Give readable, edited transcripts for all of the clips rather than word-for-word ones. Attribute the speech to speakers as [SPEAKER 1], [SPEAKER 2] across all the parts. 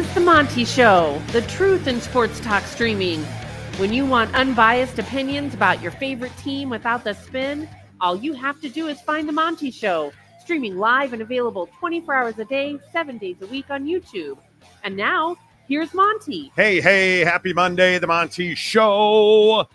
[SPEAKER 1] is the Monty Show, the truth in sports talk streaming. When you want unbiased opinions about your favorite team without the spin, all you have to do is find the Monty Show, streaming live and available 24 hours a day, 7 days a week on YouTube. And now, here's Monty.
[SPEAKER 2] Hey, happy Monday, the Monty Show.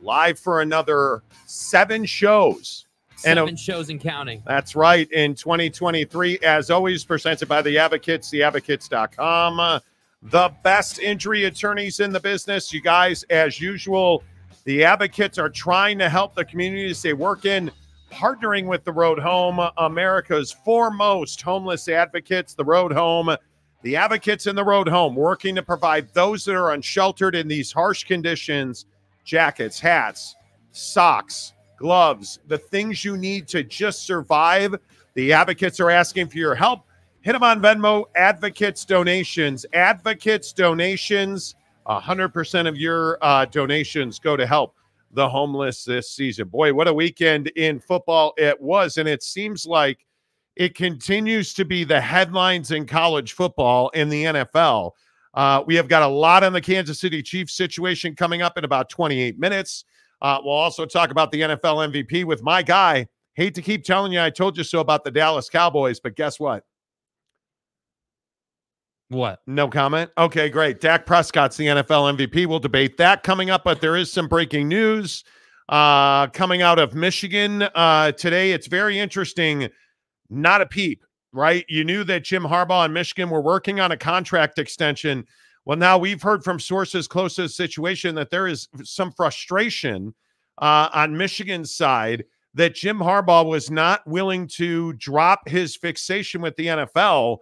[SPEAKER 2] Live for another 7 shows.
[SPEAKER 3] Seven shows and counting.
[SPEAKER 2] That's right, in 2023, as always, presented by The Advocates, theadvocates.com. The best injury attorneys in the business. You guys, as usual, The Advocates are trying to help the communities they work in, partnering with The Road Home, America's foremost homeless advocates, The Road Home. The Advocates in The Road Home, working to provide those that are unsheltered in these harsh conditions, jackets, hats, socks, gloves, the things you need to just survive. The Advocates are asking for your help. Hit them on Venmo, Advocates Donations. Advocates Donations, 100% of your donations go to help the homeless this season. Boy, what a weekend in football it was, and it seems like it continues to be the headlines in college football in the NFL. We have got a lot on the Kansas City Chiefs situation coming up in about 28 minutes. We'll also talk about the NFL MVP with my guy. Hate to keep telling you I told you so about the Dallas Cowboys, but guess what?
[SPEAKER 3] What?
[SPEAKER 2] No comment? Okay, great. Dak Prescott's the NFL MVP. We'll debate that coming up, but there is some breaking news coming out of Michigan today. It's very interesting. Not a peep, right? You knew that Jim Harbaugh and Michigan were working on a contract extension. Well, now we've heard from sources close to the situation that there is some frustration on Michigan's side that Jim Harbaugh was not willing to drop his fixation with the NFL.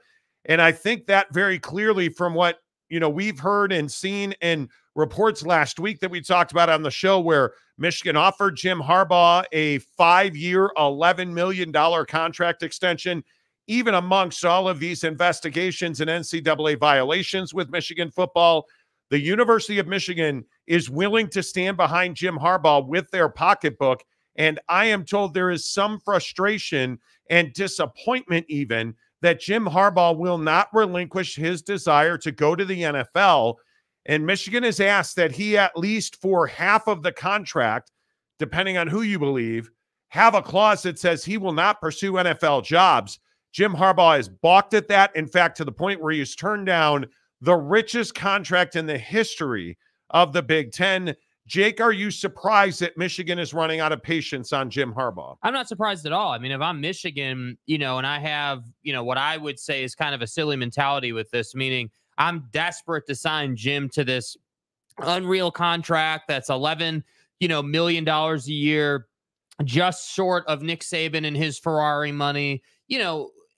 [SPEAKER 2] And I think that very clearly from what, we've heard and seen in reports last week that we talked about on the show, where Michigan offered Jim Harbaugh a 5-year, $11 million contract extension, even amongst all of these investigations and NCAA violations with Michigan football. The University of Michigan is willing to stand behind Jim Harbaugh with their pocketbook. And I am told there is some frustration and disappointment even that Jim Harbaugh will not relinquish his desire to go to the NFL. And Michigan has asked that he, at least for half of the contract, depending on who you believe, have a clause that says he will not pursue NFL jobs. Jim Harbaugh has balked at that, in fact, to the point where he has turned down the richest contract in the history of the Big Ten. Jake, are you surprised that Michigan is running out of patience on Jim Harbaugh?
[SPEAKER 3] I'm not surprised at all. I mean, if I'm Michigan, and I have, what I would say is kind of a silly mentality with this, meaning I'm desperate to sign Jim to this unreal contract that's $11 million a year, just short of Nick Saban and his Ferrari money.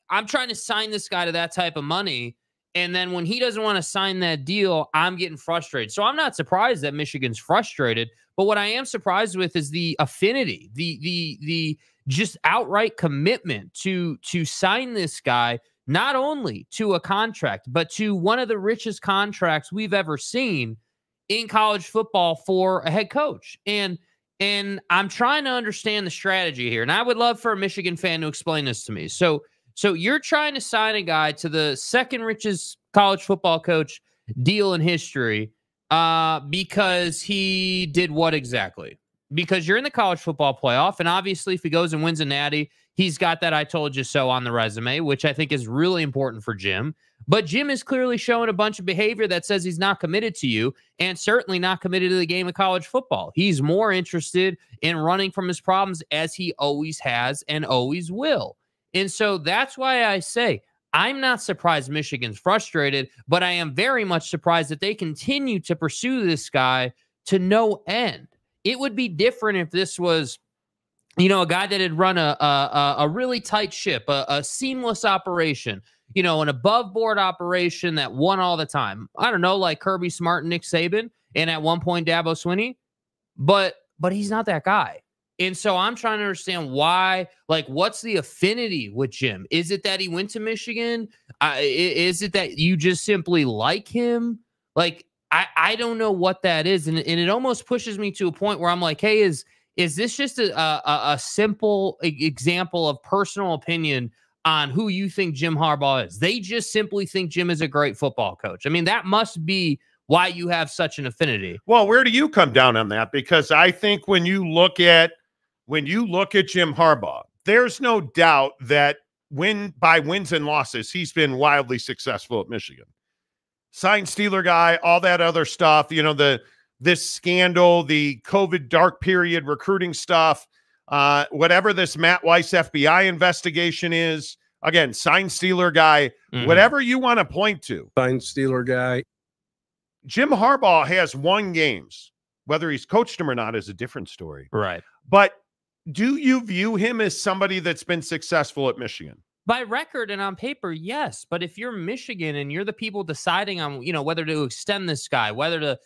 [SPEAKER 3] I'm trying to sign this guy to that type of money. And then when he doesn't want to sign that deal, I'm getting frustrated. So I'm not surprised that Michigan's frustrated. But what I am surprised with is the affinity, the just outright commitment to sign this guy, not only to a contract, but to one of the richest contracts we've ever seen in college football for a head coach. And I'm trying to understand the strategy here. And I would love for a Michigan fan to explain this to me. So you're trying to sign a guy to the second richest college football coach deal in history because he did what exactly? Because you're in the college football playoff, and obviously if he goes and wins a natty, he's got that I told you so on the resume, which I think is really important for Jim. But Jim is clearly showing a bunch of behavior that says he's not committed to you, and certainly not committed to the game of college football. He's more interested in running from his problems, as he always has and always will. And so that's why I say I'm not surprised Michigan's frustrated, but I am very much surprised that they continue to pursue this guy to no end. It would be different if this was, a guy that had run a really tight ship, a seamless operation, an above-board operation that won all the time. I don't know, like Kirby Smart and Nick Saban, and at one point Dabo Swinney, but he's not that guy. And so I'm trying to understand why, what's the affinity with Jim? Is it that he went to Michigan? Is it that you just simply like him? I don't know what that is. And it almost pushes me to a point where I'm like, hey, is this just a simple example of personal opinion on who you think Jim Harbaugh is. They just simply think Jim is a great football coach. I mean, that must be why you have such an affinity.
[SPEAKER 2] Well, where do you come down on that? Because I think when you look at Jim Harbaugh, there's no doubt that by wins and losses, he's been wildly successful at Michigan. Sign Stealer guy, all that other stuff, this scandal, the COVID dark period recruiting stuff, whatever this Matt Weiss FBI investigation is, again, sign Stealer guy, whatever you want to point to.
[SPEAKER 4] Sign Stealer guy.
[SPEAKER 2] Jim Harbaugh has won games. Whether he's coached them or not is a different story.
[SPEAKER 3] Right.
[SPEAKER 2] But do you view him as somebody that's been successful at Michigan?
[SPEAKER 3] By record and on paper, yes. But if you're Michigan and you're the people deciding on, whether to extend this guy, whether to,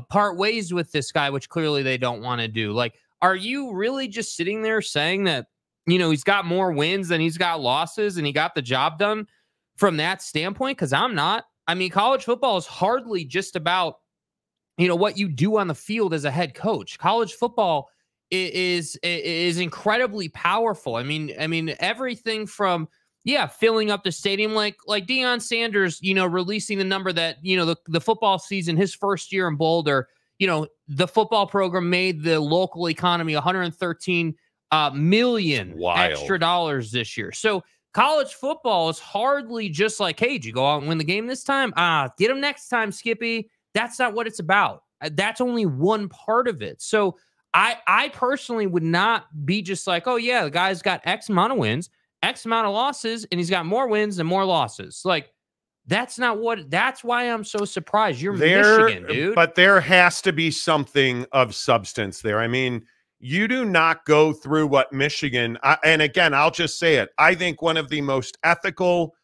[SPEAKER 3] part ways with this guy, which clearly they don't want to do. Like, are you really just sitting there saying that, he's got more wins than he's got losses and he got the job done from that standpoint? Because I'm not. I mean, college football is hardly just about, what you do on the field as a head coach. College football is incredibly powerful. I mean, everything from, filling up the stadium, like Deion Sanders, releasing the number that, the football season, his first year in Boulder, the football program made the local economy 113 million extra dollars this year. So college football is hardly just like, hey, did you go out and win the game this time? Get them next time, Skippy. That's not what it's about. That's only one part of it. So I personally would not be just like, oh, yeah, the guy's got X amount of wins, X amount of losses, and he's got more wins and more losses. Like, that's why I'm so surprised. You're Michigan, dude.
[SPEAKER 2] But there has to be something of substance there. I mean, you do not go through what Michigan, and again, I'll just say it. I think one of the most ethical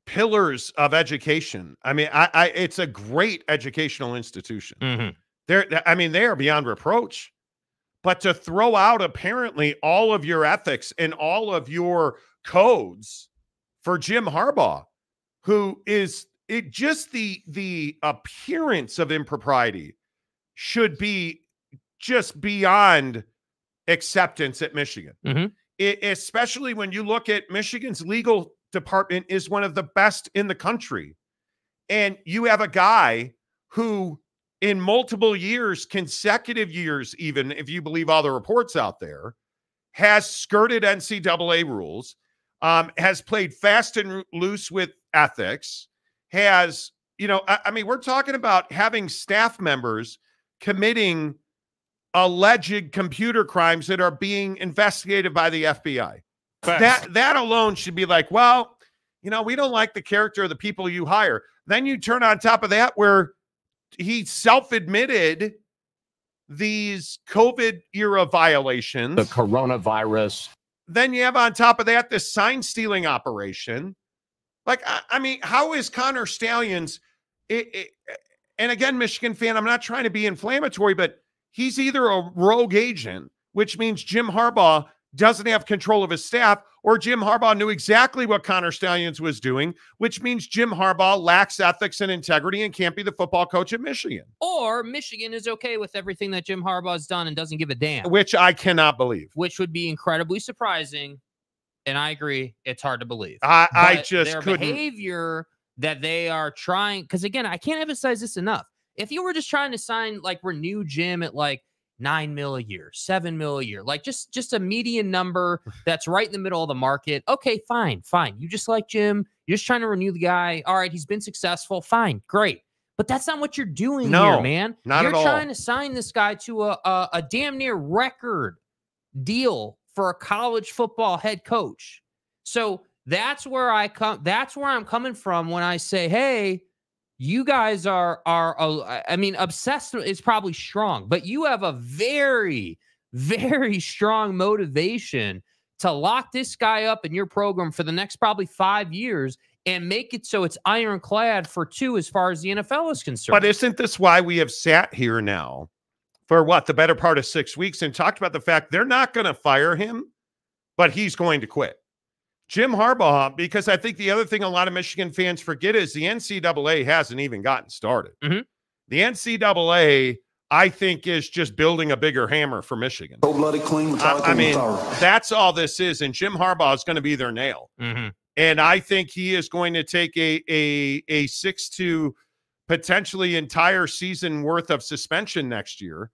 [SPEAKER 2] pillars of education. I mean, it's a great educational institution. They are beyond reproach. But to throw out apparently all of your ethics and all of your codes for Jim Harbaugh, who is just the appearance of impropriety should be just beyond acceptance at Michigan. Especially when you look at Michigan's legal department is one of the best in the country. And you have a guy who in multiple years, consecutive years, even if you believe all the reports out there, has skirted NCAA rules, has played fast and loose with ethics, has, we're talking about having staff members committing alleged computer crimes that are being investigated by the FBI. That alone should be like, well, we don't like the character of the people you hire. Then you turn on top of that where he self-admitted these COVID era violations.
[SPEAKER 5] The coronavirus.
[SPEAKER 2] Then you have on top of that this sign stealing operation. Like, how is Connor Stalions? And again, Michigan fan, I'm not trying to be inflammatory, but he's either a rogue agent, which means Jim Harbaugh doesn't have control of his staff, or Jim Harbaugh knew exactly what Connor Stalions was doing, which means Jim Harbaugh lacks ethics and integrity and can't be the football coach at Michigan.
[SPEAKER 3] Or Michigan is okay with everything that Jim Harbaugh's done and doesn't give a damn.
[SPEAKER 2] Which I cannot believe.
[SPEAKER 3] Which would be incredibly surprising. And I agree, it's hard to believe.
[SPEAKER 2] I just
[SPEAKER 3] their
[SPEAKER 2] couldn't.
[SPEAKER 3] Behavior that they are trying, because again, I can't emphasize this enough. If you were just trying to sign, renew Jim at $9 million a year, $7 million a year, just a median number that's right in the middle of the market. Okay, fine. You just like Jim. You're just trying to renew the guy. All right, he's been successful. Fine, great. But that's not what you're doing here, man.
[SPEAKER 2] Not
[SPEAKER 3] you're
[SPEAKER 2] at all.
[SPEAKER 3] Trying to sign this guy to a damn near record deal for a college football head coach. So that's where I'm coming from when I say, hey, you guys are obsessed is probably strong, but you have a very, very strong motivation to lock this guy up in your program for the next probably 5 years and make it so it's ironclad for 2 as far as the NFL is concerned.
[SPEAKER 2] But isn't this why we have sat here now for the better part of 6 weeks and talked about the fact they're not going to fire him, but he's going to quit? Jim Harbaugh, because I think the other thing a lot of Michigan fans forget is the NCAA hasn't even gotten started. The NCAA I think is just building a bigger hammer for Michigan.
[SPEAKER 4] Cold-blooded, clean,
[SPEAKER 2] I mean, that's all this is. And Jim Harbaugh is going to be their nail.
[SPEAKER 3] Mm-hmm.
[SPEAKER 2] And I think he is going to take a 6 to potentially entire season worth of suspension next year.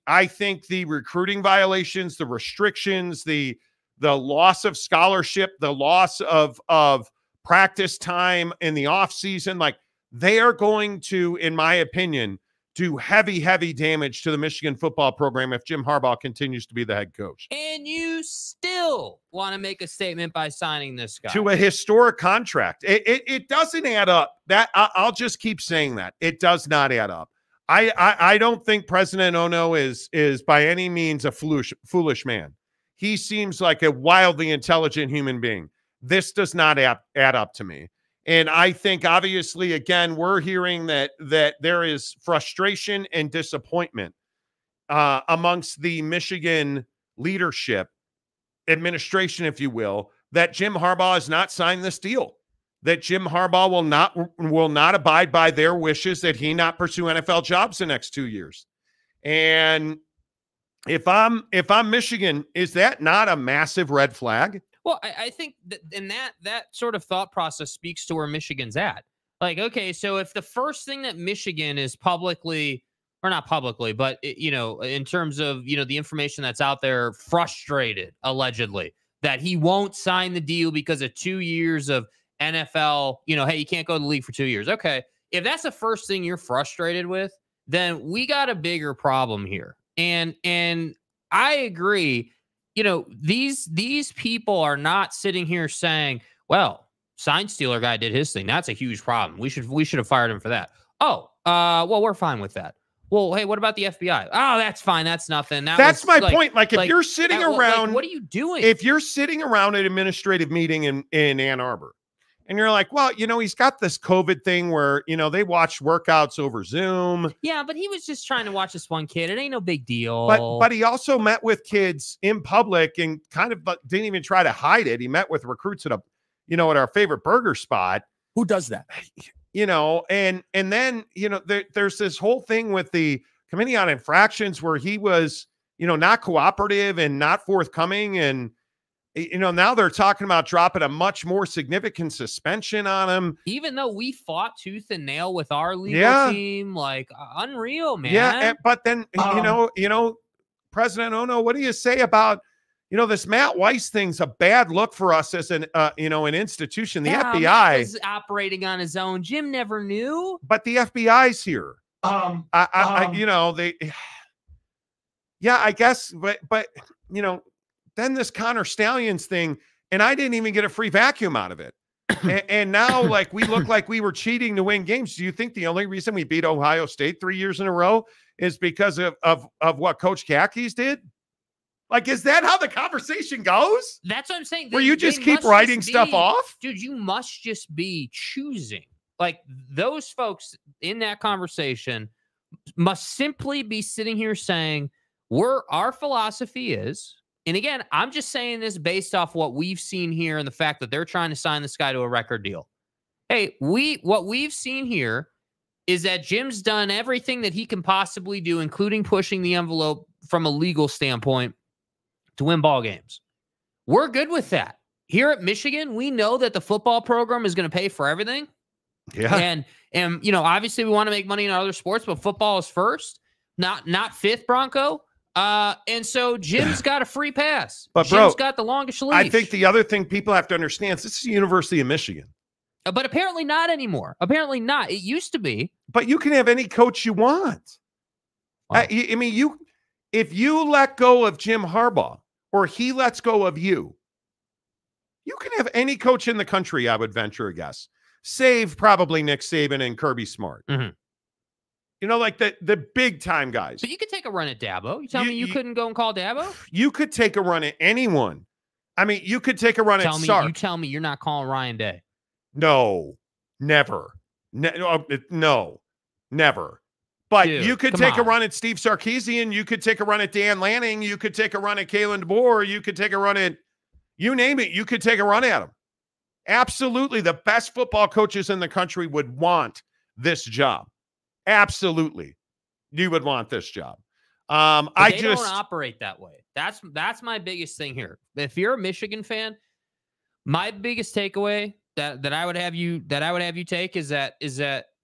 [SPEAKER 2] I think the recruiting violations, the restrictions, the loss of scholarship, the loss of practice time in the offseason, like they are going to, in my opinion, do heavy damage to the Michigan football program if Jim Harbaugh continues to be the head coach.
[SPEAKER 3] And you still want to make a statement by signing this guy
[SPEAKER 2] to a historic contract. It doesn't add up. That I'll just keep saying that. It does not add up. I don't think President Ono is by any means a foolish man. He seems like a wildly intelligent human being. This does not add up to me. And I think, obviously, again, we're hearing that there is frustration and disappointment amongst the Michigan leadership, administration, if you will, that Jim Harbaugh has not signed this deal, that Jim Harbaugh will not abide by their wishes, that he not pursue NFL jobs the next 2 years. And if I'm Michigan, is that not a massive red flag?
[SPEAKER 3] Well, I think that in that sort of thought process speaks to where Michigan's at. Like, okay, so if the first thing that Michigan is publicly, or not publicly, but in terms of the information that's out there, frustrated allegedly that he won't sign the deal because of 2 years of NFL, hey, you can't go to the league for 2 years. Okay, if that's the first thing you're frustrated with, then we got a bigger problem here. And I agree. These people are not sitting here saying, well, sign stealer guy did his thing. That's a huge problem. We should have fired him for that. Oh, well, we're fine with that. Well, hey, what about the FBI? Oh, that's fine. That's nothing. That's
[SPEAKER 2] my point. Like, if you're sitting around,
[SPEAKER 3] what are you doing?
[SPEAKER 2] If you're sitting around an administrative meeting in Ann Arbor, and you're like, well, he's got this COVID thing where, they watch workouts over Zoom.
[SPEAKER 3] Yeah, but he was just trying to watch this one kid. It ain't no big deal.
[SPEAKER 2] But he also met with kids in public and kind of didn't even try to hide it. He met with recruits at at our favorite burger spot.
[SPEAKER 5] Who does that?
[SPEAKER 2] And then, there's this whole thing with the Committee on Infractions where he was, not cooperative and not forthcoming. And, now they're talking about dropping a much more significant suspension on him.
[SPEAKER 3] Even though we fought tooth and nail with our legal team, like unreal, man.
[SPEAKER 2] Yeah. But then, President Ono, what do you say about, this Matt Weiss thing's a bad look for us as an institution. The FBI
[SPEAKER 3] Matt is operating on his own. Jim never knew.
[SPEAKER 2] But the FBI's here. I guess, but then this Connor Stallions thing, and I didn't even get a free vacuum out of it. and now, like, we look like we were cheating to win games. Do you think the only reason we beat Ohio State 3 years in a row is because of what Coach Kakis did? Like, is that how the conversation goes?
[SPEAKER 3] That's what I'm saying.
[SPEAKER 2] Where you just keep writing stuff off?
[SPEAKER 3] Dude, you must just be choosing. Like, those folks in that conversation must simply be sitting here saying, our philosophy is, and again, I'm just saying this based off what we've seen here and the fact that they're trying to sign this guy to a record deal. Hey, what we've seen here is that Jim's done everything that he can possibly do, including pushing the envelope from a legal standpoint to win ball games. We're good with that. Here at Michigan, we know that the football program is going to pay for everything.
[SPEAKER 2] Yeah.
[SPEAKER 3] And obviously we want to make money in other sports, but football is first, not fifth, Bronco. And so Jim's got a free pass.
[SPEAKER 2] But
[SPEAKER 3] Jim's got the longest leash.
[SPEAKER 2] I think the other thing people have to understand is this is the University of Michigan.
[SPEAKER 3] But apparently not anymore. Apparently not. It used to be.
[SPEAKER 2] But you can have any coach you want. Wow. If you let go of Jim Harbaugh or he lets go of you can have any coach in the country, I would venture a guess, save probably Nick Saban and Kirby Smart.
[SPEAKER 3] Mm-hmm.
[SPEAKER 2] Like the big time guys.
[SPEAKER 3] But you could take a run at Dabo. You tell me you couldn't go and call Dabo?
[SPEAKER 2] You could take a run at anyone. I mean, you could take a run at Sark.
[SPEAKER 3] You tell me you're not calling Ryan Day.
[SPEAKER 2] No, never. No, never. But dude, you could take a run at Steve Sarkisian. You could take a run at Dan Lanning. You could take a run at Kalen DeBoer. You could take a run at, you name it. You could take a run at him. Absolutely. The best football coaches in the country would want this job. Absolutely. You would want this job.
[SPEAKER 3] They don't operate that way. That's my biggest thing here. If you're a Michigan fan, my biggest takeaway that I would have you take is that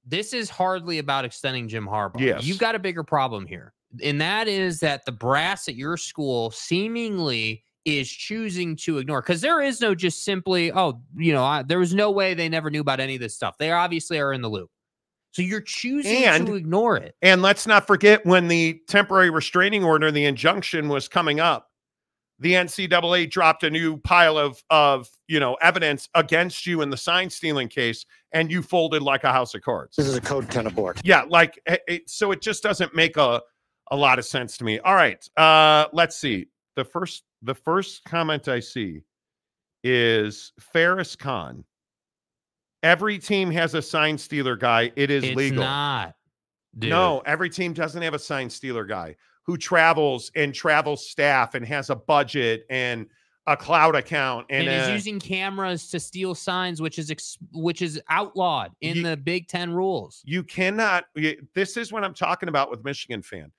[SPEAKER 3] this is hardly about extending Jim Harbaugh.
[SPEAKER 2] Yes.
[SPEAKER 3] You've got a bigger problem here. And that is that the brass at your school seemingly is choosing to ignore, because there is no just simply, there was no way they never knew about any of this stuff. They obviously are in the loop. So you're choosing to ignore it.
[SPEAKER 2] And let's not forget, when the temporary restraining order, the injunction was coming up, the NCAA dropped a new pile of evidence against you in the sign stealing case, and you folded like a house of cards.
[SPEAKER 4] This is a code 10 abort.
[SPEAKER 2] Yeah, so it just doesn't make a lot of sense to me. All right, let's see. The first comment I see is Ferris Khan. Every team has a sign stealer guy. It's legal.
[SPEAKER 3] It's not. Dude.
[SPEAKER 2] No, every team doesn't have a sign stealer guy who travels staff and has a budget and a cloud account and
[SPEAKER 3] is using cameras to steal signs, which is outlawed in the Big Ten rules.
[SPEAKER 2] You cannot. This is what I'm talking about with Michigan fan.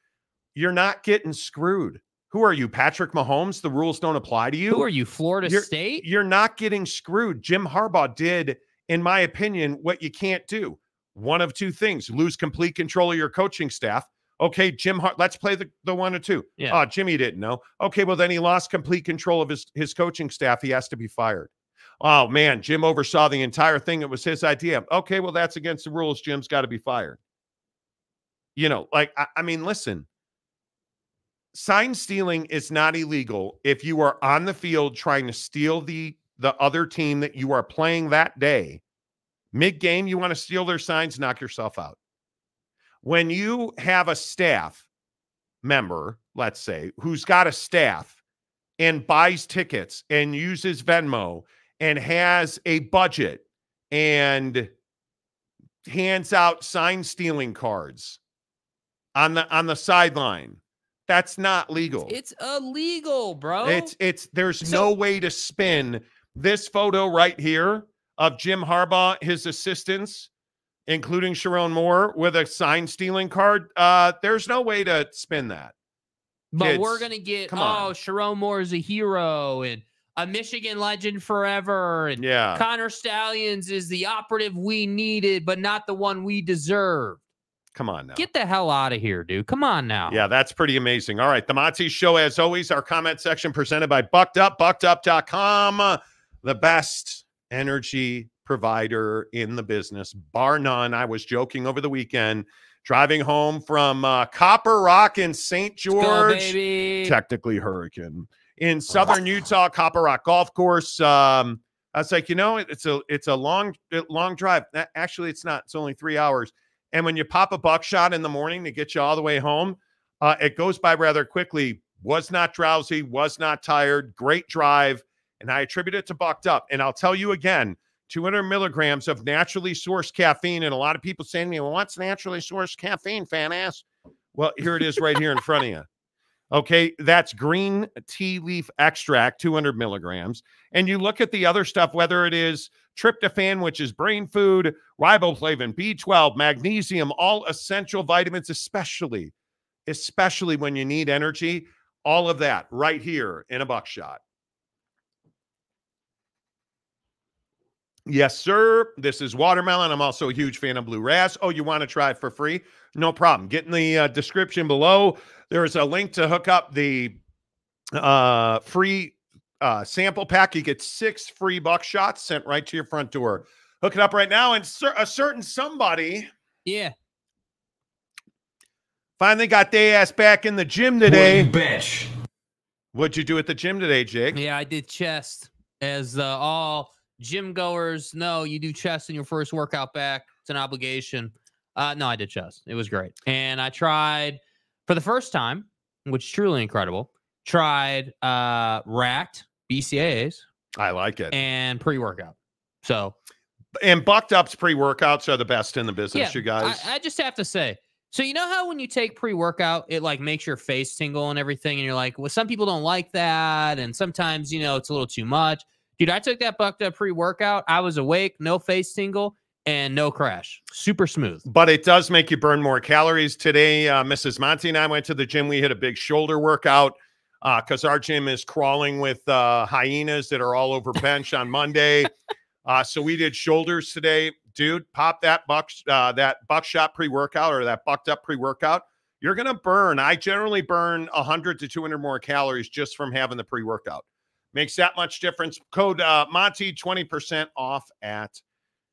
[SPEAKER 2] You're not getting screwed. Who are you, Patrick Mahomes? The rules don't apply to you.
[SPEAKER 3] Who are you, Florida State?
[SPEAKER 2] You're not getting screwed. Jim Harbaugh did, in my opinion, what you can't do. One of two things: lose complete control of your coaching staff. Okay, let's play the 1 or 2.
[SPEAKER 3] Yeah.
[SPEAKER 2] Oh, Jimmy didn't know. Okay, well, then he lost complete control of his coaching staff. He has to be fired. Oh, man, Jim oversaw the entire thing. It was his idea. Okay, well, that's against the rules. Jim's got to be fired. I mean, listen. Sign stealing is not illegal if you are on the field trying to steal the other team that you are playing that day. Mid-game, you want to steal their signs, knock yourself out. When you have a staff member, let's say, who's got a staff and buys tickets and uses Venmo and has a budget and hands out sign stealing cards on the sideline, that's not legal.
[SPEAKER 3] It's illegal, bro.
[SPEAKER 2] There's no way to spin this photo right here of Jim Harbaugh, his assistants, including Sharon Moore, with a sign stealing card. There's no way to spin that.
[SPEAKER 3] But we're going to get, Sharon Moore is a hero and a Michigan legend forever. And Connor Stallions is the operative we needed, but not the one we deserve.
[SPEAKER 2] Come on now.
[SPEAKER 3] Get the hell out of here, dude. Come on now.
[SPEAKER 2] Yeah, that's pretty amazing. All right, the Monty Show, as always, our comment section presented by BuckedUp, BuckedUp.com, the best energy provider in the business, bar none. I was joking over the weekend, driving home from Copper Rock in St. George,
[SPEAKER 3] go, baby.
[SPEAKER 2] Technically Hurricane, in southern Utah, Copper Rock Golf Course. I was like, it's a long drive. Actually, it's not. It's only 3 hours. And when you pop a buckshot in the morning to get you all the way home, it goes by rather quickly. Was not drowsy, was not tired. Great drive. And I attribute it to BuckedUp. And I'll tell you again, 200 milligrams of naturally sourced caffeine. And a lot of people saying to me, well, what's naturally sourced caffeine, fan ass? Well, here it is right here in front of you. Okay, that's green tea leaf extract, 200 milligrams. And you look at the other stuff, whether it is tryptophan, which is brain food, riboflavin, B12, magnesium, all essential vitamins, especially when you need energy, all of that right here in a buckshot. Yes, sir. This is watermelon. I'm also a huge fan of Blue Raz. Oh, you want to try it for free? No problem. Get in the description below. There is a link to hook up the free sample pack. You get 6 free buckshots sent right to your front door. Hook it up right now. And a certain somebody finally got their ass back in the gym today.
[SPEAKER 4] Bitch.
[SPEAKER 2] What'd you do at the gym today, Jake?
[SPEAKER 3] Yeah, I did chest. As all gym goers know, you do chest in your first workout back. It's an obligation. No, I did chest. It was great. And I tried for the first time, which is truly incredible, tried racked BCAAs.
[SPEAKER 2] I like it.
[SPEAKER 3] And pre-workout.
[SPEAKER 2] And BuckedUp's pre-workouts are the best in the business, you guys.
[SPEAKER 3] I just have to say, so you know how when you take pre-workout, it like makes your face tingle and everything, and you're like, well, some people don't like that, and sometimes, it's a little too much. Dude, I took that BuckedUp pre-workout. I was awake, no face tingle. and no crash. Super smooth.
[SPEAKER 2] But it does make you burn more calories. Today, Mrs. Monty and I went to the gym. We hit a big shoulder workout because our gym is crawling with hyenas that are all over bench on Monday. So we did shoulders today. Dude, pop that buckshot pre-workout or that bucked up pre-workout. You're going to burn. I generally burn 100 to 200 more calories just from having the pre-workout. Makes that much difference. Code Monty, 20% off at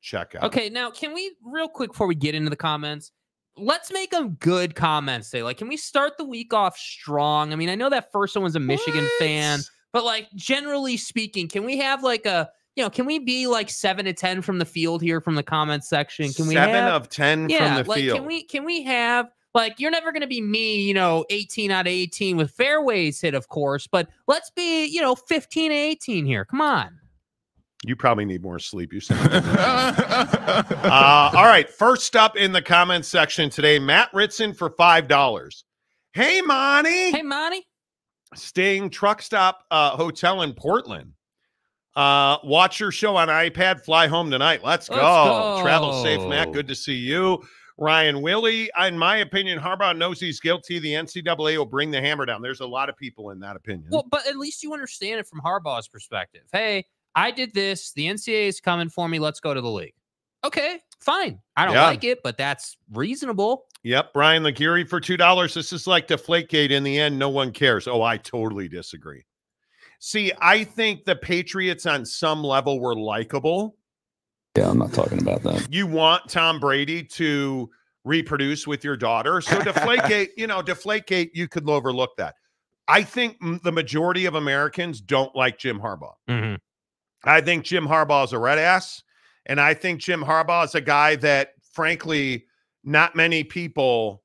[SPEAKER 2] checkout.
[SPEAKER 3] Okay, now can we, real quick before we get into the comments, let's make them good comments today. Like, can we start the week off strong? I mean, I know that first one was a Michigan fan, but like, generally speaking, can we have like can we be like 7 to 10 from the field here from the comments section? Can we
[SPEAKER 2] 7
[SPEAKER 3] have,
[SPEAKER 2] of 10
[SPEAKER 3] yeah,
[SPEAKER 2] from the
[SPEAKER 3] like,
[SPEAKER 2] field?
[SPEAKER 3] Can we have, like, you're never going to be me, 18 out of 18 with fairways hit, of course, but let's be, 15 to 18 here. Come on.
[SPEAKER 2] You probably need more sleep. You sound all right. First up in the comments section today, Matt Ritson for $5. Hey, Monty.
[SPEAKER 3] Hey, Monty.
[SPEAKER 2] Staying truck stop hotel in Portland. Watch your show on iPad. Fly home tonight. Let's go. Travel safe, Matt. Good to see you. Ryan Willie. In my opinion, Harbaugh knows he's guilty. The NCAA will bring the hammer down. There's a lot of people in that opinion.
[SPEAKER 3] Well, but at least you understand it from Harbaugh's perspective. Hey, I did this. The NCAA is coming for me. Let's go to the league. Okay, fine. I don't like it, but that's reasonable.
[SPEAKER 2] Yep. Brian Laguerre for $2. This is like Deflategate. In the end, no one cares. Oh, I totally disagree. See, I think the Patriots on some level were likable.
[SPEAKER 4] Yeah, I'm not talking about that.
[SPEAKER 2] You want Tom Brady to reproduce with your daughter. So Deflategate, you could overlook that. I think the majority of Americans don't like Jim Harbaugh.
[SPEAKER 3] Mm-hmm.
[SPEAKER 2] I think Jim Harbaugh is a red ass. And I think Jim Harbaugh is a guy that, frankly, not many people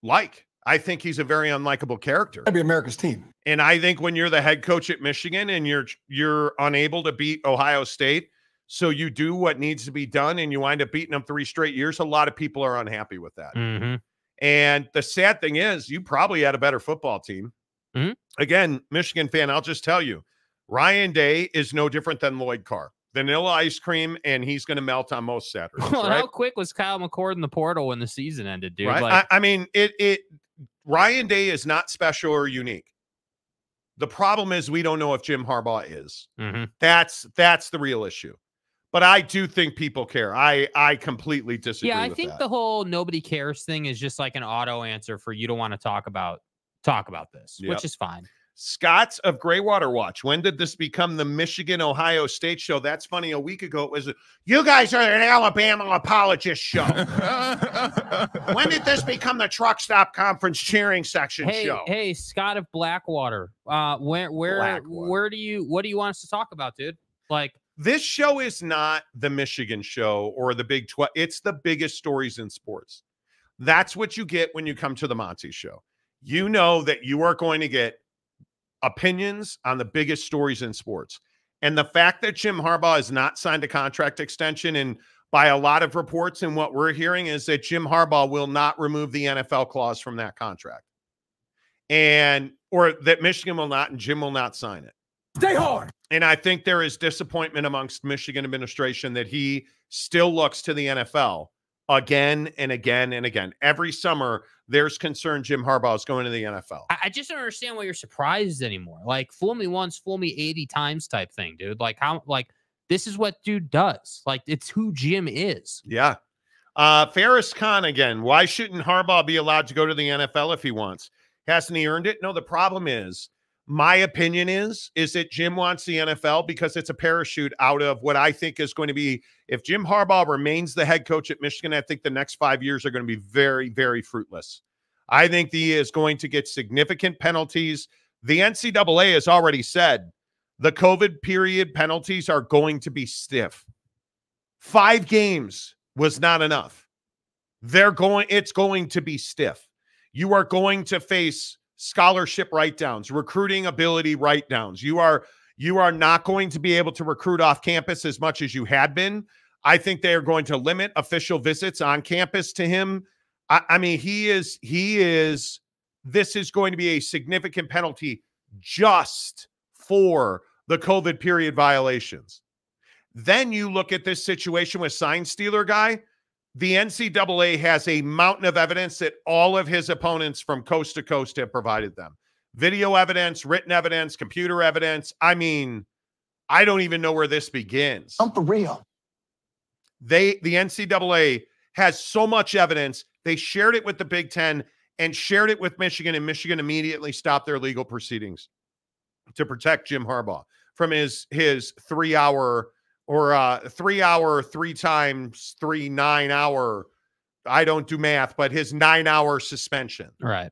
[SPEAKER 2] like. I think he's a very unlikable character.
[SPEAKER 5] That'd be America's team.
[SPEAKER 2] And I think when you're the head coach at Michigan and you're unable to beat Ohio State, so you do what needs to be done and you wind up beating them 3 straight years, a lot of people are unhappy with that.
[SPEAKER 3] Mm-hmm.
[SPEAKER 2] And the sad thing is you probably had a better football team.
[SPEAKER 3] Mm-hmm.
[SPEAKER 2] Again, Michigan fan, I'll just tell you, Ryan Day is no different than Lloyd Carr. Vanilla ice cream, and he's going to melt on most Saturdays.
[SPEAKER 3] Well,
[SPEAKER 2] right?
[SPEAKER 3] how quick was Kyle McCord in the portal when the season ended, dude?
[SPEAKER 2] Right?
[SPEAKER 3] Like,
[SPEAKER 2] I mean, Ryan Day is not special or unique. The problem is we don't know if Jim Harbaugh is.
[SPEAKER 3] mm-hmm.
[SPEAKER 2] That's the real issue. But I do think people care. I completely disagree.
[SPEAKER 3] Yeah, I
[SPEAKER 2] with
[SPEAKER 3] think
[SPEAKER 2] that.
[SPEAKER 3] the whole nobody cares thing is just like an auto answer for you don't want to talk about this, which is fine.
[SPEAKER 2] Scott's of Greywater Watch. When did this become the Michigan-Ohio State show? That's funny. A week ago, it was, you guys are an Alabama apologist show. When did this become the truck stop conference cheering section show?
[SPEAKER 3] Hey, Scott of Blackwater. What do you want us to talk about, dude? Like,
[SPEAKER 2] this show is not the Michigan show or the Big 12. It's the biggest stories in sports. That's what you get when you come to the Monty Show. You know that you are going to get opinions on the biggest stories in sports. And the fact that Jim Harbaugh has not signed a contract extension, and by a lot of reports and what we're hearing is that Jim Harbaugh will not remove the NFL clause from that contract. Or that Michigan will not and Jim will not sign it.
[SPEAKER 5] Stay hard.
[SPEAKER 2] And I think there is disappointment amongst Michigan administration that he still looks to the NFL again and again and again. Every summer, there's concern Jim Harbaugh is going to the NFL.
[SPEAKER 3] I just don't understand why you're surprised anymore. Like, fool me once, fool me 80 times type thing, dude. Like, this is what dude does. Like, it's who Jim is.
[SPEAKER 2] Yeah. Ferris Khan again. Why shouldn't Harbaugh be allowed to go to the NFL if he wants? Hasn't he earned it? No, the problem is, my opinion is that Jim wants the NFL because it's a parachute out of what I think is going to be, if Jim Harbaugh remains the head coach at Michigan, I think the next 5 years are going to be very, very fruitless. I think he is going to get significant penalties. The NCAA has already said the COVID period penalties are going to be stiff. 5 games was not enough. It's going to be stiff. You are going to face scholarship write-downs, recruiting ability write-downs. You are not going to be able to recruit off campus as much as you had been. I think they are going to limit official visits on campus to him. I mean, this is going to be a significant penalty just for the COVID period violations. Then you look at this situation with sign stealer guy. The NCAA has a mountain of evidence that all of his opponents from coast to coast have provided them. Video evidence, written evidence, computer evidence. I mean, I don't even know where this begins.
[SPEAKER 5] I'm for real.
[SPEAKER 2] The NCAA has so much evidence. They shared it with the Big Ten and shared it with Michigan, and Michigan immediately stopped their legal proceedings to protect Jim Harbaugh from his 3 hour or 3 hour, 3 times 3, 9 hour. I don't do math, but his 9 hour suspension.
[SPEAKER 3] Right.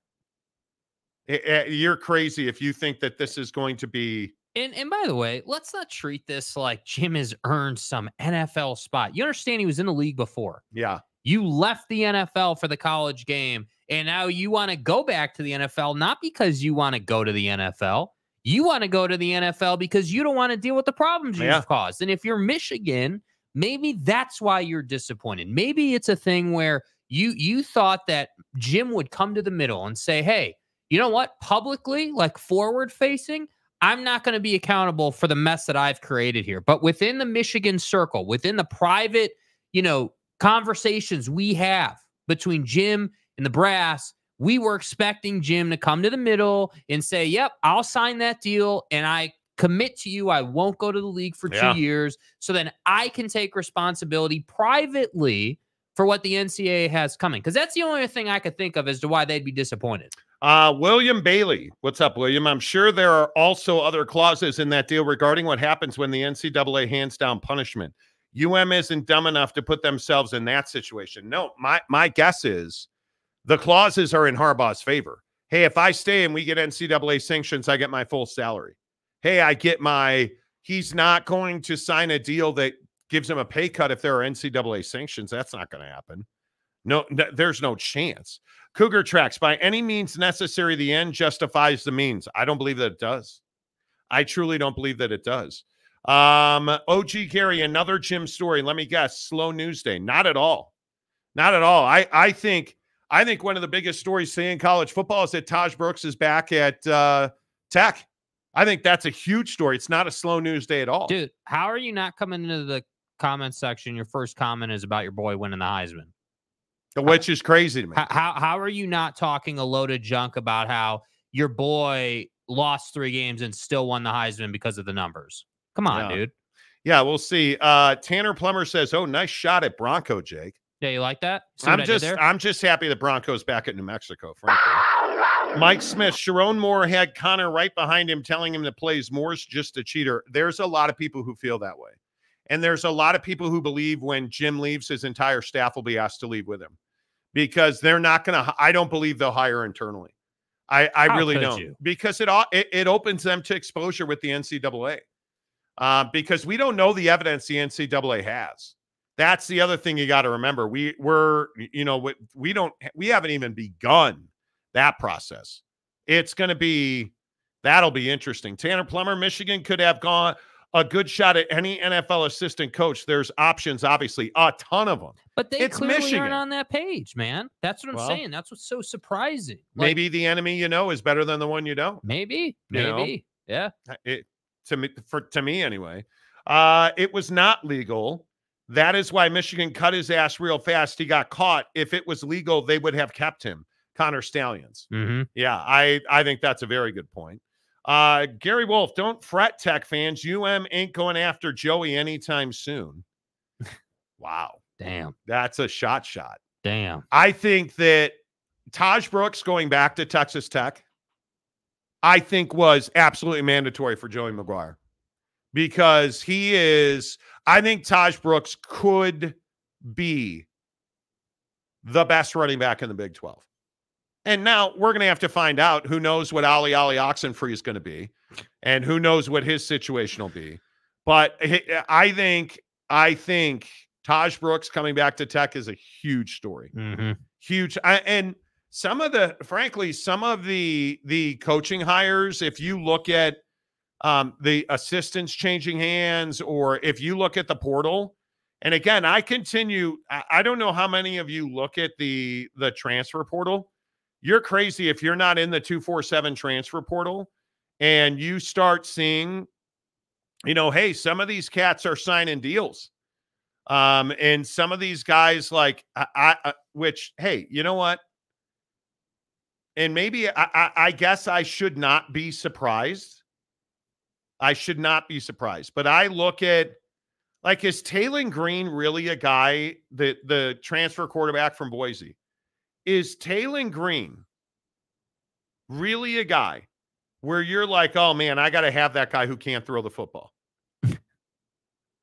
[SPEAKER 2] You're crazy if you think that this is going to be.
[SPEAKER 3] And by the way, let's not treat this like Jim has earned some NFL spot. You understand he was in the league before.
[SPEAKER 2] Yeah.
[SPEAKER 3] You left the NFL for the college game, and now you want to go back to the NFL, not because you want to go to the NFL. You want to go to the NFL because you don't want to deal with the problems you've caused. And if you're Michigan, maybe that's why you're disappointed. Maybe it's a thing where you thought that Jim would come to the middle and say, hey, you know what? Publicly, like forward facing, I'm not going to be accountable for the mess that I've created here. But within the Michigan circle, within the private, conversations we have between Jim and the brass, we were expecting Jim to come to the middle and say, yep, I'll sign that deal. And I commit to you, I won't go to the league for 2 years. So then I can take responsibility privately for what the NCAA has coming. Because that's the only thing I could think of as to why they'd be disappointed.
[SPEAKER 2] William Bailey. What's up, William? I'm sure there are also other clauses in that deal regarding what happens when the NCAA hands down punishment. isn't dumb enough to put themselves in that situation. No, my guess is the clauses are in Harbaugh's favor. Hey, if I stay and we get NCAA sanctions, I get my full salary. Hey, he's not going to sign a deal that gives him a pay cut if there are NCAA sanctions. That's not going to happen. No, there's no chance. Cougar Tracks, by any means necessary, the end justifies the means. I don't believe that it does. I truly don't believe that it does. OG Gary, another Jim story. Let me guess, slow news day. Not at all. Not at all. I think one of the biggest stories today in college football is that Taj Brooks is back at Tech. I think that's a huge story. It's not a slow news day at all.
[SPEAKER 3] Dude, how are you not coming into the comment section? Your first comment is about your boy winning the Heisman.
[SPEAKER 2] Which is crazy to me.
[SPEAKER 3] How are you not talking a load of junk about how your boy lost 3 games and still won the Heisman because of the numbers? Come on, dude.
[SPEAKER 2] Yeah, we'll see. Tanner Plummer says, "Oh, nice shot at Bronco, Jake."
[SPEAKER 3] Yeah, you like that?
[SPEAKER 2] I'm just happy the Broncos back at New Mexico, frankly. Mike Smith, Sharon Moore had Connor right behind him telling him to plays Moore's just a cheater. There's a lot of people who feel that way. And there's a lot of people who believe when Jim leaves, his entire staff will be asked to leave with him. Because they're not going to – I don't believe they'll hire internally. I really don't. Because it opens them to exposure with the NCAA. Because we don't know the evidence the NCAA has. That's the other thing you got to remember. We haven't even begun that process. It's going to be – that'll be interesting. Tanner Plummer, Michigan could have gone – a good shot at any NFL assistant coach. There's options, obviously, a ton of them.
[SPEAKER 3] But they clearly aren't on that page, man. That's what I'm saying. That's what's so surprising.
[SPEAKER 2] Maybe the enemy you know is better than the one you don't.
[SPEAKER 3] Maybe. Yeah.
[SPEAKER 2] To me anyway. It was not legal. That is why Michigan cut his ass real fast. He got caught. If it was legal, they would have kept him. Connor Stallions.
[SPEAKER 3] Mm-hmm.
[SPEAKER 2] Yeah, I think that's a very good point. Gary Wolf, don't fret, Tech fans. Ain't going after Joey anytime soon. Wow.
[SPEAKER 3] Damn.
[SPEAKER 2] That's a shot.
[SPEAKER 3] Damn.
[SPEAKER 2] I think that Taj Brooks going back to Texas Tech, I think was absolutely mandatory for Joey McGuire because I think Taj Brooks could be the best running back in the Big 12. And now we're going to have to find out who knows what Ali Oxenfree is going to be and who knows what his situation will be. But I think Taj Brooks coming back to Tech is a huge story.
[SPEAKER 3] Mm-hmm.
[SPEAKER 2] Huge. And some of the coaching hires, if you look at the assistants changing hands or if you look at the portal, and again, I don't know how many of you look at the transfer portal. You're crazy if you're not in the 247 transfer portal and you start seeing hey, some of these cats are signing deals. And some of these guys like, which, hey, you know what? And maybe I guess I should not be surprised. I should not be surprised. But I look at, like, is Taylor Green really a guy, the transfer quarterback from Boise? Is Taylor Green really a guy where you're like, oh, man, I got to have that guy who can't throw the football?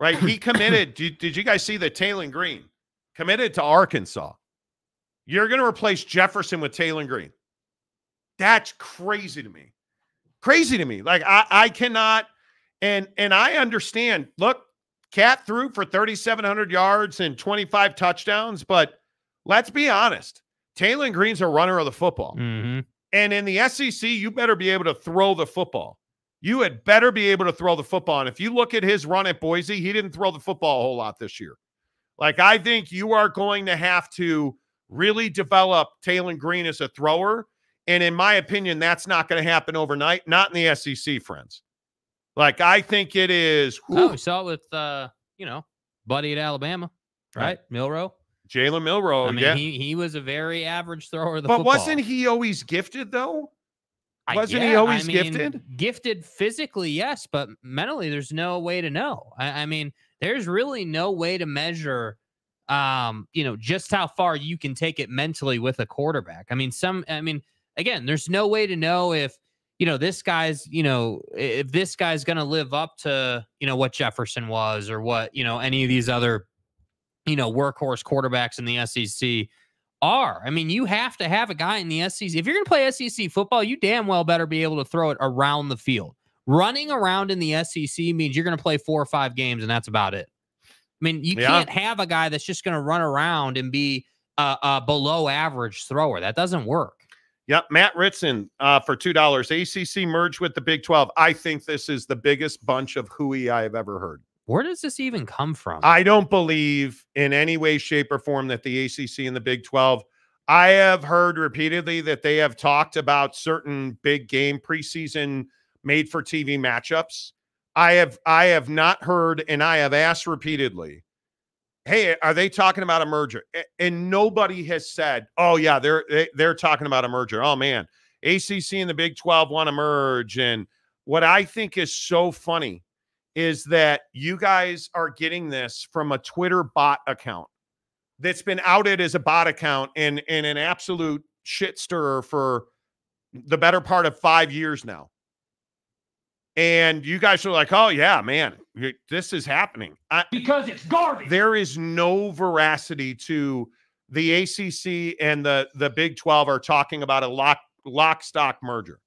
[SPEAKER 2] Right? He committed. Did you guys see that Taylor Green committed to Arkansas? You're going to replace Jefferson with Taylor Green. That's crazy to me. Crazy to me. Like, I cannot, and I understand. Look, Cat threw for 3,700 yards and 25 touchdowns, but let's be honest. Taylor Green's a runner of the football.
[SPEAKER 3] Mm-hmm.
[SPEAKER 2] And in the SEC, you better be able to throw the football. You had better be able to throw the football. And if you look at his run at Boise, he didn't throw the football a whole lot this year. Like, I think you are going to have to really develop Taylor Green as a thrower. And in my opinion, that's not going to happen overnight. Not in the SEC, friends. Like, I think it is.
[SPEAKER 3] Oh, we saw it with, buddy at Alabama, right? Milroe.
[SPEAKER 2] Jalen Milroe.
[SPEAKER 3] I mean,
[SPEAKER 2] yeah.
[SPEAKER 3] he was a very average thrower of the football.
[SPEAKER 2] But wasn't he always gifted, though? Wasn't he always gifted?
[SPEAKER 3] Gifted physically, yes, but mentally, there's no way to know. I mean, there's really no way to measure, just how far you can take it mentally with a quarterback. Again, there's no way to know if, this guy's, if this guy's going to live up to, what Jefferson was or what, any of these other, workhorse quarterbacks in the SEC are. I mean, you have to have a guy in the SEC. If you're going to play SEC football, you damn well better be able to throw it around the field. Running around in the SEC means you're going to play 4 or 5 games, and that's about it. I mean, you can't have a guy that's just going to run around and be a below average thrower. That doesn't work.
[SPEAKER 2] Yep. Matt Ritson for $2. ACC merged with the Big 12. I think this is the biggest bunch of hooey I have ever heard.
[SPEAKER 3] Where does this even come from?
[SPEAKER 2] I don't believe in any way, shape, or form that the ACC and the Big 12. I have heard repeatedly that they have talked about certain big game preseason made-for-TV matchups. I have not heard, and I have asked repeatedly, hey, are they talking about a merger? And nobody has said, oh, yeah, they're talking about a merger. Oh, man, ACC and the Big 12 want to merge. And what I think is so funny is that you guys are getting this from a Twitter bot account that's been outed as a bot account and an absolute shit stirrer for the better part of 5 years now. And you guys are like, oh, yeah, man, this is happening.
[SPEAKER 5] Because it's garbage.
[SPEAKER 2] There is no veracity to the ACC and the Big 12 are talking about a lock stock merger.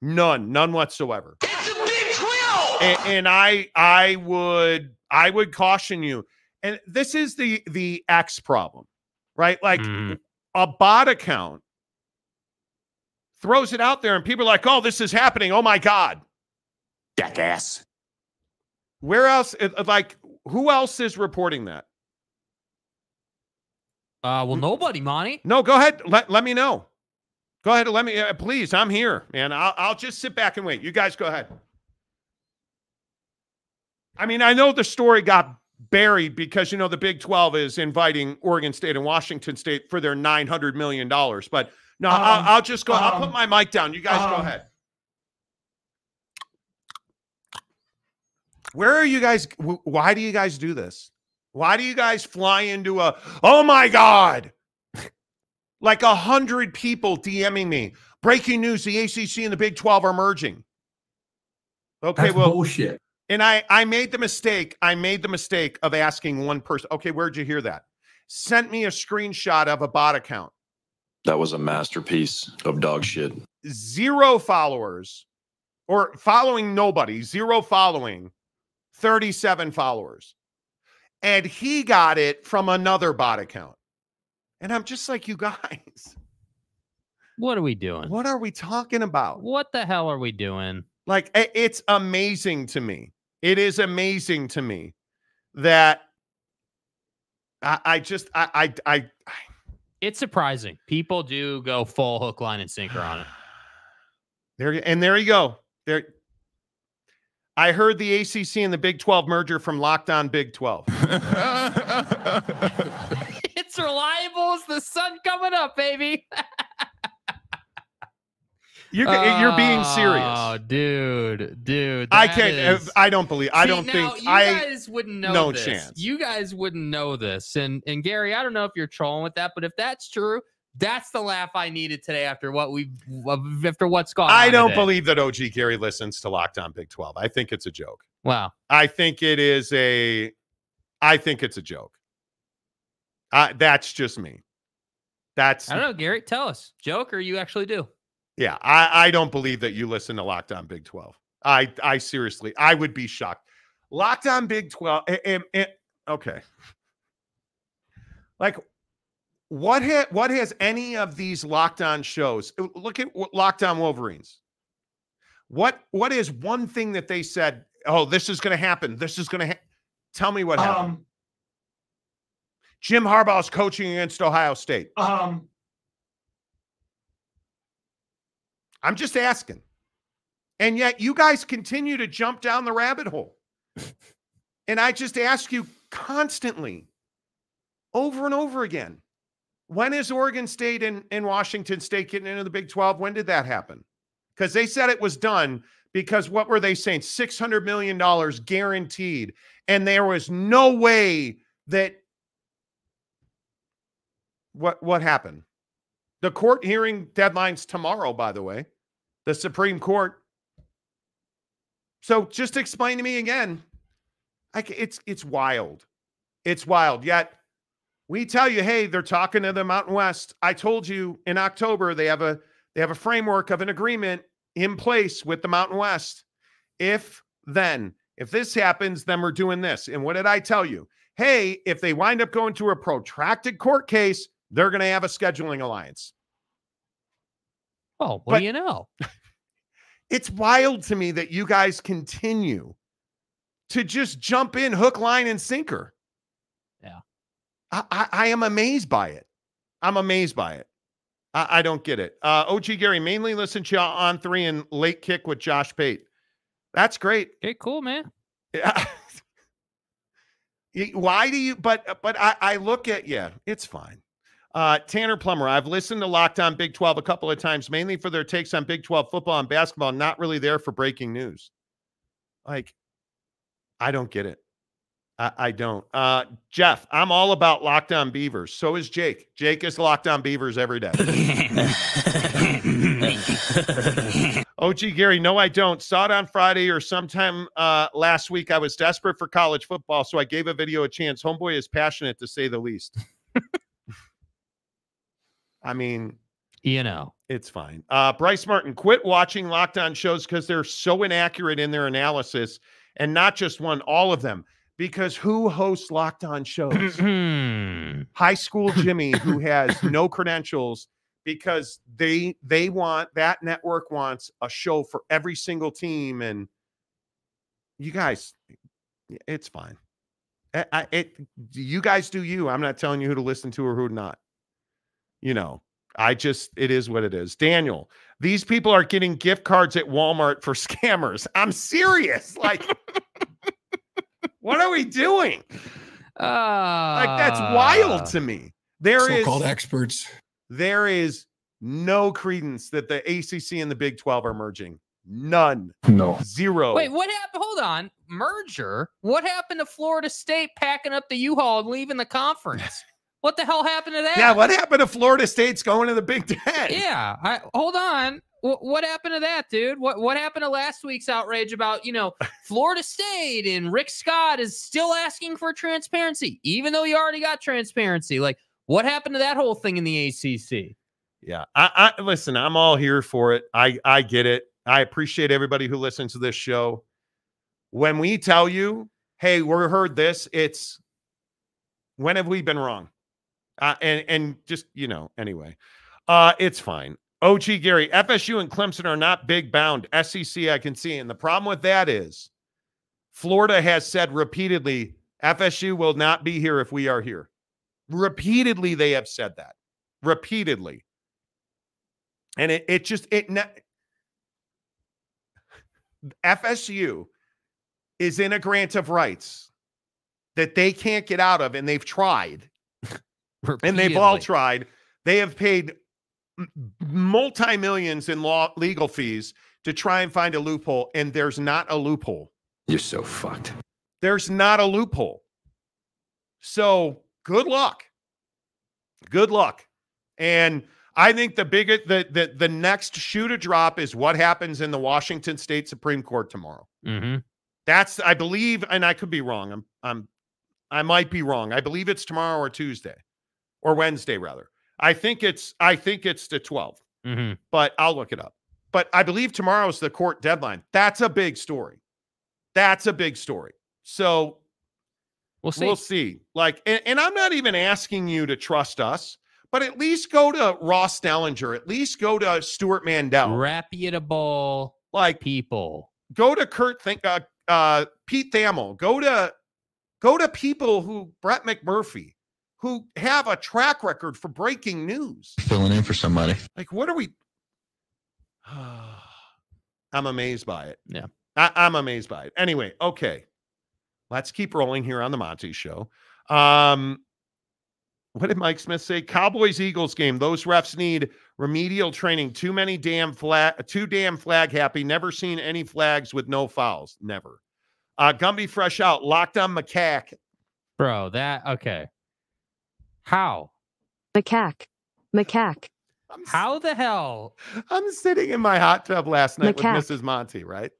[SPEAKER 2] None whatsoever.
[SPEAKER 5] It's a Big 12.
[SPEAKER 2] And I would caution you. And this is the X problem, right? Like a bot account throws it out there and people are like, oh, this is happening. Oh, my God.
[SPEAKER 5] Jackass.
[SPEAKER 2] Where else? Like, who else is reporting that?
[SPEAKER 3] Well, nobody, Monty.
[SPEAKER 2] No, go ahead. Let me know. Go ahead. Let me, please. I'm here, man. I'll just sit back and wait. You guys go ahead. I mean, I know the story got buried because, the Big 12 is inviting Oregon State and Washington State for their $900 million. But no, I'll just go. I'll put my mic down. You guys go ahead. Where are you guys? Why do you guys do this? Why do you guys fly into oh my God, like 100 people DMing me? Breaking news, the ACC and the Big 12 are merging. Okay,
[SPEAKER 6] that's bullshit.
[SPEAKER 2] And I made the mistake. Of asking one person, okay, where'd you hear that? Sent me a screenshot of a bot account.
[SPEAKER 4] That was a masterpiece of dog shit.
[SPEAKER 2] 0 followers, or following nobody, 0 following. 37 followers. And he got it from another bot account. And I'm just like, you guys.
[SPEAKER 3] What are we doing?
[SPEAKER 2] What are we talking about?
[SPEAKER 3] What the hell are we doing?
[SPEAKER 2] Like, it's amazing to me. It is amazing to me that
[SPEAKER 3] it's surprising. People do go full hook, line, and sinker on it.
[SPEAKER 2] There you go. There. I heard the ACC and the Big 12 merger from Locked On Big 12.
[SPEAKER 3] It's reliable as the sun coming up, baby.
[SPEAKER 2] You're being serious.
[SPEAKER 3] Oh, dude.
[SPEAKER 2] I can't. I don't believe. I don't think.
[SPEAKER 3] You guys wouldn't know
[SPEAKER 2] no
[SPEAKER 3] this.
[SPEAKER 2] chance.
[SPEAKER 3] You guys wouldn't know this. And Gary, I don't know if you're trolling with that, but if that's true, that's the laugh I needed today after what's gone on.
[SPEAKER 2] I don't
[SPEAKER 3] today.
[SPEAKER 2] believe that OG Gary listens to Locked On Big 12. I think it's a joke.
[SPEAKER 3] Wow.
[SPEAKER 2] I think it's a joke. That's just me.
[SPEAKER 3] I don't know, Gary. Tell us, joke or you actually do?
[SPEAKER 2] Yeah, I don't believe that you listen to Locked On Big 12. I seriously, I would be shocked. Locked On Big 12. Okay. Like, what has any of these Locked On shows? Look at Locked On Wolverines. What is one thing that they said? Oh, this is going to happen. This is going to tell me what happened. Jim Harbaugh's coaching against Ohio State. I'm just asking. And yet you guys continue to jump down the rabbit hole. And I just ask you constantly, over and over again, when is Oregon State and Washington State getting into the Big 12? When did that happen? Because they said it was done because what were they saying? $600 million guaranteed. And there was no way that what happened? The court hearing deadline's tomorrow, by the way, the Supreme Court. So just explain to me again. It's wild. It's wild. Yet we tell you, hey, they're talking to the Mountain West. I told you in October they have a framework of an agreement in place with the Mountain West. If this happens, then we're doing this. And what did I tell you? Hey, if they wind up going to a protracted court case, they're going to have a scheduling alliance.
[SPEAKER 3] Oh, what do you know?
[SPEAKER 2] It's wild to me that you guys continue to just jump in hook, line, and sinker.
[SPEAKER 3] Yeah.
[SPEAKER 2] I am amazed by it. I'm amazed by it. I don't get it. OG Gary, mainly listen to On 3 and Late Kick with Josh Pate. That's great.
[SPEAKER 3] Okay, cool, man.
[SPEAKER 2] Yeah. Why do you, but I look at, yeah, it's fine. Tanner Plummer, I've listened to Locked On Big 12 a couple of times, mainly for their takes on Big 12 football and basketball, not really there for breaking news. Like, I don't get it. I don't. Jeff, I'm all about Locked On Beavers. So is Jake. Jake is Locked On Beavers every day. OG Gary, no, I don't. Saw it on Friday or sometime last week. I was desperate for college football, so I gave a video a chance. Homeboy is passionate, to say the least. I mean,
[SPEAKER 3] you know,
[SPEAKER 2] it's fine. Bryce Martin, quit watching Locked On shows because they're so inaccurate in their analysis, and not just one, all of them. Because who hosts Locked On shows? High School Jimmy, who has no credentials, because they want, that network wants a show for every single team. And you guys, it's fine. You guys do you. I'm not telling you who to listen to or who not. You know, it is what it is. Daniel, these people are getting gift cards at Walmart for scammers. I'm serious. Like, what are we doing? Like, that's wild to me.
[SPEAKER 6] So-called experts.
[SPEAKER 2] There is no credence that the ACC and the Big 12 are merging. None.
[SPEAKER 6] No.
[SPEAKER 2] Zero.
[SPEAKER 3] Wait, what happened? Hold on. Merger? What happened to Florida State packing up the U-Haul and leaving the conference? What the hell happened to that?
[SPEAKER 2] Yeah, what happened to Florida State's going to the Big Ten?
[SPEAKER 3] Yeah, hold on. What happened to that, dude? What happened to last week's outrage about, Florida State and Rick Scott is still asking for transparency, even though he already got transparency? Like, what happened to that whole thing in the ACC?
[SPEAKER 2] Yeah, I listen, I'm all here for it. I get it. I appreciate everybody who listens to this show. When we tell you, hey, we heard this, it's, when have we been wrong? And just, anyway, it's fine. OG Gary, FSU and Clemson are not big bound. SEC, I can see. And the problem with that is Florida has said repeatedly, FSU will not be here if we are here. Repeatedly, they have said that. Repeatedly. And FSU is in a grant of rights that they can't get out of, and they've tried, and they've all tried. They have paid multi-millions in legal fees to try and find a loophole, and there's not a loophole.
[SPEAKER 4] You're so fucked.
[SPEAKER 2] There's not a loophole. So good luck. Good luck. And I think the next shoe to drop is what happens in the Washington State Supreme Court tomorrow.
[SPEAKER 3] Mm-hmm.
[SPEAKER 2] That's, I believe, and I could be wrong. I might be wrong. I believe it's tomorrow or Tuesday or Wednesday rather. I think it's the 12th, but I'll look it up. But I believe tomorrow's the court deadline. That's a big story. So we'll see. Like, and I'm not even asking you to trust us, but at least go to Ross Dellinger. At least go to Stuart Mandel.
[SPEAKER 3] Reputable people.
[SPEAKER 2] Go to Pete Thamel. Go to people who Brett McMurphy, who have a track record for breaking news.
[SPEAKER 6] Filling in for somebody.
[SPEAKER 2] Like, what are we? I'm amazed by it.
[SPEAKER 3] Yeah.
[SPEAKER 2] I'm amazed by it. Anyway, okay. Let's keep rolling here on the Monty Show. What did Mike Smith say? Cowboys-Eagles game. Those refs need remedial training. Too damn flag happy. Never seen any flags with no fouls. Never. Gumby fresh out. Locked on macaque.
[SPEAKER 3] Bro, okay. How?
[SPEAKER 7] Macaque.
[SPEAKER 3] How the hell?
[SPEAKER 2] I'm sitting in my hot tub last night with Mrs. Monty, right?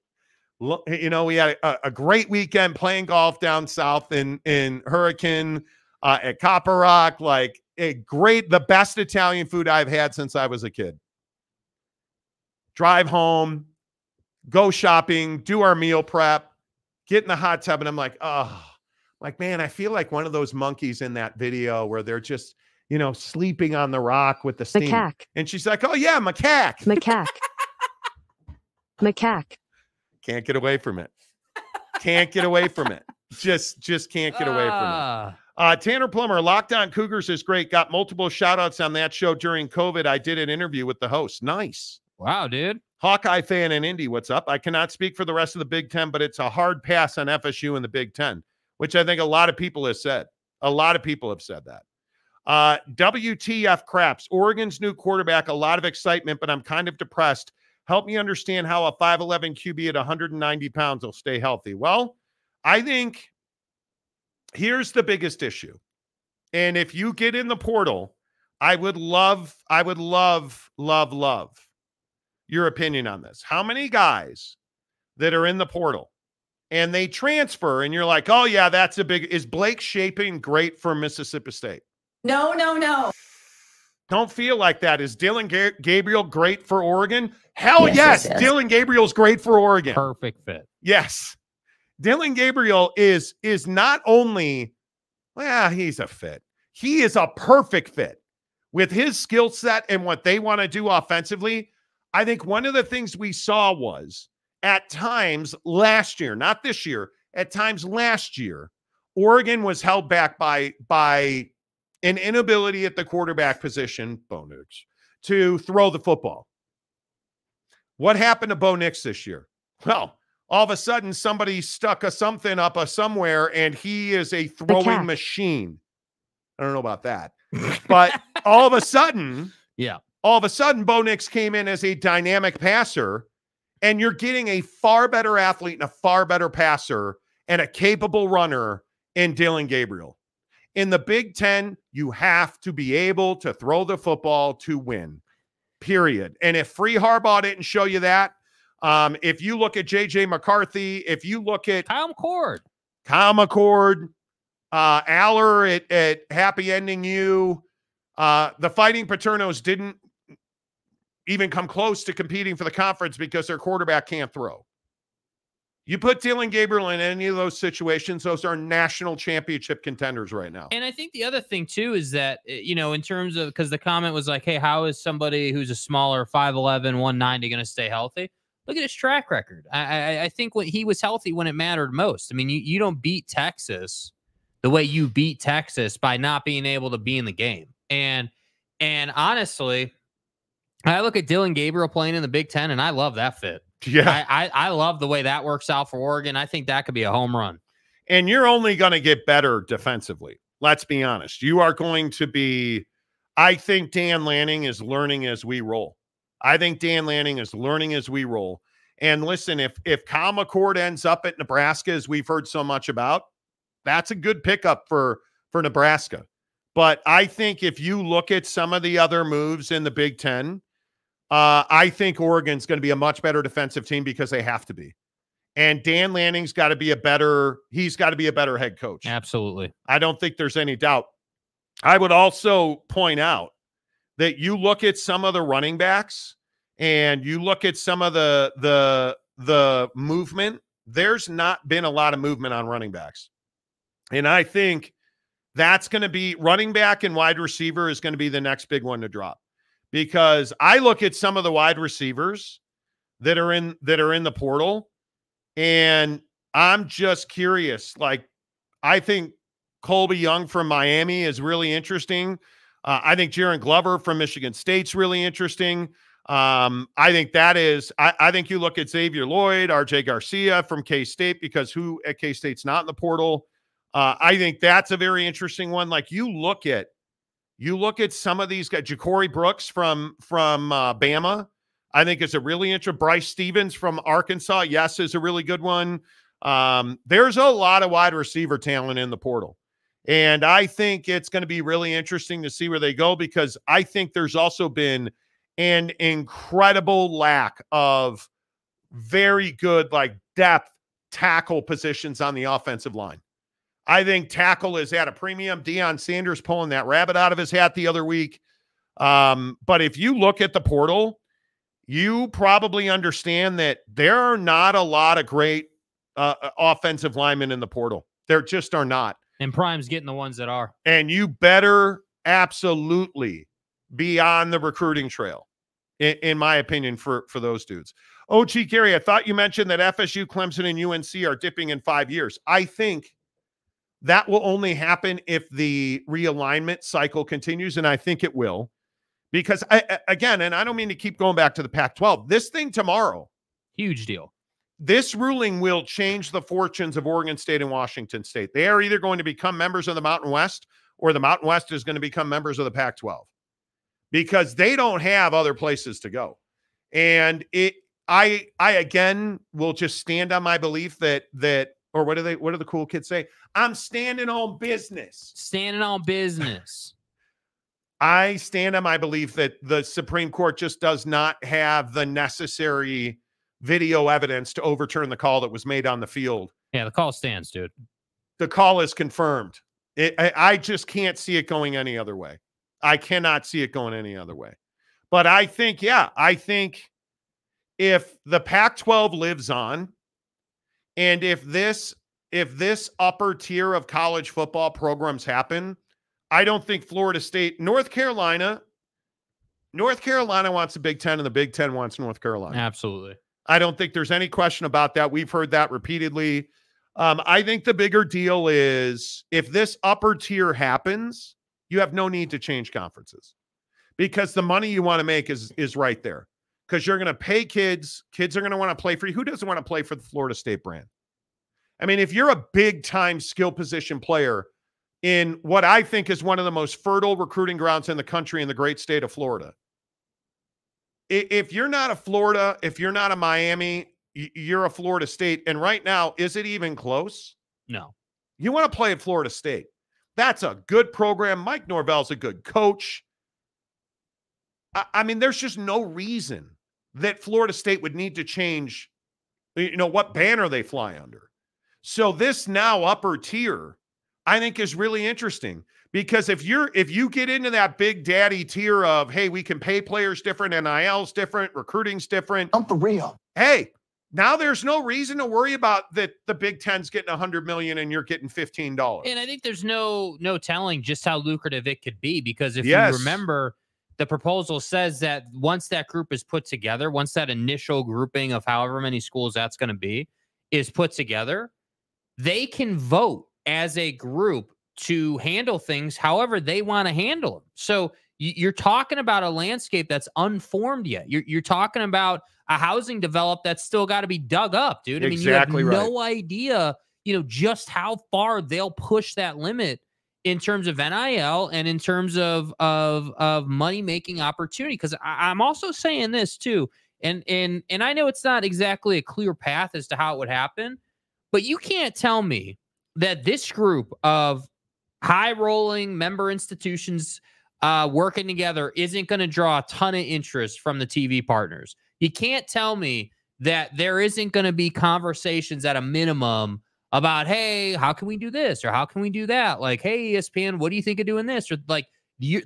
[SPEAKER 2] You know, we had a great weekend playing golf down south in Hurricane at Copper Rock. Like, the best Italian food I've had since I was a kid. Drive home, go shopping, do our meal prep, get in the hot tub, and I'm like, man, I feel like one of those monkeys in that video where they're just, sleeping on the rock with the steam.
[SPEAKER 7] Macaque.
[SPEAKER 2] And she's like, oh yeah, macaque.
[SPEAKER 7] Macaque.
[SPEAKER 2] Can't get away from it. Can't get away from it. Just can't get away from it. Tanner Plummer, Locked On Cougars is great. Got multiple shout outs on that show during COVID. I did an interview with the host. Nice.
[SPEAKER 3] Wow, dude.
[SPEAKER 2] Hawkeye fan in Indy. What's up? I cannot speak for the rest of the Big Ten, but it's a hard pass on FSU in the Big Ten, which I think a lot of people have said. A lot of people have said that. WTF craps. Oregon's new quarterback, a lot of excitement, but I'm kind of depressed. Help me understand how a 5'11 QB at 190 pounds will stay healthy. Well, I think here's the biggest issue. And if you get in the portal, I would love your opinion on this. How many guys that are in the portal and they transfer and you're like, oh yeah, is Blake Shapen great for Mississippi State?
[SPEAKER 8] No.
[SPEAKER 2] Don't feel like that. Is Dylan Gabriel great for Oregon? Hell yes. Dylan Gabriel's great for Oregon.
[SPEAKER 3] Perfect fit.
[SPEAKER 2] Yes. Dylan Gabriel is not only, he's a fit. He is a perfect fit with his skill set and what they want to do offensively. I think one of the things we saw was at times last year, not this year, at times last year, Oregon was held back by an inability at the quarterback position, Bo Nix, to throw the football. What happened to Bo Nix this year? Well, all of a sudden somebody stuck something up somewhere and he is a throwing machine. I don't know about that. But all of a sudden, Bo Nix came in as a dynamic passer, and you're getting a far better athlete and a far better passer and a capable runner in Dylan Gabriel. In the Big Ten, you have to be able to throw the football to win, period. And if Free Harbaugh didn't show you that, if you look at J.J. McCarthy, if you look at
[SPEAKER 3] Kyle
[SPEAKER 2] McCord, Aller at Happy Ending U, the Fighting Paternos didn't even come close to competing for the conference because their quarterback can't throw. You put Dylan Gabriel in any of those situations, those are national championship contenders right now.
[SPEAKER 3] And I think the other thing, too, is that, in terms of, because the comment was like, hey, how is somebody who's a smaller 5'11", 190 going to stay healthy? Look at his track record. I think when he was healthy when it mattered most. I mean, you don't beat Texas the way you beat Texas by not being able to be in the game. And honestly, I look at Dylan Gabriel playing in the Big Ten, and I love that fit.
[SPEAKER 2] Yeah.
[SPEAKER 3] I love the way that works out for Oregon. I think that could be a home run.
[SPEAKER 2] And you're only going to get better defensively. Let's be honest. You are going to be, I think Dan Lanning is learning as we roll. And listen, if Kyle McCord ends up at Nebraska, as we've heard so much about, that's a good pickup for Nebraska. But I think if you look at some of the other moves in the Big Ten, I think Oregon's going to be a much better defensive team because they have to be. And Dan Lanning's got to be a better head coach.
[SPEAKER 3] Absolutely.
[SPEAKER 2] I don't think there's any doubt. I would also point out that you look at some of the running backs and you look at some of the movement, there's not been a lot of movement on running backs. And I think that's going to be running back and wide receiver is going to be the next big one to drop. Because I look at some of the wide receivers that are in the portal, and I'm just curious. Like, I think Colby Young from Miami is really interesting. I think Jaron Glover from Michigan State's really interesting. I think I think you look at Xavier Lloyd, RJ Garcia from K-State, because who at K-State's not in the portal. I think that's a very interesting one. Like, you look at some of these guys. Ja'Cory Brooks from Bama, I think is a really interesting. Bryce Stevens from Arkansas, yes, is a really good one. There's a lot of wide receiver talent in the portal. And I think it's going to be really interesting to see where they go, because I think there's also been an incredible lack of very good, like, depth tackle positions on the offensive line. I think tackle is at a premium. Deion Sanders pulling that rabbit out of his hat the other week. But if you look at the portal, you probably understand that there are not a lot of great offensive linemen in the portal. There just are not.
[SPEAKER 3] And Prime's getting the ones that are.
[SPEAKER 2] And you better absolutely be on the recruiting trail, in my opinion, for those dudes. O.G. Gary, I thought you mentioned that FSU, Clemson, and UNC are dipping in 5 years. I think that will only happen if the realignment cycle continues, and I think it will. Because, again, and I don't mean to keep going back to the Pac-12, this thing tomorrow,
[SPEAKER 3] huge deal.
[SPEAKER 2] This ruling will change the fortunes of Oregon State and Washington State. They are either going to become members of the Mountain West, or the Mountain West is going to become members of the Pac-12, because they don't have other places to go. And I again will just stand on my belief that or what do the cool kids say? I'm standing on business.
[SPEAKER 3] Standing on business.
[SPEAKER 2] I stand on my belief that the Supreme Court just does not have the necessary video evidence to overturn the call that was made on the field.
[SPEAKER 3] Yeah, the call stands, dude.
[SPEAKER 2] The call is confirmed. I just can't see it going any other way. I cannot see it going any other way. But I think if the Pac-12 lives on, and if this upper tier of college football programs happen, I don't think Florida State, North Carolina wants the Big Ten, and the Big Ten wants North Carolina.
[SPEAKER 3] Absolutely.
[SPEAKER 2] I don't think there's any question about that. We've heard that repeatedly. I think the bigger deal is if this upper tier happens, you have no need to change conferences, because the money you want to make is right there, because you're going to pay kids. Kids are going to want to play for you. Who doesn't want to play for the Florida State brand? I mean, if you're a big-time skill position player in what I think is one of the most fertile recruiting grounds in the country, in the great state of Florida, if you're not a Florida, if you're not a Miami, you're a Florida State. And right now, is it even close?
[SPEAKER 3] No.
[SPEAKER 2] You want to play at Florida State. That's a good program. Mike Norvell's a good coach. I mean, there's just no reason that Florida State would need to change, what banner they fly under. So this now upper tier, I think, is really interesting, because if you get into that big daddy tier of, hey, we can pay players different, NIL's different, recruiting's different.
[SPEAKER 5] I'm for real.
[SPEAKER 2] Hey, now there's no reason to worry about that the Big Ten's getting $100 million and you're getting $15.
[SPEAKER 3] And I think there's no telling just how lucrative it could be, because if you remember, the proposal says that once that group is put together, once that initial grouping of however many schools that's going to be is put together, they can vote as a group to handle things however they want to handle them. So You're talking about a landscape that's unformed yet. You're talking about a housing develop that's still got to be dug up, dude. I mean,
[SPEAKER 2] Exactly
[SPEAKER 3] you have
[SPEAKER 2] right.
[SPEAKER 3] no idea, just how far they'll push that limit in terms of NIL and in terms of money making opportunity. Because I'm also saying this too, and I know it's not exactly a clear path as to how it would happen, but you can't tell me that this group of high rolling member institutions working together isn't going to draw a ton of interest from the TV partners. You can't tell me that there isn't going to be conversations at a minimum about, hey, how can we do this? Or how can we do that? Like, hey, ESPN, what do you think of doing this? Or like the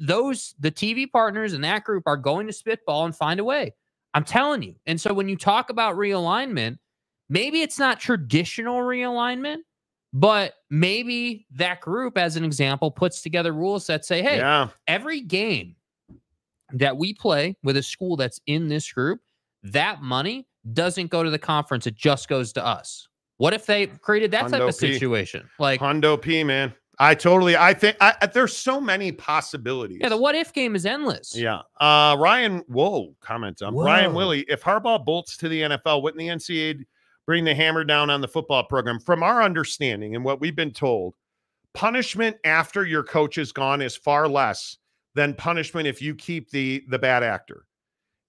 [SPEAKER 3] TV partners in that group are going to spitball and find a way. I'm telling you. And so when you talk about realignment, maybe it's not traditional realignment, but maybe that group, as an example, puts together rules that say, hey, every game that we play with a school that's in this group, that money doesn't go to the conference. It just goes to us. What if they created that type of situation? Like
[SPEAKER 2] Hondo P, man. I think there's so many possibilities.
[SPEAKER 3] Yeah, the what if game is endless.
[SPEAKER 2] Yeah. Ryan, comments on Brian Willie. If Harbaugh bolts to the NFL, wouldn't the NCAA bring the hammer down on the football program? From our understanding and what we've been told, punishment after your coach is gone is far less than punishment if you keep the bad actor.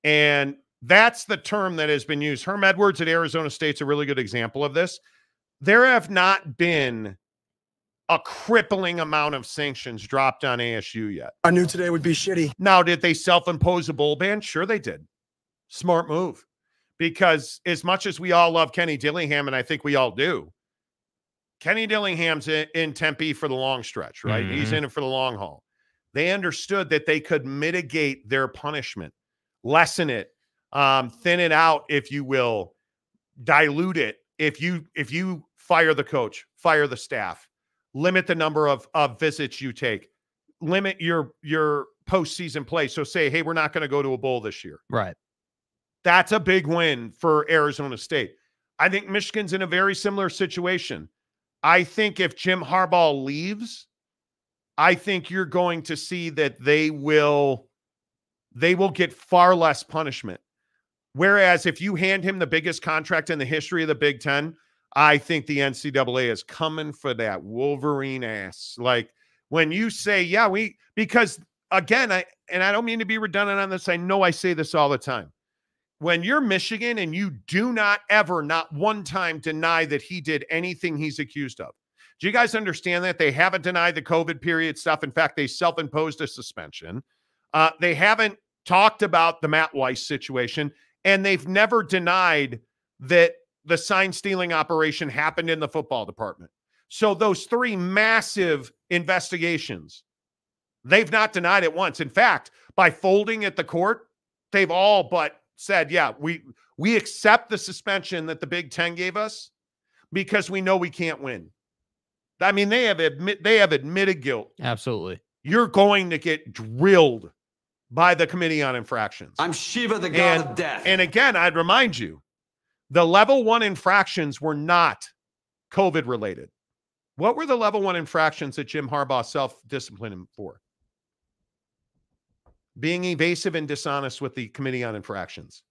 [SPEAKER 2] And that's the term that has been used. Herm Edwards at Arizona State's a really good example of this. There have not been a crippling amount of sanctions dropped on ASU yet.
[SPEAKER 6] I knew today would be shitty.
[SPEAKER 2] Now, did they self-impose a bowl ban? Sure they did. Smart move. Because as much as we all love Kenny Dillingham, and I think we all do, Kenny Dillingham's in Tempe for the long stretch, right?
[SPEAKER 3] Mm-hmm.
[SPEAKER 2] He's in it for the long haul. They understood that they could mitigate their punishment, lessen it, thin it out, if you will, dilute it. If you fire the coach, fire the staff, limit the number of visits you take, limit your postseason play. So say, hey, we're not going to go to a bowl this year.
[SPEAKER 3] Right.
[SPEAKER 2] That's a big win for Arizona State. I think Michigan's in a very similar situation. I think if Jim Harbaugh leaves, I think you're going to see that they will get far less punishment. Whereas if you hand him the biggest contract in the history of the Big Ten, I think the NCAA is coming for that Wolverine ass. Like when you say, because again, I don't mean to be redundant on this. I know I say this all the time. When you're Michigan and you do not ever, not one time, deny that he did anything he's accused of. Do you guys understand that? They haven't denied the COVID period stuff. In fact, they self-imposed a suspension. They haven't talked about the Matt Weiss situation, and they've never denied that the sign stealing operation happened in the football department. So those three massive investigations, they've not denied it once. In fact, by folding at the court, they've all but said, we accept the suspension that the Big Ten gave us because we know we can't win. I mean, they have admitted guilt.
[SPEAKER 3] Absolutely.
[SPEAKER 2] You're going to get drilled by the Committee on Infractions.
[SPEAKER 4] I'm Shiva, the god of death.
[SPEAKER 2] And again, I'd remind you, the level 1 infractions were not COVID related. What were the level 1 infractions that Jim Harbaugh self-disciplined him for? Being evasive and dishonest with the Committee on Infractions.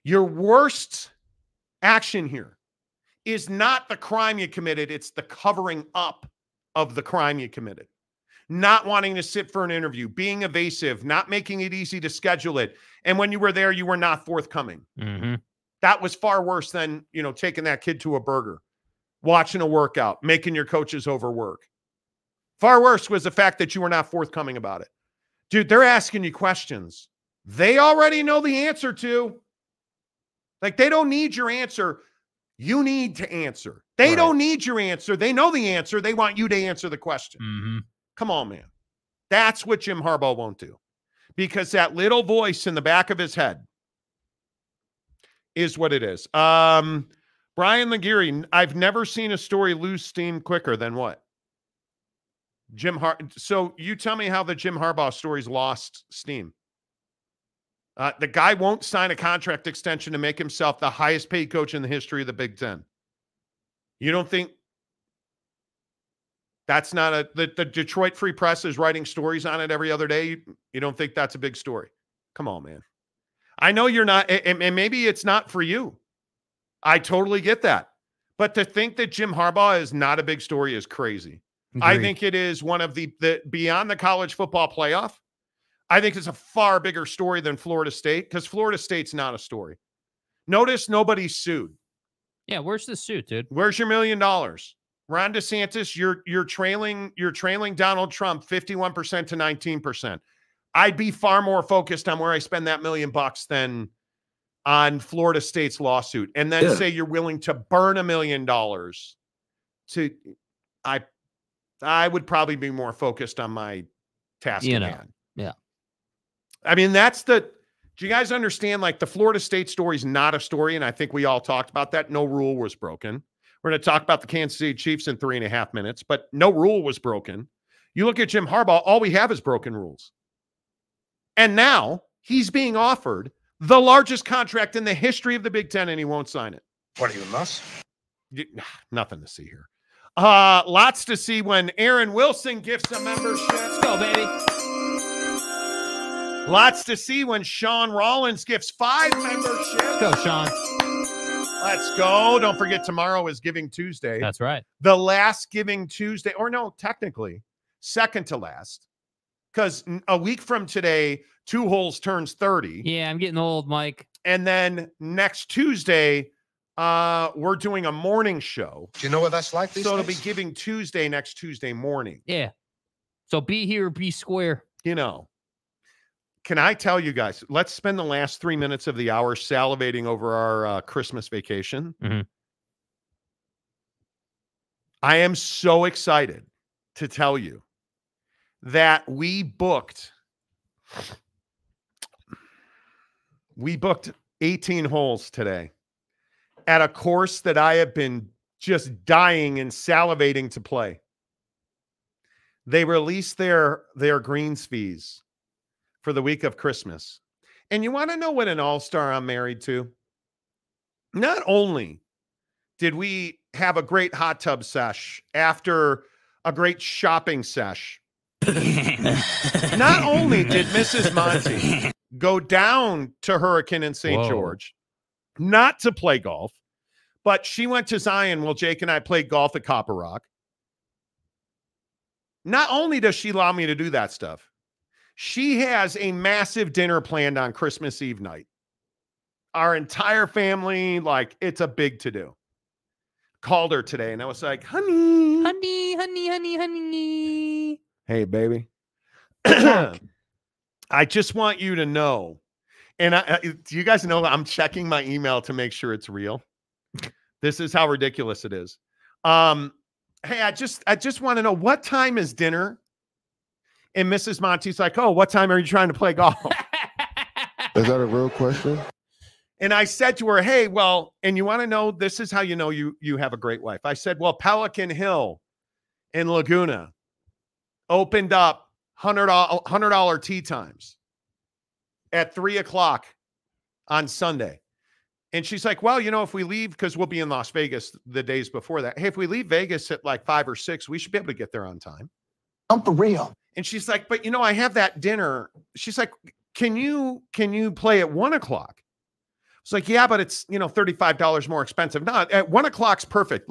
[SPEAKER 2] Your worst action here is not the crime you committed. It's the covering up of the crime you committed. Not wanting to sit for an interview, being evasive, not making it easy to schedule it. And when you were there, you were not forthcoming.
[SPEAKER 3] Mm-hmm.
[SPEAKER 2] That was far worse than, taking that kid to a burger, watching a workout, making your coaches overwork. Far worse was the fact that you were not forthcoming about it. Dude, they're asking you questions they already know the answer to. Like, they don't need your answer. You need to answer. They don't need your answer. They know the answer. They want you to answer the question.
[SPEAKER 3] Mm-hmm.
[SPEAKER 2] Come on, man. That's what Jim Harbaugh won't do. Because that little voice in the back of his head is what it is. Brian Laguerre, I've never seen a story lose steam quicker than what? So you tell me how the Jim Harbaugh story's lost steam. The guy won't sign a contract extension to make himself the highest paid coach in the history of the Big Ten. You don't think That's not the Detroit Free Press is writing stories on it every other day. You don't think that's a big story? Come on, man. I know you're not, and maybe it's not for you. I totally get that. But to think that Jim Harbaugh is not a big story is crazy.
[SPEAKER 3] Agreed.
[SPEAKER 2] I think it is one of the beyond the college football playoff. I think it's a far bigger story than Florida State, because Florida State's not a story. Notice nobody's sued.
[SPEAKER 3] Yeah, where's the suit, dude?
[SPEAKER 2] Where's your $1 million? Ron DeSantis, you're trailing Donald Trump 51% to 19%. I'd be far more focused on where I spend that $1 million than on Florida State's lawsuit, and then say you're willing to burn $1 million. I would probably be more focused on my task at hand.
[SPEAKER 3] Yeah.
[SPEAKER 2] I mean, do you guys understand? Like, the Florida State story is not a story, and I think we all talked about that. No rule was broken. We're going to talk about the Kansas City Chiefs in 3.5 minutes, but no rule was broken. You look at Jim Harbaugh, all we have is broken rules. And now he's being offered the largest contract in the history of the Big Ten, and he won't sign it.
[SPEAKER 5] What are you, nuts?
[SPEAKER 2] Nothing to see here. Lots to see when Aaron Wilson gifts a membership.
[SPEAKER 3] Let's go, baby.
[SPEAKER 2] Lots to see when Sean Rollins gifts 5 memberships.
[SPEAKER 3] Let's go, Sean.
[SPEAKER 2] Let's go. Don't forget, tomorrow is Giving Tuesday.
[SPEAKER 3] That's right.
[SPEAKER 2] The last Giving Tuesday, or no, technically, second to last. Because a week from today, Two Holes turns 30.
[SPEAKER 3] Yeah, I'm getting old, Mike.
[SPEAKER 2] And then next Tuesday, we're doing a morning show.
[SPEAKER 5] Do you know what that's like these
[SPEAKER 2] days? So it'll be Giving Tuesday next Tuesday morning.
[SPEAKER 3] Yeah. So be here, be square.
[SPEAKER 2] You know. Can I tell you guys, let's spend the last 3 minutes of the hour salivating over our Christmas vacation.
[SPEAKER 3] Mm-hmm.
[SPEAKER 2] I am so excited to tell you that we booked 18 holes today at a course that I have been just dying and salivating to play. They released their greens fees for the week of Christmas. And you want to know what an all-star I'm married to? Not only did we have a great hot tub sesh after a great shopping sesh, not only did Mrs. Monty go down to Hurricane in St. George, not to play golf, but she went to Zion while Jake and I played golf at Copper Rock. Not only does she allow me to do that stuff, she has a massive dinner planned on Christmas Eve night. Our entire family, like, it's a big to-do. Called her today, and I was like, honey. Hey, baby. I just want you to know, and do you guys know that I'm checking my email to make sure it's real? This is how ridiculous it is. Hey, I just want to know, what time is dinner? And Mrs. Monty's like, oh, what time are you trying to play golf?
[SPEAKER 7] Is that a real question?
[SPEAKER 2] And I said to her, hey, well, and you want to know, this is how you know you have a great wife. I said, well, Pelican Hill in Laguna opened up $100 tee times at 3:00 on Sunday. And she's like, well, you know, if we leave, because we'll be in Las Vegas the days before that. Hey, if we leave Vegas at like 5 or 6, we should be able to get there on time.
[SPEAKER 5] I'm for real.
[SPEAKER 2] And she's like, but you know, I have that dinner. She's like, can you play at 1:00? It's like, yeah, but it's, you know, $35 more expensive. No, at 1:00's perfect.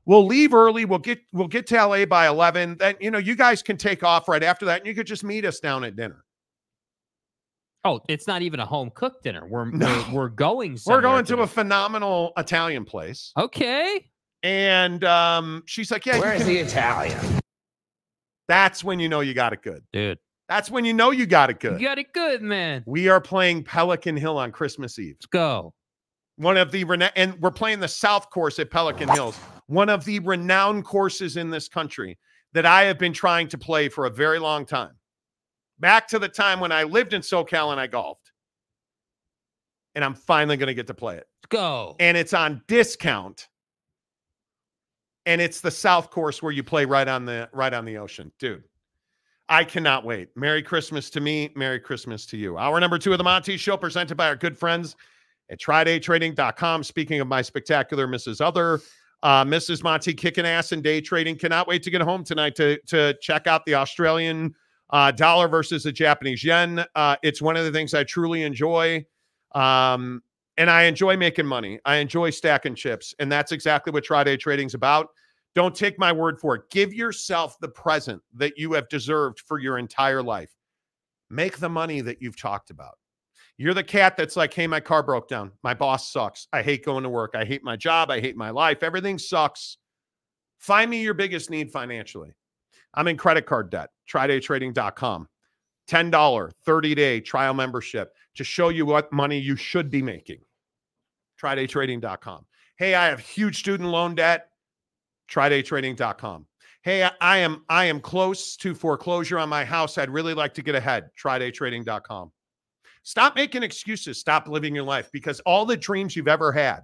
[SPEAKER 2] We'll leave early. We'll get to LA by 11. Then, you know, you guys can take off right after that, and you could just meet us down at dinner.
[SPEAKER 3] Oh, it's not even a home cooked dinner. We're going
[SPEAKER 2] somewhere. We're going to a phenomenal Italian place.
[SPEAKER 3] Okay.
[SPEAKER 2] And she's like, yeah.
[SPEAKER 5] Where's the Italian?
[SPEAKER 2] That's when you know you got it good.
[SPEAKER 3] Dude.
[SPEAKER 2] That's when you know you got it good.
[SPEAKER 3] You got it good, man.
[SPEAKER 2] We are playing Pelican Hill on Christmas Eve.
[SPEAKER 3] Let's go.
[SPEAKER 2] One of the and we're playing the South Course at Pelican Hills, one of the renowned courses in this country that I have been trying to play for a very long time. Back to the time when I lived in SoCal and I golfed. And I'm finally going to get to play it.
[SPEAKER 3] Let's go.
[SPEAKER 2] And it's on discount. And it's the South Course where you play right on the ocean. Dude, I cannot wait. Merry Christmas to me. Merry Christmas to you. Hour number 2 of the Monty Show, presented by our good friends at TridayTrading.com. Speaking of my spectacular Mrs. Other, Mrs. Monty kicking ass in day trading. Cannot wait to get home tonight to check out the Australian dollar versus the Japanese yen. It's one of the things I truly enjoy. And I enjoy making money. I enjoy stacking chips. And that's exactly what Tri-Day trading is about. Don't take my word for it. Give yourself the present that you have deserved for your entire life. Make the money that you've talked about. You're the cat that's like, hey, my car broke down. My boss sucks. I hate going to work. I hate my job. I hate my life. Everything sucks. Find me your biggest need financially. I'm in credit card debt. TridayTrading.com. $10 30-day trial membership to show you what money you should be making. TridayTrading.com. Hey, I have huge student loan debt. TridayTrading.com. Hey, I am close to foreclosure on my house. I'd really like to get ahead. TridayTrading.com. Stop making excuses. Stop living your life, because all the dreams you've ever had,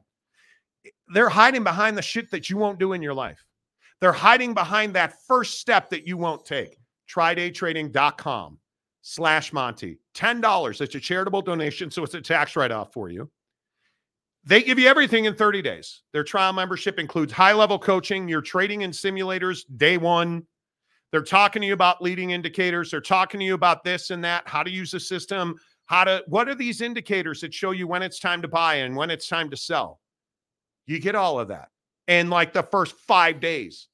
[SPEAKER 2] they're hiding behind the shit that you won't do in your life. They're hiding behind that first step that you won't take. TridayTrading.com/Monty. $10. It's a charitable donation, so it's a tax write-off for you. They give you everything in 30 days. Their trial membership includes high-level coaching, your trading in simulators day one. They're talking to you about leading indicators. They're talking to you about this and that, how to use the system, what are these indicators that show you when it's time to buy and when it's time to sell. You get all of that in like the first 5 days.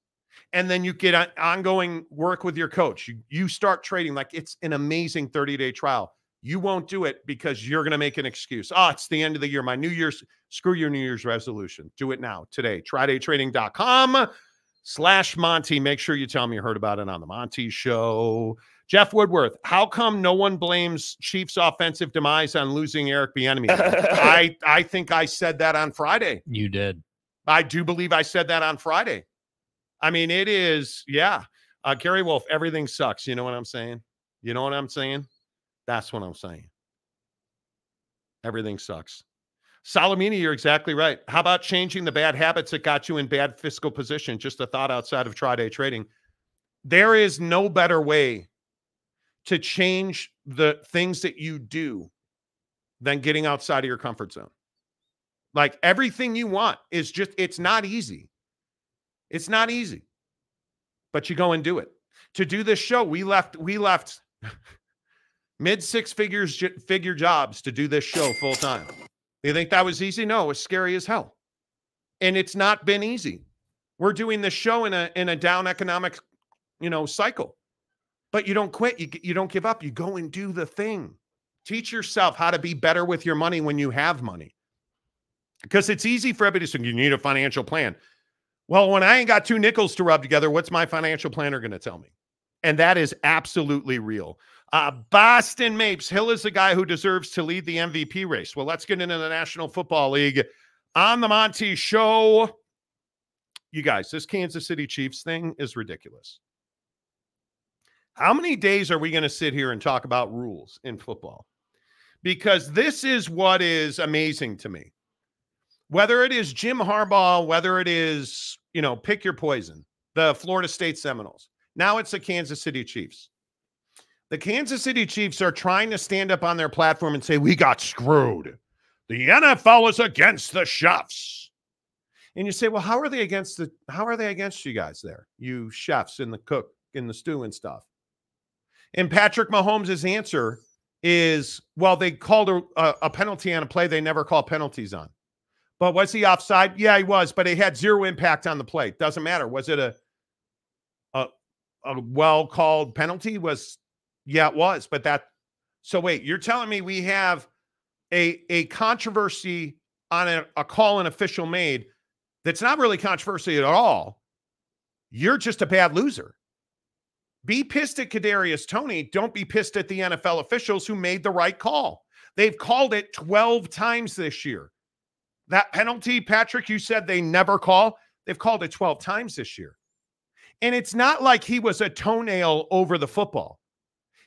[SPEAKER 2] And then you get ongoing work with your coach. You start trading. Like, it's an amazing 30-day trial. You won't do it because you're going to make an excuse. Oh, it's the end of the year. My New Year's, screw your New Year's resolution. Do it now, today. TridayTrading.com/Monty. Make sure you tell me you heard about it on the Monty Show. Jeff Woodworth, how come no one blames Chiefs' offensive demise on losing Eric Bieniemy? I think I said that on Friday.
[SPEAKER 3] You did.
[SPEAKER 2] I do believe I said that on Friday. I mean, it is, yeah. Gary Wolf, everything sucks. You know what I'm saying? You know what I'm saying? That's what I'm saying. Everything sucks. Salamini, you're exactly right. How about changing the bad habits that got you in bad fiscal position? Just a thought outside of Tri-Day trading. There is no better way to change the things that you do than getting outside of your comfort zone. Like, everything you want is just, it's not easy. It's not easy, but you go and do it. To do this show, we left mid figure jobs to do this show full time. You think that was easy? No, it was scary as hell. And it's not been easy. We're doing this show in a down economic, cycle. But you don't quit. You don't give up. You go and do the thing. Teach yourself how to be better with your money when you have money. Because it's easy for everybody to say, you need a financial plan. Well, when I ain't got two nickels to rub together, what's my financial planner going to tell me? And that is absolutely real. Boston Mapes, Hill is the guy who deserves to lead the MVP race. Well, let's get into the National Football League on the Monty Show. You guys, this Kansas City Chiefs thing is ridiculous. How many days are we going to sit here and talk about rules in football? Because this is what is amazing to me. Whether it is Jim Harbaugh, whether it is, pick your poison, the Florida State Seminoles. Now it's the Kansas City Chiefs. The Kansas City Chiefs are trying to stand up on their platform and say, we got screwed. The NFL is against the chefs. And you say, well, how are they against you guys there? You chefs and the cook in the stew and stuff. And Patrick Mahomes' answer is, well, they called a penalty on a play they never call penalties on. But was he offside? Yeah, he was, but it had zero impact on the play. Doesn't matter. Was it a well-called penalty? Yeah, it was. So wait, you're telling me we have a controversy on a call an official made that's not really controversy at all. You're just a bad loser. Be pissed at Kadarius Toney. Don't be pissed at the NFL officials who made the right call. They've called it 12 times this year. That penalty, Patrick, you said they never call. They've called it 12 times this year. And it's not like he was a toenail over the football.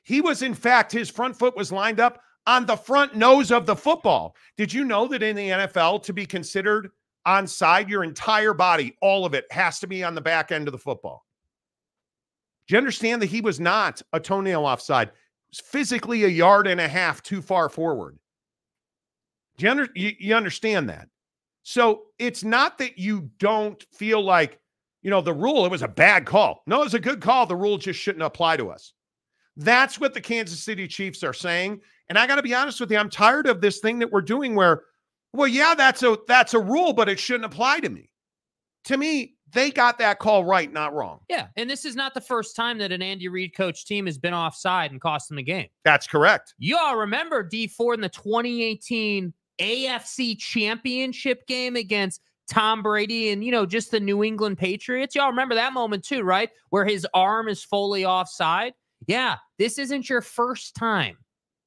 [SPEAKER 2] He was, in fact, his front foot was lined up on the front nose of the football. Did you know that in the NFL, to be considered onside, your entire body, all of it, has to be on the back end of the football? Do you understand that he was not a toenail offside? He was physically 1.5 yards too far forward. Do you understand that? So it's not that you don't feel like, the rule, it was a bad call. No, it was a good call. The rule just shouldn't apply to us. That's what the Kansas City Chiefs are saying. And I got to be honest with you, I'm tired of this thing that we're doing where, well, yeah, that's a rule, but it shouldn't apply to me. To me, they got that call right, not wrong.
[SPEAKER 3] Yeah, and this is not the first time that an Andy Reid coach team has been offside and cost them the game.
[SPEAKER 2] That's correct.
[SPEAKER 3] You all remember D Ford in the 2018 AFC Championship game against Tom Brady and, just the New England Patriots. Y'all remember that moment too, right? Where his arm is fully offside. Yeah, this isn't your first time,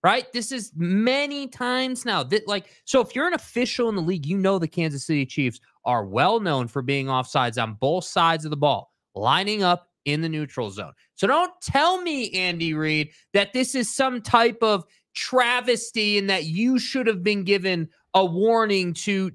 [SPEAKER 3] right? This is many times now. So if you're an official in the league, the Kansas City Chiefs are well known for being offsides on both sides of the ball, lining up in the neutral zone. So don't tell me, Andy Reid, that this is some type of travesty and that you should have been given a warning to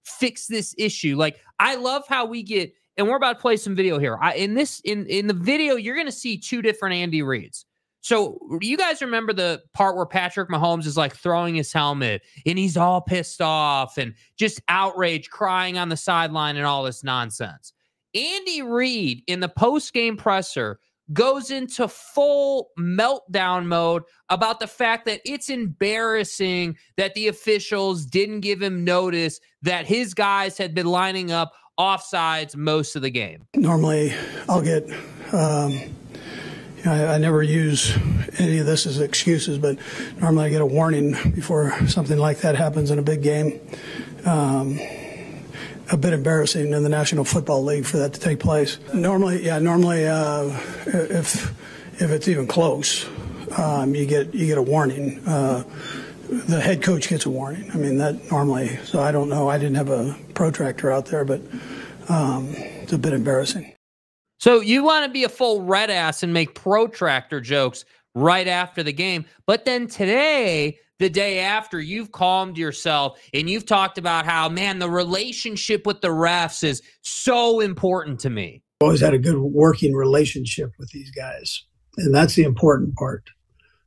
[SPEAKER 3] fix this issue. Like, I love how we get, and we're about to play some video here. In the video, you're going to see two different Andy Reids. So you guys remember the part where Patrick Mahomes is like throwing his helmet and he's all pissed off and just outraged, crying on the sideline and all this nonsense. Andy Reid in the post-game presser goes into full meltdown mode about the fact that it's embarrassing that the officials didn't give him notice that his guys had been lining up offsides most of the game.
[SPEAKER 8] Normally, I'll get, I never use any of this as excuses, but normally I get a warning before something like that happens in a big game. A bit embarrassing in the National Football League for that to take place. Normally, if it's even close, you get a warning. The head coach gets a warning. I mean, that normally. So I don't know. I didn't have a protractor out there, but it's a bit embarrassing.
[SPEAKER 3] So you want to be a full red ass and make protractor jokes right after the game, but then today, the day after, you've calmed yourself and you've talked about how, man, the relationship with the refs is so important to me.
[SPEAKER 8] I've always had a good working relationship with these guys, and that's the important part.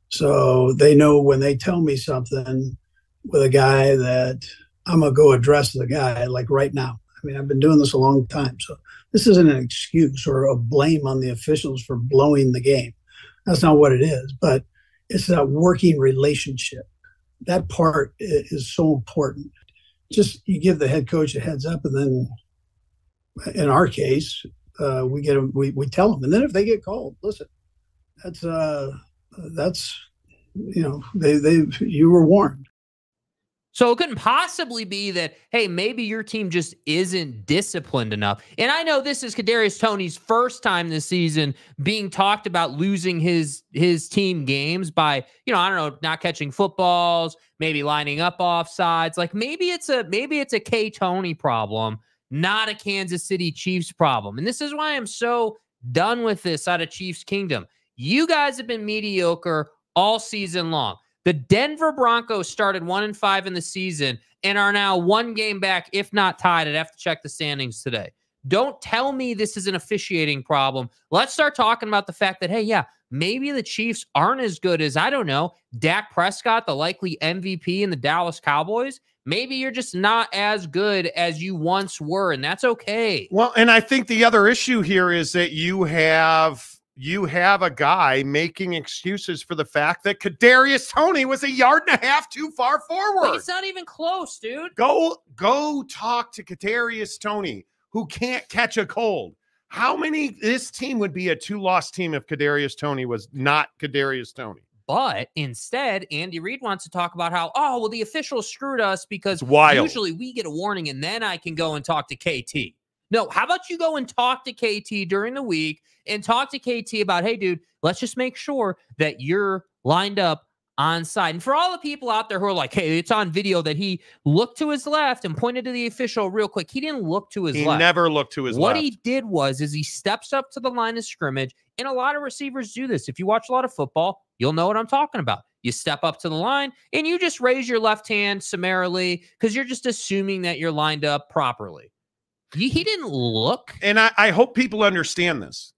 [SPEAKER 8] So they know when they tell me something with a guy that I'm going to go address the guy, like right now. I mean, I've been doing this a long time, so this isn't an excuse or a blame on the officials for blowing the game. That's not what it is, but it's that working relationship. That part is so important. Just you give the head coach a heads up, and then in our case, we tell them, and then if they get called, listen, that's you were warned.
[SPEAKER 3] So it couldn't possibly be that, hey, maybe your team just isn't disciplined enough. And I know this is Kadarius Toney's first time this season being talked about losing his team games by, I don't know, not catching footballs, maybe lining up offsides. Like maybe it's a K Toney problem, not a Kansas City Chiefs problem. And this is why I'm so done with this out of Chiefs Kingdom. You guys have been mediocre all season long. The Denver Broncos started 1-5 in the season and are now one game back, if not tied. I'd have to check the standings today. Don't tell me this is an officiating problem. Let's start talking about the fact that, hey, yeah, maybe the Chiefs aren't as good as, I don't know, Dak Prescott, the likely MVP in the Dallas Cowboys. Maybe you're just not as good as you once were, and that's okay.
[SPEAKER 2] Well, and I think the other issue here is that you have a guy making excuses for the fact that Kadarius Toney was 1.5 yards too far forward.
[SPEAKER 3] Like, it's not even close, dude.
[SPEAKER 2] Go talk to Kadarius Toney, who can't catch a cold. This team would be a 2-loss team if Kadarius Toney was not Kadarius Toney.
[SPEAKER 3] But instead, Andy Reid wants to talk about how, the officials screwed us because usually we get a warning and then I can go and talk to KT. No, how about you go and talk to KT during the week and talk to KT about, hey, dude, let's just make sure that you're lined up on side. And for all the people out there who are like, hey, it's on video that he looked to his left and pointed to the official real quick. He didn't look to his left.
[SPEAKER 2] He never looked to his left.
[SPEAKER 3] What he did was he steps up to the line of scrimmage, and a lot of receivers do this. If you watch a lot of football, you'll know what I'm talking about. You step up to the line, and you just raise your left hand summarily because you're just assuming that you're lined up properly. He didn't look.
[SPEAKER 2] And I hope people understand this.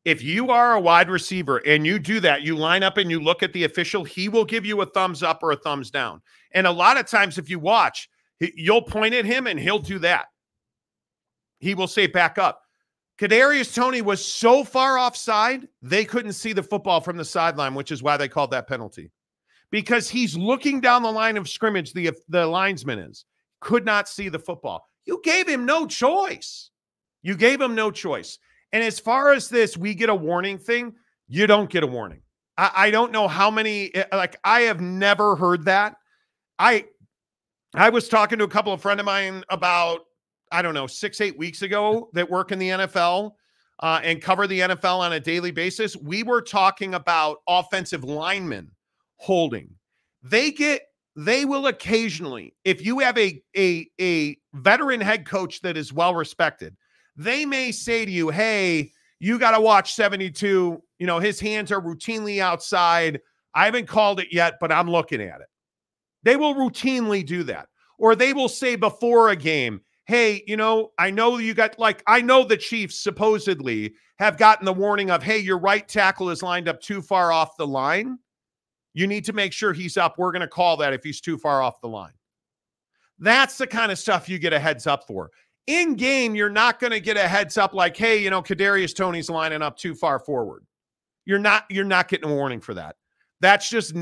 [SPEAKER 2] If you are a wide receiver and you do that, you line up and you look at the official, he will give you a thumbs up or a thumbs down. And a lot of times if you watch, You'll point at him and he'll do that. He will say back up. Kadarius Toney was so far offside, they couldn't see the football from the sideline, which is why they called that penalty. Because he's looking down the line of scrimmage, the linesman could not see the football. You gave him no choice. You gave him no choice. And as far as this, we get a warning thing, you don't get a warning. I don't know how many, like, I have never heard that. I was talking to a couple of friends of mine about, I don't know, 6-8 weeks ago that work in the NFL and cover the NFL on a daily basis. We were talking about offensive linemen holding. They will occasionally, if you have a veteran head coach that is well respected, they may say to you, hey, you got to watch 72. You know, his hands are routinely outside. I haven't called it yet, but I'm looking at it. They will routinely do that. Or they will say before a game, hey, you know, I know you got, like, I know the Chiefs supposedly have gotten the warning of, hey, your right tackle is lined up too far off the line. You need to make sure he's up. We're going to call that if he's too far off the line. That's the kind of stuff you get a heads up for. In game, you're not going to get a heads up like, hey, you know, Kadarius Toney's lining up too far forward. You're not getting a warning for that. That is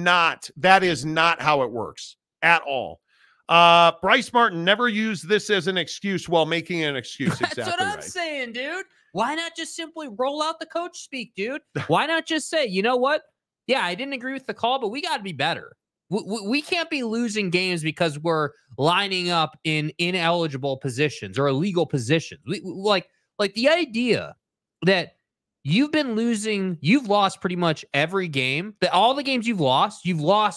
[SPEAKER 2] not how it works at all. Bryce Martin never used this as an excuse while making an excuse.
[SPEAKER 3] That's
[SPEAKER 2] exactly
[SPEAKER 3] what I'm saying, dude. Why not just simply roll out the coach speak, dude? Why not just say, you know what? Yeah, I didn't agree with the call, but we got to be better. We can't be losing games because we're lining up in ineligible positions or illegal positions. Like the idea that you've been losing, you've lost pretty much every game. All the games you've lost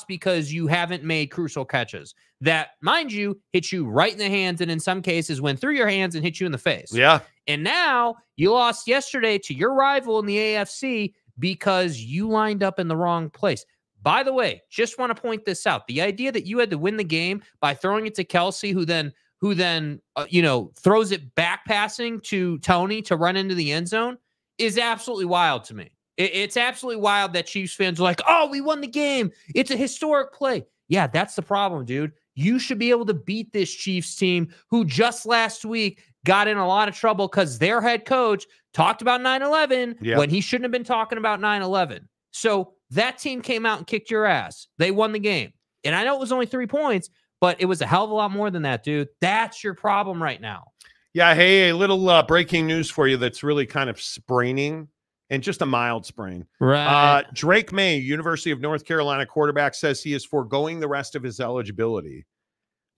[SPEAKER 3] because you haven't made crucial catches that, mind you, hit you right in the hands and in some cases went through your hands and hit you in the face.
[SPEAKER 2] Yeah.
[SPEAKER 3] And now you lost yesterday to your rival in the AFC because you lined up in the wrong place. By the way, just want to point this out. The idea that you had to win the game by throwing it to Kelsey, who then throws it back passing to Toney to run into the end zone is absolutely wild to me. It's absolutely wild that Chiefs fans are like, oh, we won the game. It's a historic play. Yeah, that's the problem, dude. You should be able to beat this Chiefs team who just last week got in a lot of trouble because their head coach talked about 9/11 when he shouldn't have been talking about 9/11. So that team came out and kicked your ass. They won the game. And I know it was only 3 points, but it was a hell of a lot more than that, dude. That's your problem right now.
[SPEAKER 2] Yeah, hey, a little breaking news for you that's really kind of spraining, and just a mild sprain.
[SPEAKER 3] Right.
[SPEAKER 2] Drake May, University of North Carolina quarterback, says he is foregoing the rest of his eligibility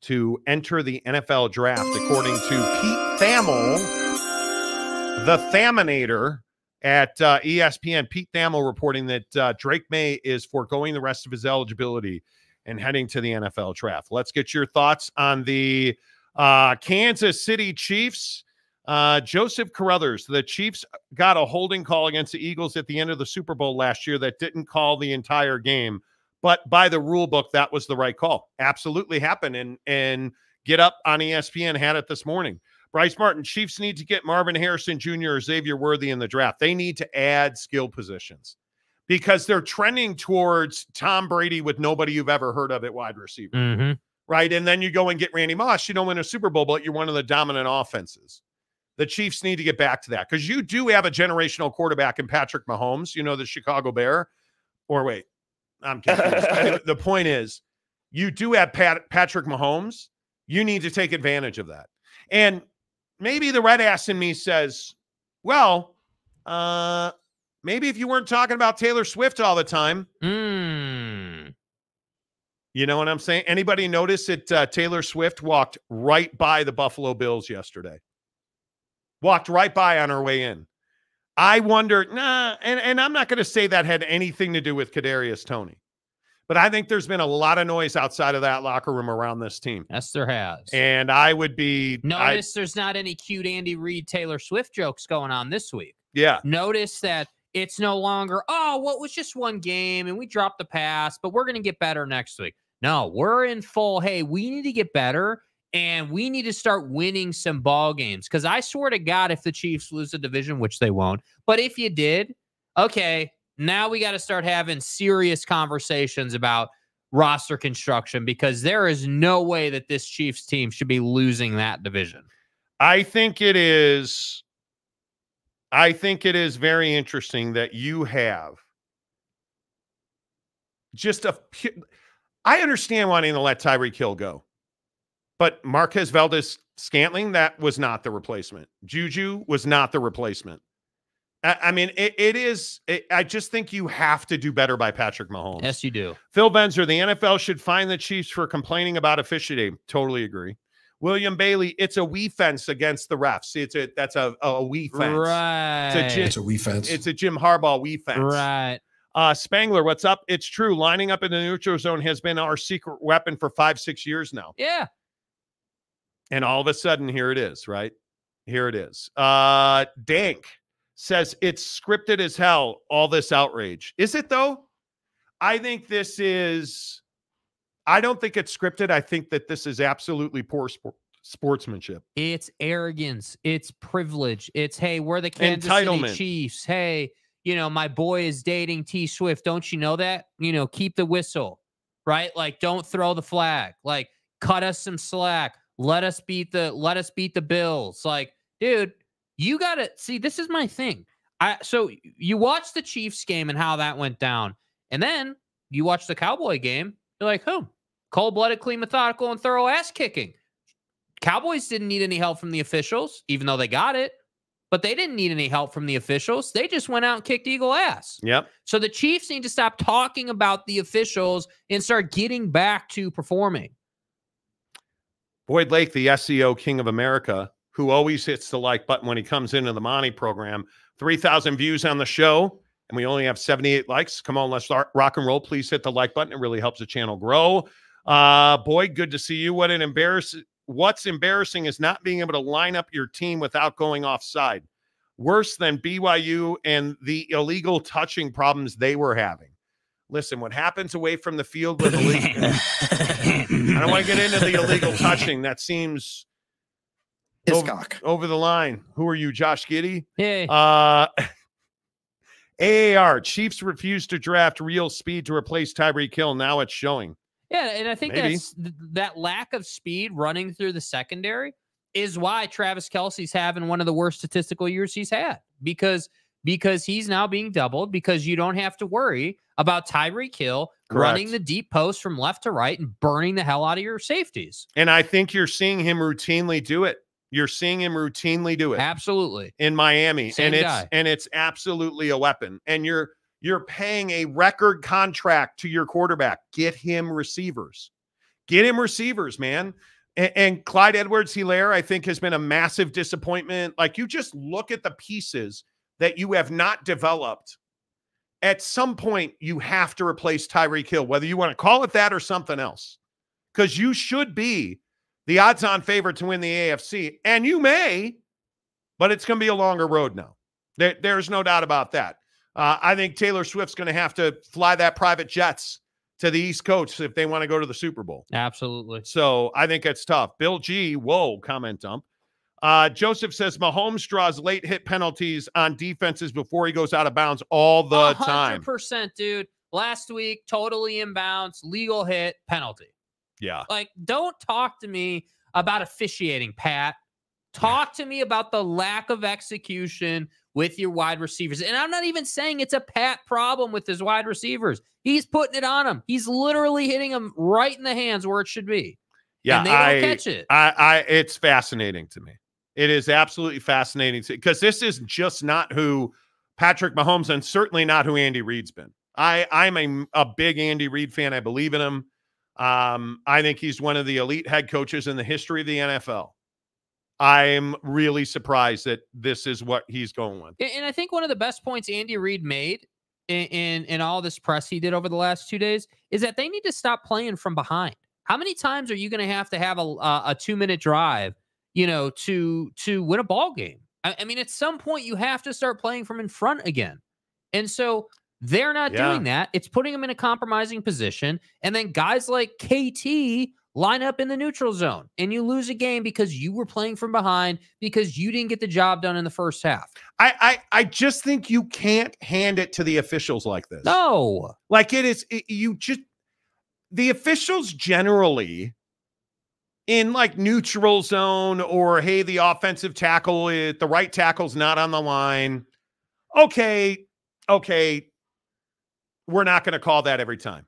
[SPEAKER 2] to enter the NFL draft, according to Pete Thamel, the Thaminator at ESPN. Pete Thamel reporting that Drake May is foregoing the rest of his eligibility and heading to the NFL draft. Let's get your thoughts on the Kansas City Chiefs. Joseph Carruthers, the Chiefs got a holding call against the Eagles at the end of the Super Bowl last year that didn't call the entire game, but by the rule book, that was the right call. Absolutely happened. And Get Up on ESPN had it this morning. Bryce Martin, Chiefs need to get Marvin Harrison Jr. or Xavier Worthy in the draft. They need to add skill positions because they're trending towards Tom Brady with nobody you've ever heard of at wide receiver.
[SPEAKER 3] Mm-hmm.
[SPEAKER 2] Right? And then you go and get Randy Moss. You don't win a Super Bowl, but you're one of the dominant offenses. The Chiefs need to get back to that because you do have a generational quarterback in Patrick Mahomes, you know, the Chicago Bear. Or wait, I'm confused. Anyway, the point is, you do have Patrick Mahomes. You need to take advantage of that. And maybe the red ass in me says, well, maybe if you weren't talking about Taylor Swift all the time. You know what I'm saying? Anybody notice that Taylor Swift walked right by the Buffalo Bills yesterday? Walked right by on her way in. I wonder, and I'm not going to say that had anything to do with Kadarius Toney, but I think there's been a lot of noise outside of that locker room around this team.
[SPEAKER 3] Yes, there has.
[SPEAKER 2] And I would be...
[SPEAKER 3] Notice there's not any cute Andy Reid, Taylor Swift jokes going on this week.
[SPEAKER 2] Yeah.
[SPEAKER 3] Notice that it's no longer, oh, well, it was just one game and we dropped the pass, but we're going to get better next week. No, we're in full, hey, we need to get better. And we need to start winning some ball games. Because I swear to God, if the Chiefs lose the division, which they won't, but if you did, okay, now we got to start having serious conversations about roster construction, because there is no way that this Chiefs team should be losing that division.
[SPEAKER 2] I think it is very interesting that you have just I understand wanting to let Tyreek Hill go, but Marquez Valdes-Scantling, that was not the replacement. Juju was not the replacement. I mean, I just think you have to do better by Patrick Mahomes.
[SPEAKER 3] Yes, you do.
[SPEAKER 2] Phil Benzer, the NFL should fine the Chiefs for complaining about officiating. Totally agree. William Bailey, it's a we fence against the refs. That's a we fence.
[SPEAKER 3] Right.
[SPEAKER 6] It's a we fence.
[SPEAKER 2] It's a Jim Harbaugh we fence.
[SPEAKER 3] Right.
[SPEAKER 2] Spangler, what's up? It's true. Lining up in the neutral zone has been our secret weapon for 5-6 years now.
[SPEAKER 3] Yeah.
[SPEAKER 2] And all of a sudden, here it is, right? Here it is. Dank says it's scripted as hell, all this outrage. Is it, though? I don't think it's scripted. I think that this is absolutely poor sportsmanship.
[SPEAKER 3] It's arrogance. It's privilege. It's, hey, we're the Kansas City Chiefs. Hey, my boy is dating T Swift. Don't you know that? Keep the whistle, right? Like, don't throw the flag. Like, cut us some slack. Let us beat the Bills. Like, dude, you got to see, this is my thing. So you watch the Chiefs game and how that went down. And then you watch the Cowboy game. You're like, cold-blooded, clean, methodical, and thorough ass kicking. Cowboys didn't need any help from the officials, even though they got it. But they didn't need any help from the officials. They just went out and kicked Eagle ass.
[SPEAKER 2] Yep.
[SPEAKER 3] So the Chiefs need to stop talking about the officials and start getting back to performing.
[SPEAKER 2] Boyd Lake, the SEO King of America, who always hits the like button when he comes into the Monty program. 3,000 views on the show, and we only have 78 likes. Come on, let's rock and roll. Please hit the like button. It really helps the channel grow. Boyd, good to see you. What's embarrassing is not being able to line up your team without going offside. Worse than BYU and the illegal touching problems they were having. Listen, what happens away from the field with illegal, I don't want to get into the illegal touching. That seems over the line. Who are you, Josh Giddey?
[SPEAKER 3] Hey.
[SPEAKER 2] AAR, Chiefs refused to draft real speed to replace Tyreek Hill. Now it's showing.
[SPEAKER 3] Yeah, and I think that lack of speed running through the secondary is why Travis Kelce's having one of the worst statistical years he's had. Because he's now being doubled, because you don't have to worry about Tyreek Hill running the deep post from left to right and burning the hell out of your safeties.
[SPEAKER 2] And I think you're seeing him routinely do it. Absolutely. In Miami. And it's absolutely a weapon. And you're paying a record contract to your quarterback. Get him receivers. Man. And Clyde Edwards-Helaire, I think, has been a massive disappointment. Like, you just look at the pieces that you have not developed. At some point, you have to replace Tyreek Hill, whether you want to call it that or something else, because you should be the odds-on favorite to win the AFC, and you may, but it's going to be a longer road now. There's no doubt about that. I think Taylor Swift's going to have to fly that private jets to the East Coast if they want to go to the Super Bowl.
[SPEAKER 3] Absolutely.
[SPEAKER 2] So I think it's tough. Bill G, whoa, comment dump. Joseph says Mahomes draws late hit penalties on defenses before he goes out of bounds all the time.
[SPEAKER 3] 100%, dude. Last week, totally inbounds, legal hit, penalty.
[SPEAKER 2] Yeah.
[SPEAKER 3] Like, don't talk to me about officiating, Pat. Talk to me about the lack of execution with your wide receivers. And I'm not even saying it's a Pat problem with his wide receivers. He's putting it on them. He's literally hitting them right in the hands where it should be.
[SPEAKER 2] Yeah,
[SPEAKER 3] and they don't catch it.
[SPEAKER 2] It's fascinating to me. It is absolutely fascinating because this is just not who Patrick Mahomes, and certainly not who Andy Reid's been. I'm a big Andy Reid fan. I believe in him. I think he's one of the elite head coaches in the history of the NFL. I'm really surprised that this is what he's going with. And
[SPEAKER 3] I think one of the best points Andy Reid made in all this press he did over the last 2 days is that they need to stop playing from behind. How many times are you going to have a 2-minute drive, to win a ball game? I mean, at some point you have to start playing from in front again. And so they're not doing that. It's putting them in a compromising position. And then guys like KT line up in the neutral zone, and you lose a game because you were playing from behind, because you didn't get the job done in the first half.
[SPEAKER 2] I just think you can't hand it to the officials like this.
[SPEAKER 3] No.
[SPEAKER 2] Like, the officials generally in like neutral zone or, hey, the offensive tackle, the right tackle's not on the line. Okay, we're not going to call that every time.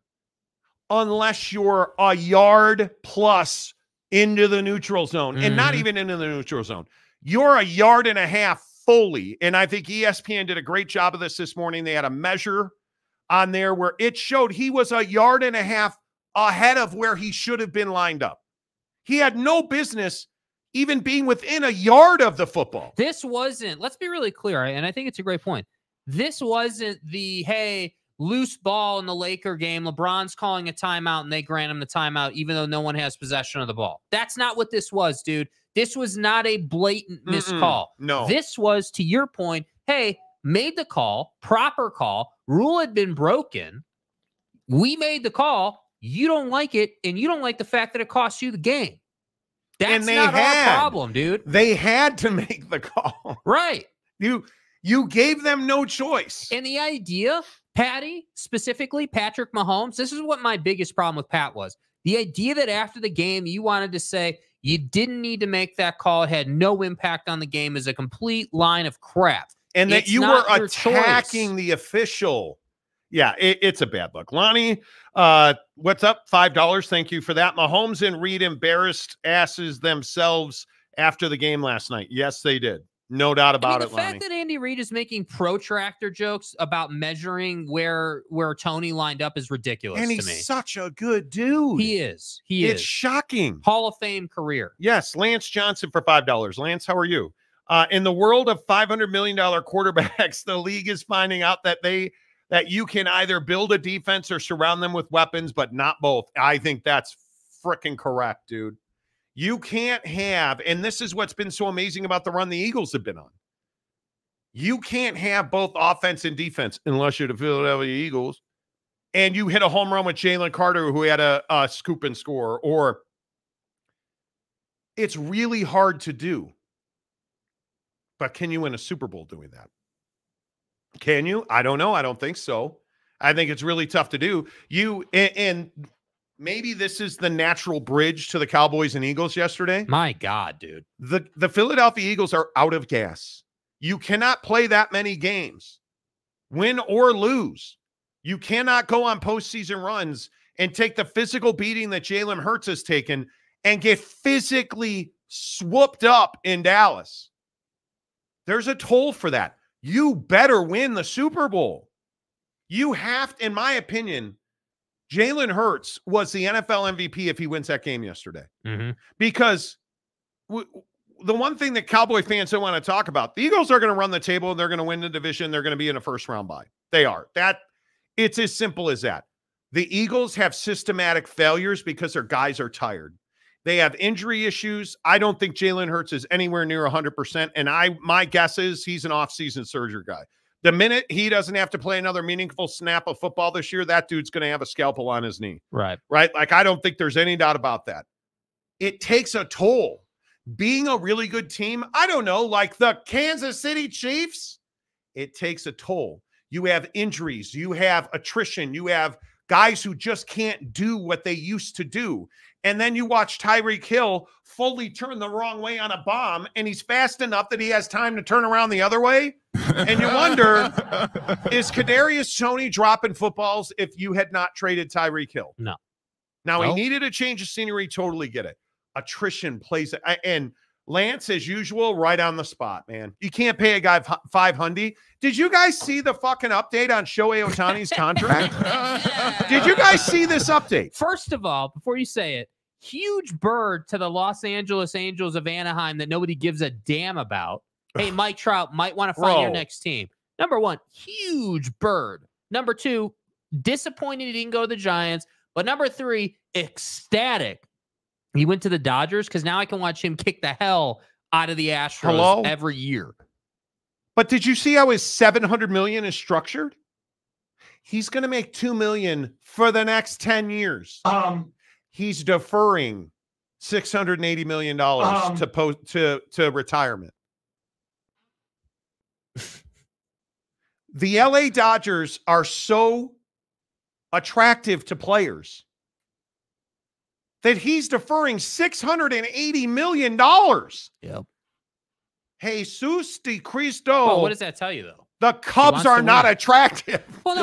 [SPEAKER 2] Unless you're a yard plus into the neutral zone, and not even into the neutral zone. You're a yard and a half fully, and I think ESPN did a great job of this morning. They had a measure on there where it showed he was a yard and a half ahead of where he should have been lined up. He had no business even being within a yard of the football.
[SPEAKER 3] This wasn't, let's be really clear, and I think it's a great point. This wasn't the, hey, loose ball in the Laker game, LeBron's calling a timeout and they grant him the timeout even though no one has possession of the ball. That's not what this was, dude. This was not a blatant missed call.
[SPEAKER 2] No.
[SPEAKER 3] This was, to your point, hey, made the call, proper call, rule had been broken. We made the call. You don't like it, and you don't like the fact that it cost you the game. That's not our problem, dude.
[SPEAKER 2] They had to make the call.
[SPEAKER 3] Right.
[SPEAKER 2] You gave them no choice.
[SPEAKER 3] And the idea, Patty, specifically Patrick Mahomes, this is what my biggest problem with Pat was. The idea that after the game you wanted to say you didn't need to make that call, it had no impact on the game, is a complete line of crap.
[SPEAKER 2] And that you were attacking the official. Yeah, it's a bad look. Lonnie, what's up? $5. Thank you for that. Mahomes and Reed embarrassed asses themselves after the game last night. Yes, they did. No doubt about it,
[SPEAKER 3] Lonnie. The fact that Andy Reid is making protractor jokes about measuring where Tony lined up is ridiculous to me.
[SPEAKER 2] And he's such a good dude.
[SPEAKER 3] He is.
[SPEAKER 2] It's shocking.
[SPEAKER 3] Hall of Fame career.
[SPEAKER 2] Yes, Lance Johnson for $5. Lance, how are you? In the world of $500 million quarterbacks, the league is finding out that you can either build a defense or surround them with weapons, but not both. I think that's freaking correct, dude. You can't have, and this is what's been so amazing about the run the Eagles have been on. You can't have both offense and defense unless you're the Philadelphia Eagles and you hit a home run with Jalen Carter, who had a scoop and score, or it's really hard to do. But can you win a Super Bowl doing that? Can you? I don't know. I don't think so. I think it's really tough to do. And maybe this is the natural bridge to the Cowboys and Eagles yesterday.
[SPEAKER 3] My God, dude.
[SPEAKER 2] The Philadelphia Eagles are out of gas. You cannot play that many games, win or lose. You cannot go on postseason runs and take the physical beating that Jalen Hurts has taken and get physically swooped up in Dallas. There's a toll for that. You better win the Super Bowl. You have to, in my opinion, Jalen Hurts was the NFL MVP if he wins that game yesterday. Because the one thing that Cowboy fans don't want to talk about, the Eagles are going to run the table and they're going to win the division. They're going to be in a first round bye. They are. It's as simple as that. The Eagles have systematic failures because their guys are tired. They have injury issues. I don't think Jalen Hurts is anywhere near 100%. And my guess is he's an off-season surgery guy. The minute he doesn't have to play another meaningful snap of football this year, that dude's going to have a scalpel on his knee.
[SPEAKER 3] Right.
[SPEAKER 2] Like, I don't think there's any doubt about that. It takes a toll. Being a really good team, I don't know, like the Kansas City Chiefs, it takes a toll. You have injuries. You have attrition. You have guys who just can't do what they used to do. And then you watch Tyreek Hill fully turn the wrong way on a bomb, and he's fast enough that he has time to turn around the other way. And you wonder, is Kadarius Toney dropping footballs if you had not traded Tyreek Hill?
[SPEAKER 3] No.
[SPEAKER 2] Now, he needed a change of scenery. Totally get it. Attrition plays it. And Lance, as usual, right on the spot, man. You can't pay a guy $500. Did you guys see the fucking update on Shohei Ohtani's contract? Did you guys see this update?
[SPEAKER 3] First of all, before you say it, huge bird to the Los Angeles Angels of Anaheim that nobody gives a damn about. Hey, Mike Trout might want to find your next team. Number one, huge bird. Number two, disappointed he didn't go to the Giants. But number three, ecstatic he went to the Dodgers because now I can watch him kick the hell out of the Astros every year.
[SPEAKER 2] But did you see how his $700 million is structured? He's going to make $2 million for the next 10 years. He's deferring $680 million to retirement. The LA Dodgers are so attractive to players that he's deferring $680 million.
[SPEAKER 3] Yep.
[SPEAKER 2] Jesus de Cristo.
[SPEAKER 3] Well, what does that tell you, though?
[SPEAKER 2] The Cubs are not attractive.
[SPEAKER 3] Well, no,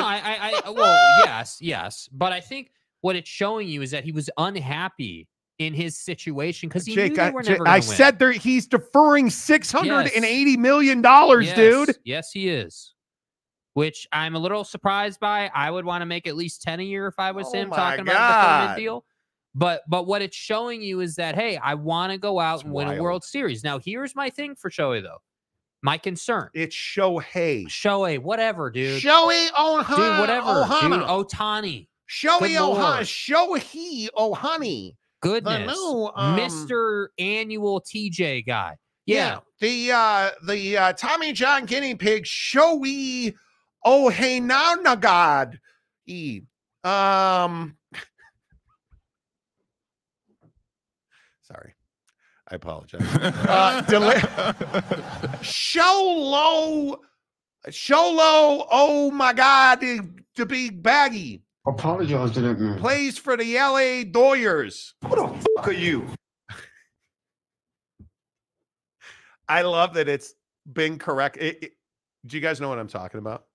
[SPEAKER 3] well, yes. But I think what it's showing you is that he was unhappy in his situation because he knew they were never going to win.
[SPEAKER 2] I said there he's deferring $680 million, dude.
[SPEAKER 3] Yes, he is. Which I'm a little surprised by. I would want to make at least 10 a year if I was him talking about the deferment deal. But what it's showing you is that, hey, I want to go out and win a World Series. Now, here's my thing for Shohei, though. My concern.
[SPEAKER 2] It's Shohei.
[SPEAKER 3] Shohei, whatever, dude.
[SPEAKER 2] Shohei Ohana.
[SPEAKER 3] Dude, whatever.
[SPEAKER 2] Ohana.
[SPEAKER 3] Dude, Otani.
[SPEAKER 2] Shohei Ohana. Shohei Ohani.
[SPEAKER 3] Goodness. Mr. Annual TJ guy. Yeah.
[SPEAKER 2] The Tommy John guinea pig, Shohei Ohanagad. Sorry. I apologize. Sholo, oh my God, the big baggy.
[SPEAKER 7] Apologize to that man.
[SPEAKER 2] Plays for the LA Dodgers.
[SPEAKER 7] Who the fuck are you?
[SPEAKER 2] I love that it's been correct. Do you guys know what I'm talking about?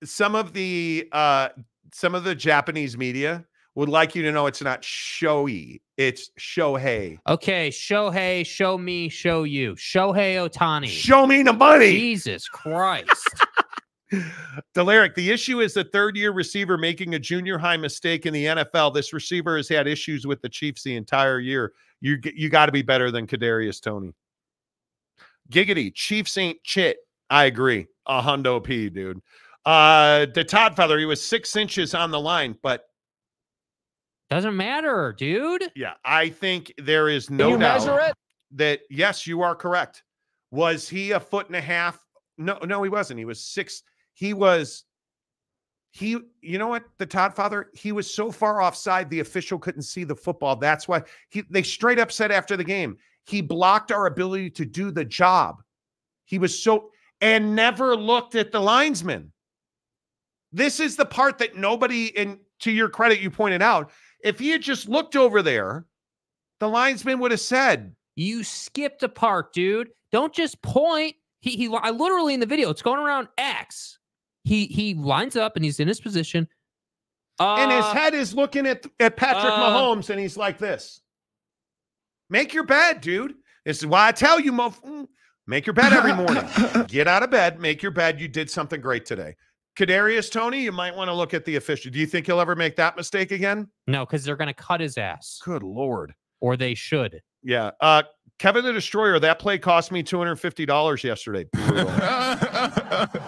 [SPEAKER 2] Some of the Japanese media would like you to know it's not Shohei, it's Shohei.
[SPEAKER 3] Okay, Shohei, show me, show you. Shohei Otani.
[SPEAKER 2] Show me the money.
[SPEAKER 3] Jesus Christ.
[SPEAKER 2] Delaric, the issue is the third-year receiver making a junior high mistake in the NFL. This receiver has had issues with the Chiefs the entire year. You got to be better than Kadarius Toney. Giggity, Chiefs ain't chit. I agree. A hundo P, dude. The Todd father, he was 6 inches on the line, but
[SPEAKER 3] doesn't matter, dude.
[SPEAKER 2] Yeah, I think there is no doubt that, yes, you are correct. Was he a 1.5 feet? No, he wasn't. He was 6. You know what, the Todd father, he was so far offside, the official couldn't see the football. That's why they straight up said after the game, he blocked our ability to do the job. He was and never looked at the linesman. This is the part that nobody, and to your credit, you pointed out, if he had just looked over there, the linesman would have said,
[SPEAKER 3] you skipped a part, dude. Don't just point. I literally in the video, it's going around X. He lines up and he's in his position.
[SPEAKER 2] And his head is looking at Patrick Mahomes, and he's like this. Make your bed, dude. This is why I tell you, make your bed every morning. Get out of bed, make your bed. You did something great today. Kadarius Toney, you might want to look at the official. Do you think he'll ever make that mistake again?
[SPEAKER 3] No, because they're going to cut his ass.
[SPEAKER 2] Good Lord.
[SPEAKER 3] Or they should.
[SPEAKER 2] Yeah. Kevin the Destroyer, that play cost me $250 yesterday.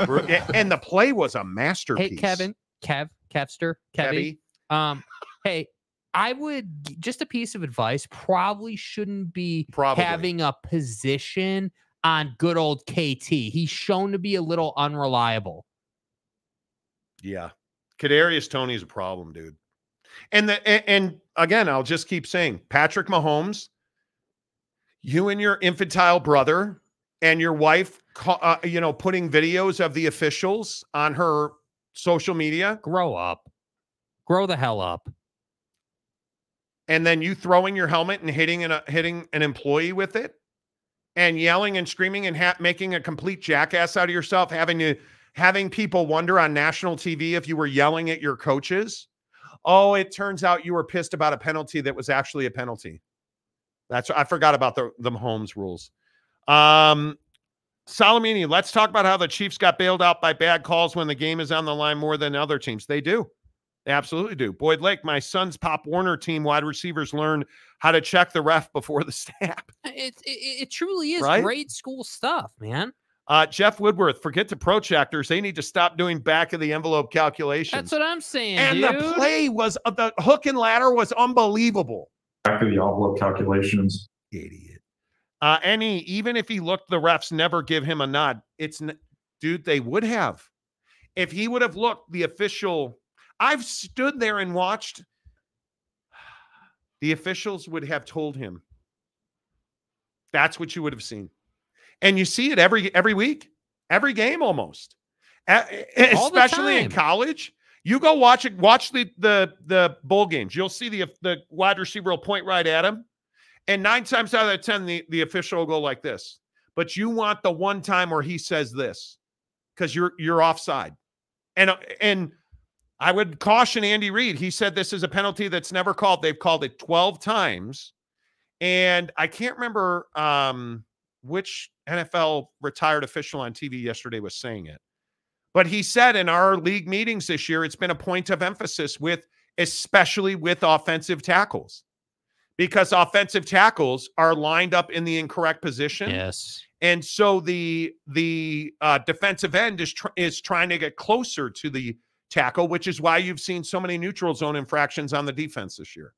[SPEAKER 2] Brutal. And the play was a masterpiece.
[SPEAKER 3] Hey, Kevin. Kevster. Kevy. Hey, I would, just a piece of advice, probably shouldn't be having a position on good old KT. He's shown to be a little unreliable.
[SPEAKER 2] Yeah. Kadarius Toney's a problem, dude. And again, I'll just keep saying, Patrick Mahomes, you and your infantile brother and your wife, putting videos of the officials on her social media.
[SPEAKER 3] Grow up. Grow the hell up.
[SPEAKER 2] And then you throwing your helmet and hitting an employee with it and yelling and screaming and making a complete jackass out of yourself, having people wonder on national TV if you were yelling at your coaches. Oh, it turns out you were pissed about a penalty that was actually a penalty. I forgot about the Mahomes rules. Salamini, let's talk about how the Chiefs got bailed out by bad calls when the game is on the line more than other teams. They do. They absolutely do. Boyd Lake, my son's Pop Warner team wide receivers learned how to check the ref before the snap.
[SPEAKER 3] It truly is
[SPEAKER 2] right?
[SPEAKER 3] Grade school stuff, man.
[SPEAKER 2] Jeff Woodworth, forget the protractors. They need to stop doing back of the envelope calculations.
[SPEAKER 3] That's what I'm saying,
[SPEAKER 2] and
[SPEAKER 3] dude.
[SPEAKER 2] The play was, the hook and ladder was unbelievable.
[SPEAKER 9] Back of the envelope calculations.
[SPEAKER 2] Idiot. Even if he looked, the refs never give him a nod. Dude, they would have. If he would have looked, the official, I've stood there and watched. The officials would have told him. That's what you would have seen. And you see it every week, every game almost. Especially in college. You go watch the bowl games. You'll see the wide receiver will point right at him. And 9 times out of 10, the official will go like this. But you want the one time where he says this because you're offside. And I would caution Andy Reid. He said this is a penalty that's never called. They've called it 12 times. And I can't remember which NFL retired official on TV yesterday was saying it. But he said in our league meetings this year, it's been a point of emphasis especially with offensive tackles. Because offensive tackles are lined up in the incorrect position.
[SPEAKER 3] Yes.
[SPEAKER 2] And so the defensive end is trying to get closer to the tackle, which is why you've seen so many neutral zone infractions on the defense this year.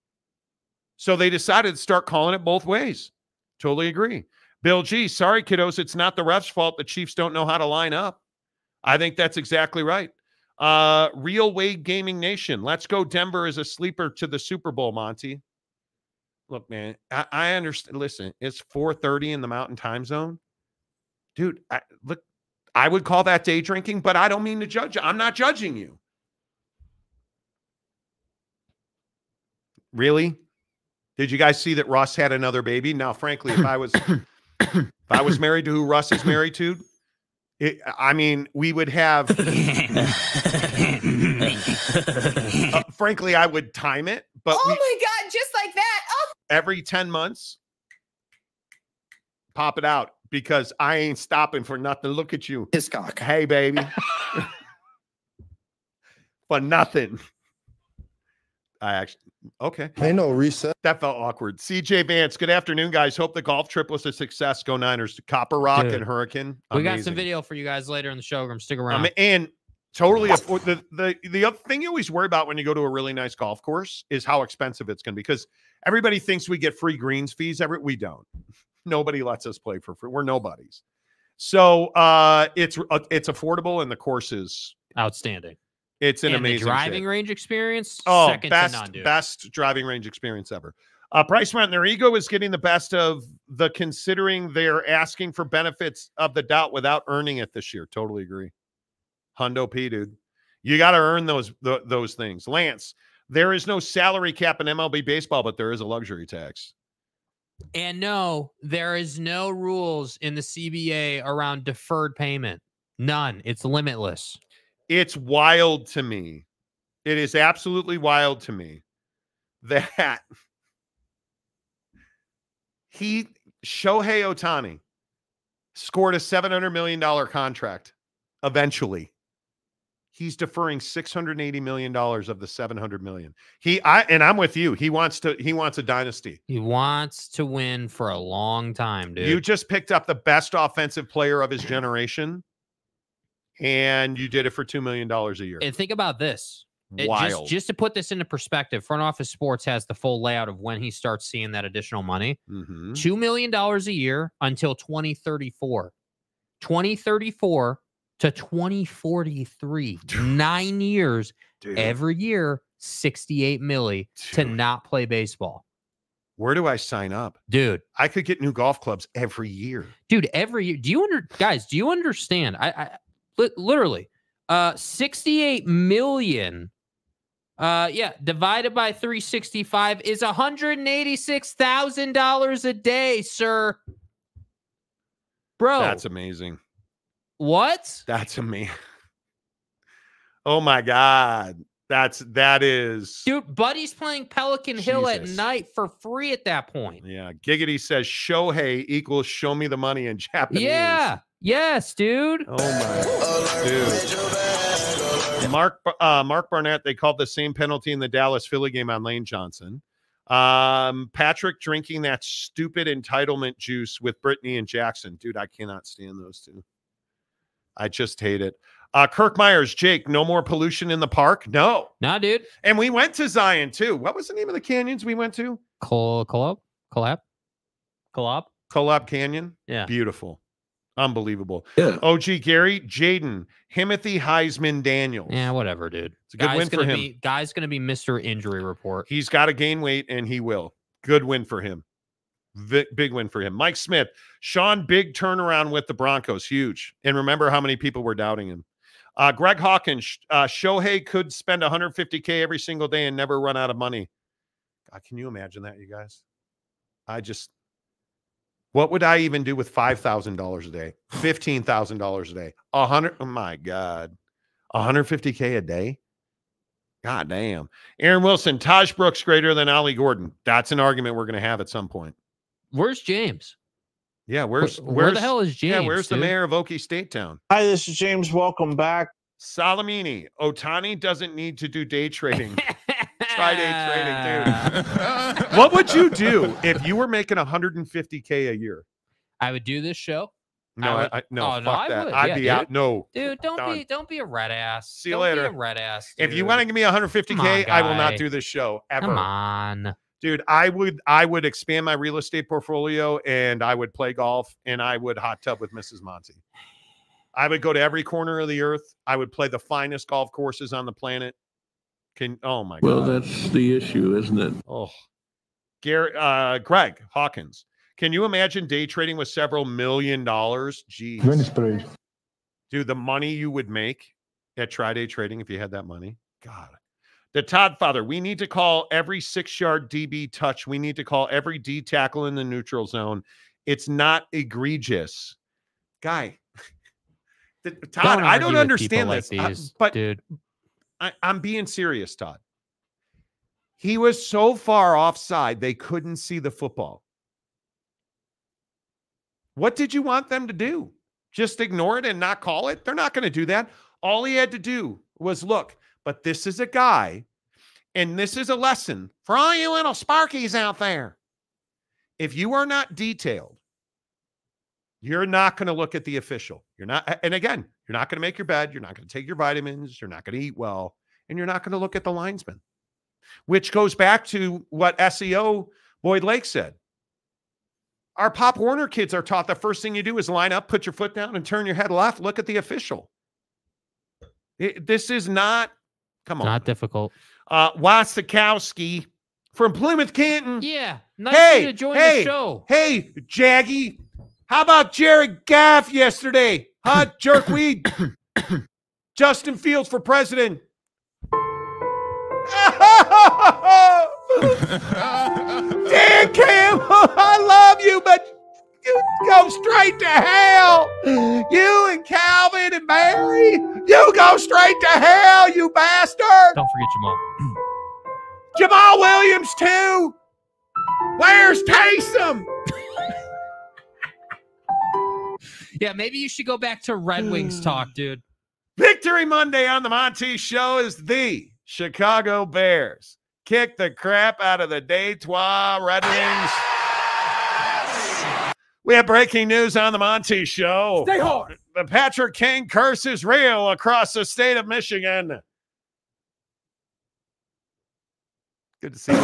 [SPEAKER 2] So they decided to start calling it both ways. Totally agree. Bill G, sorry, kiddos, it's not the refs' fault. The Chiefs don't know how to line up. I think that's exactly right. Real Wade Gaming Nation. Let's go Denver as a sleeper to the Super Bowl, Monty. Look, man, I understand. Listen, it's 4:30 in the Mountain Time Zone. Dude, I would call that day drinking, but I don't mean to judge you. I'm not judging you. Really? Did you guys see that Russ had another baby? Now, frankly, if I was married to who Russ is married to, we would have. Frankly, I would time it, but
[SPEAKER 10] my God, just like that. Oh.
[SPEAKER 2] Every 10 months, pop it out because I ain't stopping for nothing. Look at you.
[SPEAKER 5] His cock.
[SPEAKER 2] Hey, baby. For nothing. Okay.
[SPEAKER 5] Ain't no reset.
[SPEAKER 2] That felt awkward. CJ Vance, good afternoon, guys. Hope the golf trip was a success. Go Niners. Copper Rock and Hurricane.
[SPEAKER 3] We got some video for you guys later in the showroom. Stick around.
[SPEAKER 2] And totally the other thing you always worry about when you go to a really nice golf course is how expensive it's going to be, because everybody thinks we get free greens fees. We don't. Nobody lets us play for free. We're nobodies. So it's affordable and the course is
[SPEAKER 3] outstanding.
[SPEAKER 2] It's an amazing
[SPEAKER 3] the driving range experience.
[SPEAKER 2] Oh,
[SPEAKER 3] second to none, dude.
[SPEAKER 2] Best driving range experience ever. Price Rent, their ego is getting the best of the considering they're asking for benefits of the doubt without earning it this year. Totally agree. Hundo P, dude. You got to earn those things. Lance, there is no salary cap in MLB baseball, but there is a luxury tax.
[SPEAKER 3] And no, there is no rules in the CBA around deferred payment. None. It's limitless.
[SPEAKER 2] It's wild to me. It is absolutely wild to me that Shohei Ohtani scored a $700 million contract. Eventually, he's deferring $680 million of the $700 million. I'm with you. He wants a dynasty.
[SPEAKER 3] He wants to win for a long time, dude.
[SPEAKER 2] You just picked up the best offensive player of his generation, and you did it for $2 million a year.
[SPEAKER 3] And think about this.
[SPEAKER 2] Wild.
[SPEAKER 3] Just to put this into perspective, Front Office Sports has the full layout of when he starts seeing that additional money.
[SPEAKER 2] Mm-hmm.
[SPEAKER 3] $2 million a year until 2034. 2034 to 2043. 9 years.
[SPEAKER 2] Dude.
[SPEAKER 3] Every year, $68 million to not play baseball.
[SPEAKER 2] Where do I sign up?
[SPEAKER 3] Dude.
[SPEAKER 2] I could get new golf clubs every year.
[SPEAKER 3] Dude, every year. Guys, do you understand? I literally 68 million divided by 365 is $186,000 a day, sir. Bro,
[SPEAKER 2] that's amazing.
[SPEAKER 3] What?
[SPEAKER 2] That's amazing. Oh my God. That is.
[SPEAKER 3] Dude, Buddy's playing Pelican Hill at night for free at that point.
[SPEAKER 2] Yeah. Giggity says Shohei equals show me the money in Japanese.
[SPEAKER 3] Yeah. Yes, dude.
[SPEAKER 2] Oh my dude. Mark Barnett, they called the same penalty in the Dallas Philly game on Lane Johnson. Patrick drinking that stupid entitlement juice with Brittany and Jackson. Dude, I cannot stand those two. I just hate it. Kirk Myers, Jake, no more pollution in the park? No.
[SPEAKER 3] Nah, dude.
[SPEAKER 2] And we went to Zion, too. What was the name of the canyons we went to?
[SPEAKER 3] Collab
[SPEAKER 2] Canyon?
[SPEAKER 3] Yeah.
[SPEAKER 2] Beautiful. Unbelievable.
[SPEAKER 4] Yeah.
[SPEAKER 2] OG Gary, Jaden, Himothy Heisman Daniels.
[SPEAKER 3] Yeah, whatever, dude.
[SPEAKER 2] It's a good win for him.
[SPEAKER 3] Guy's going to be Mr. Injury Report.
[SPEAKER 2] He's got to gain weight, and he will. Good win for him. Big win for him. Mike Smith, Sean, big turnaround with the Broncos. Huge. And remember how many people were doubting him. Greg Hawkins, Shohei could spend $150K every single day and never run out of money. God, can you imagine that, you guys? What would I even do with $5,000 a day, $15,000 a day, oh my God, $150K a day? God damn. Aaron Wilson, Taj Brooks greater than Ollie Gordon. That's an argument we're going to have at some point.
[SPEAKER 3] Where's James?
[SPEAKER 2] Yeah, where
[SPEAKER 3] the hell is James?
[SPEAKER 2] Yeah, where's
[SPEAKER 3] dude?
[SPEAKER 2] The mayor of Okie State Town?
[SPEAKER 11] Hi, this is James. Welcome back.
[SPEAKER 2] Salamini, Ohtani doesn't need to do day trading. Try day trading, dude. What would you do if you were making $150K a year?
[SPEAKER 3] I would do this show.
[SPEAKER 2] No,
[SPEAKER 3] No,
[SPEAKER 2] fuck
[SPEAKER 3] I
[SPEAKER 2] that.
[SPEAKER 3] would.
[SPEAKER 2] I'd be out. No,
[SPEAKER 3] dude, don't be a red ass.
[SPEAKER 2] See you later.
[SPEAKER 3] Be a red ass. Dude.
[SPEAKER 2] If you want to give me $150K, I will not do this show ever.
[SPEAKER 3] Come on,
[SPEAKER 2] dude. I would expand my real estate portfolio, and I would play golf, and I would hot tub with Mrs. Monty. I would go to every corner of the earth. I would play the finest golf courses on the planet. Oh my God.
[SPEAKER 12] Well, that's the issue, isn't it?
[SPEAKER 2] Oh, Greg Hawkins. Can you imagine day trading with several $1 million? Jeez. Dude, the money you would make at Tri-Day trading if you had that money. God. The Todd Father, we need to call every 6-yard DB touch. We need to call every D tackle in the neutral zone. It's not egregious. Guy. Todd, I don't understand this.
[SPEAKER 3] Like these,
[SPEAKER 2] but
[SPEAKER 3] dude.
[SPEAKER 2] I'm being serious, Todd. He was so far offside, they couldn't see the football. What did you want them to do? Just ignore it and not call it? They're not going to do that. All he had to do was look, but this is a guy, and this is a lesson for all you little Sparkies out there. If you are not detailed, you're not going to look at the official. You're not, and again, you're not going to make your bed. You're not going to take your vitamins. You're not going to eat well, and you're not going to look at the linesman, which goes back to what SEO Boyd Lake said. Our Pop Warner kids are taught the first thing you do is line up, put your foot down, and turn your head left. Look at the official. This is not, come on.
[SPEAKER 3] Not difficult.
[SPEAKER 2] Wasikowski from Plymouth Canton.
[SPEAKER 3] Yeah. Nice to join the show.
[SPEAKER 2] Hey, Jaggy. How about Jared Goff yesterday? Huh, jerkweed? Justin Fields for president. Dan Campbell, I love you, but you go straight to hell. You and Calvin and Barry, you go straight to hell, you bastard.
[SPEAKER 3] Don't forget Jamal.
[SPEAKER 2] Jamal Williams, too. Where's Taysom?
[SPEAKER 3] Yeah, maybe you should go back to Red Wings talk, dude.
[SPEAKER 2] Victory Monday on the Monty Show is the Chicago Bears kick the crap out of the Detroit Red Wings. We have breaking news on the Monty Show.
[SPEAKER 5] Stay hard.
[SPEAKER 2] The Patrick Kane curse is real across the state of Michigan. Good to see you.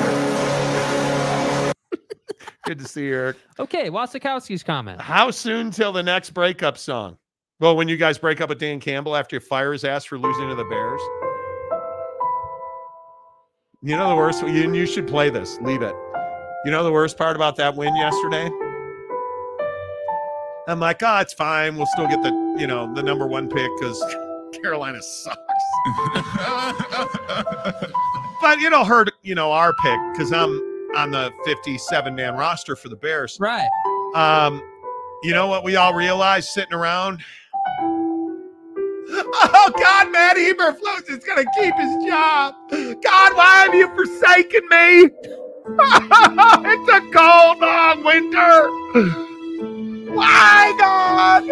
[SPEAKER 2] Good to see you, Eric.
[SPEAKER 3] Okay, Wasikowski's comment.
[SPEAKER 2] How soon till the next breakup song? Well, when you guys break up with Dan Campbell after you fire his ass for losing to the Bears. You know the worst, you should play this. Leave it. You know the worst part about that win yesterday? I'm like, oh, it's fine. We'll still get the number 1 pick because Carolina sucks. But it'll hurt, our pick because I'm on the 57-man roster for the Bears.
[SPEAKER 3] Right.
[SPEAKER 2] You know what we all realized sitting around? Oh, God, Matt Eberflus is going to keep his job. God, why have you forsaken me? It's a cold, long winter. Why, God?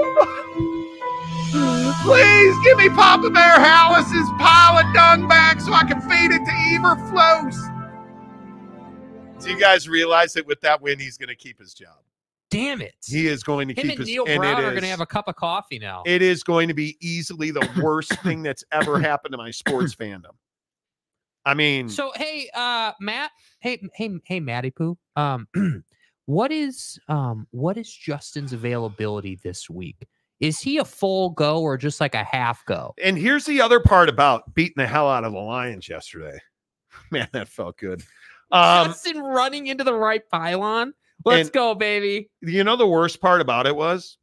[SPEAKER 2] Please give me Papa Bear Hallis's pile of dung back so I can feed it to Eberflus. So you guys realize that with that win, he's going to keep his job.
[SPEAKER 3] Damn it.
[SPEAKER 2] He is going to
[SPEAKER 3] Him
[SPEAKER 2] keep
[SPEAKER 3] and
[SPEAKER 2] his
[SPEAKER 3] Neil
[SPEAKER 2] and
[SPEAKER 3] Brown
[SPEAKER 2] it
[SPEAKER 3] are
[SPEAKER 2] is-
[SPEAKER 3] going to have a cup of coffee now.
[SPEAKER 2] It is going to be easily the worst thing that's ever happened to my sports fandom. I mean,
[SPEAKER 3] So hey, Matt. Hey, Matty Poo. What is Justin's availability this week? Is he a full go or just like a half go?
[SPEAKER 2] and here's the other part about beating the hell out of the Lions yesterday. Man, that felt good.
[SPEAKER 3] Justin running into the right pylon. Let's
[SPEAKER 2] and-
[SPEAKER 3] go, baby.
[SPEAKER 2] You know the worst part about it was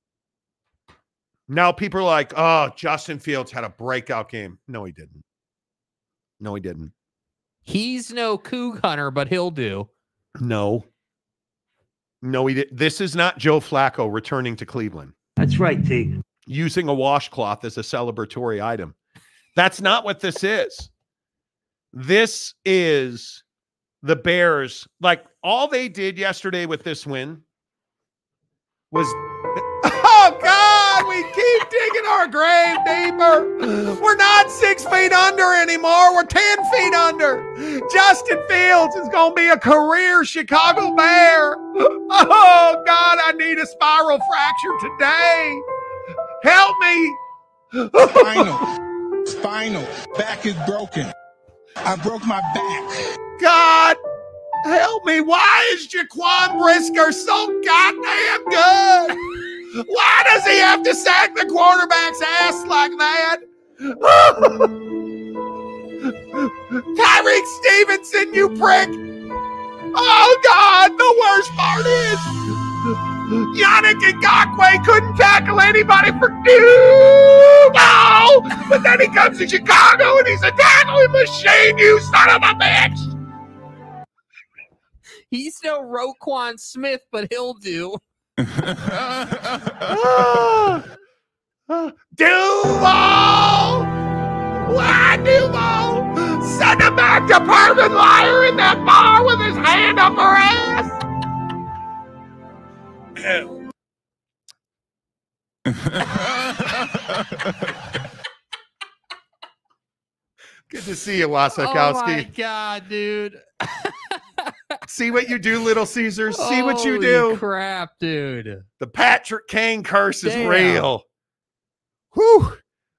[SPEAKER 2] Now people are like, oh, Justin Fields had a breakout game. No, he didn't. No, he didn't.
[SPEAKER 3] He's no Coug hunter, but he'll do.
[SPEAKER 2] No, he didn't. This is not Joe Flacco returning to Cleveland.
[SPEAKER 5] That's right, T.
[SPEAKER 2] Using a washcloth as a celebratory item. That's not what this is. This is the Bears. Like, all they did yesterday with this win was, oh God, we keep digging our grave deeper. We're not 6 feet under anymore. We're 10 feet under. Justin Fields is going to be a career Chicago Bear. Oh God, I need a spiral fracture today. Help me.
[SPEAKER 13] Spinal. Back is broken. I broke my back.
[SPEAKER 2] God, help me. Why is Jaquan Brisker so goddamn good? Why does he have to sack the quarterback's ass like that? Tyreek Stevenson, you prick. Oh, God, the worst part is Yannick Ngakoue couldn't tackle anybody for no! But then he comes to Chicago and he's a tackling machine, you son of a bitch!
[SPEAKER 3] He's no Roquan Smith, but he'll do.
[SPEAKER 2] Duval! Why Duval? Send him back to Pervin Liar in that bar with his hand up her ass! Good to see you, Wasikowski.
[SPEAKER 3] Oh my God, dude.
[SPEAKER 2] See what you do, Little Caesars. See what you
[SPEAKER 3] Holy
[SPEAKER 2] do.
[SPEAKER 3] Crap, dude.
[SPEAKER 2] The Patrick Kane curse is
[SPEAKER 3] Damn.
[SPEAKER 2] real. Whew.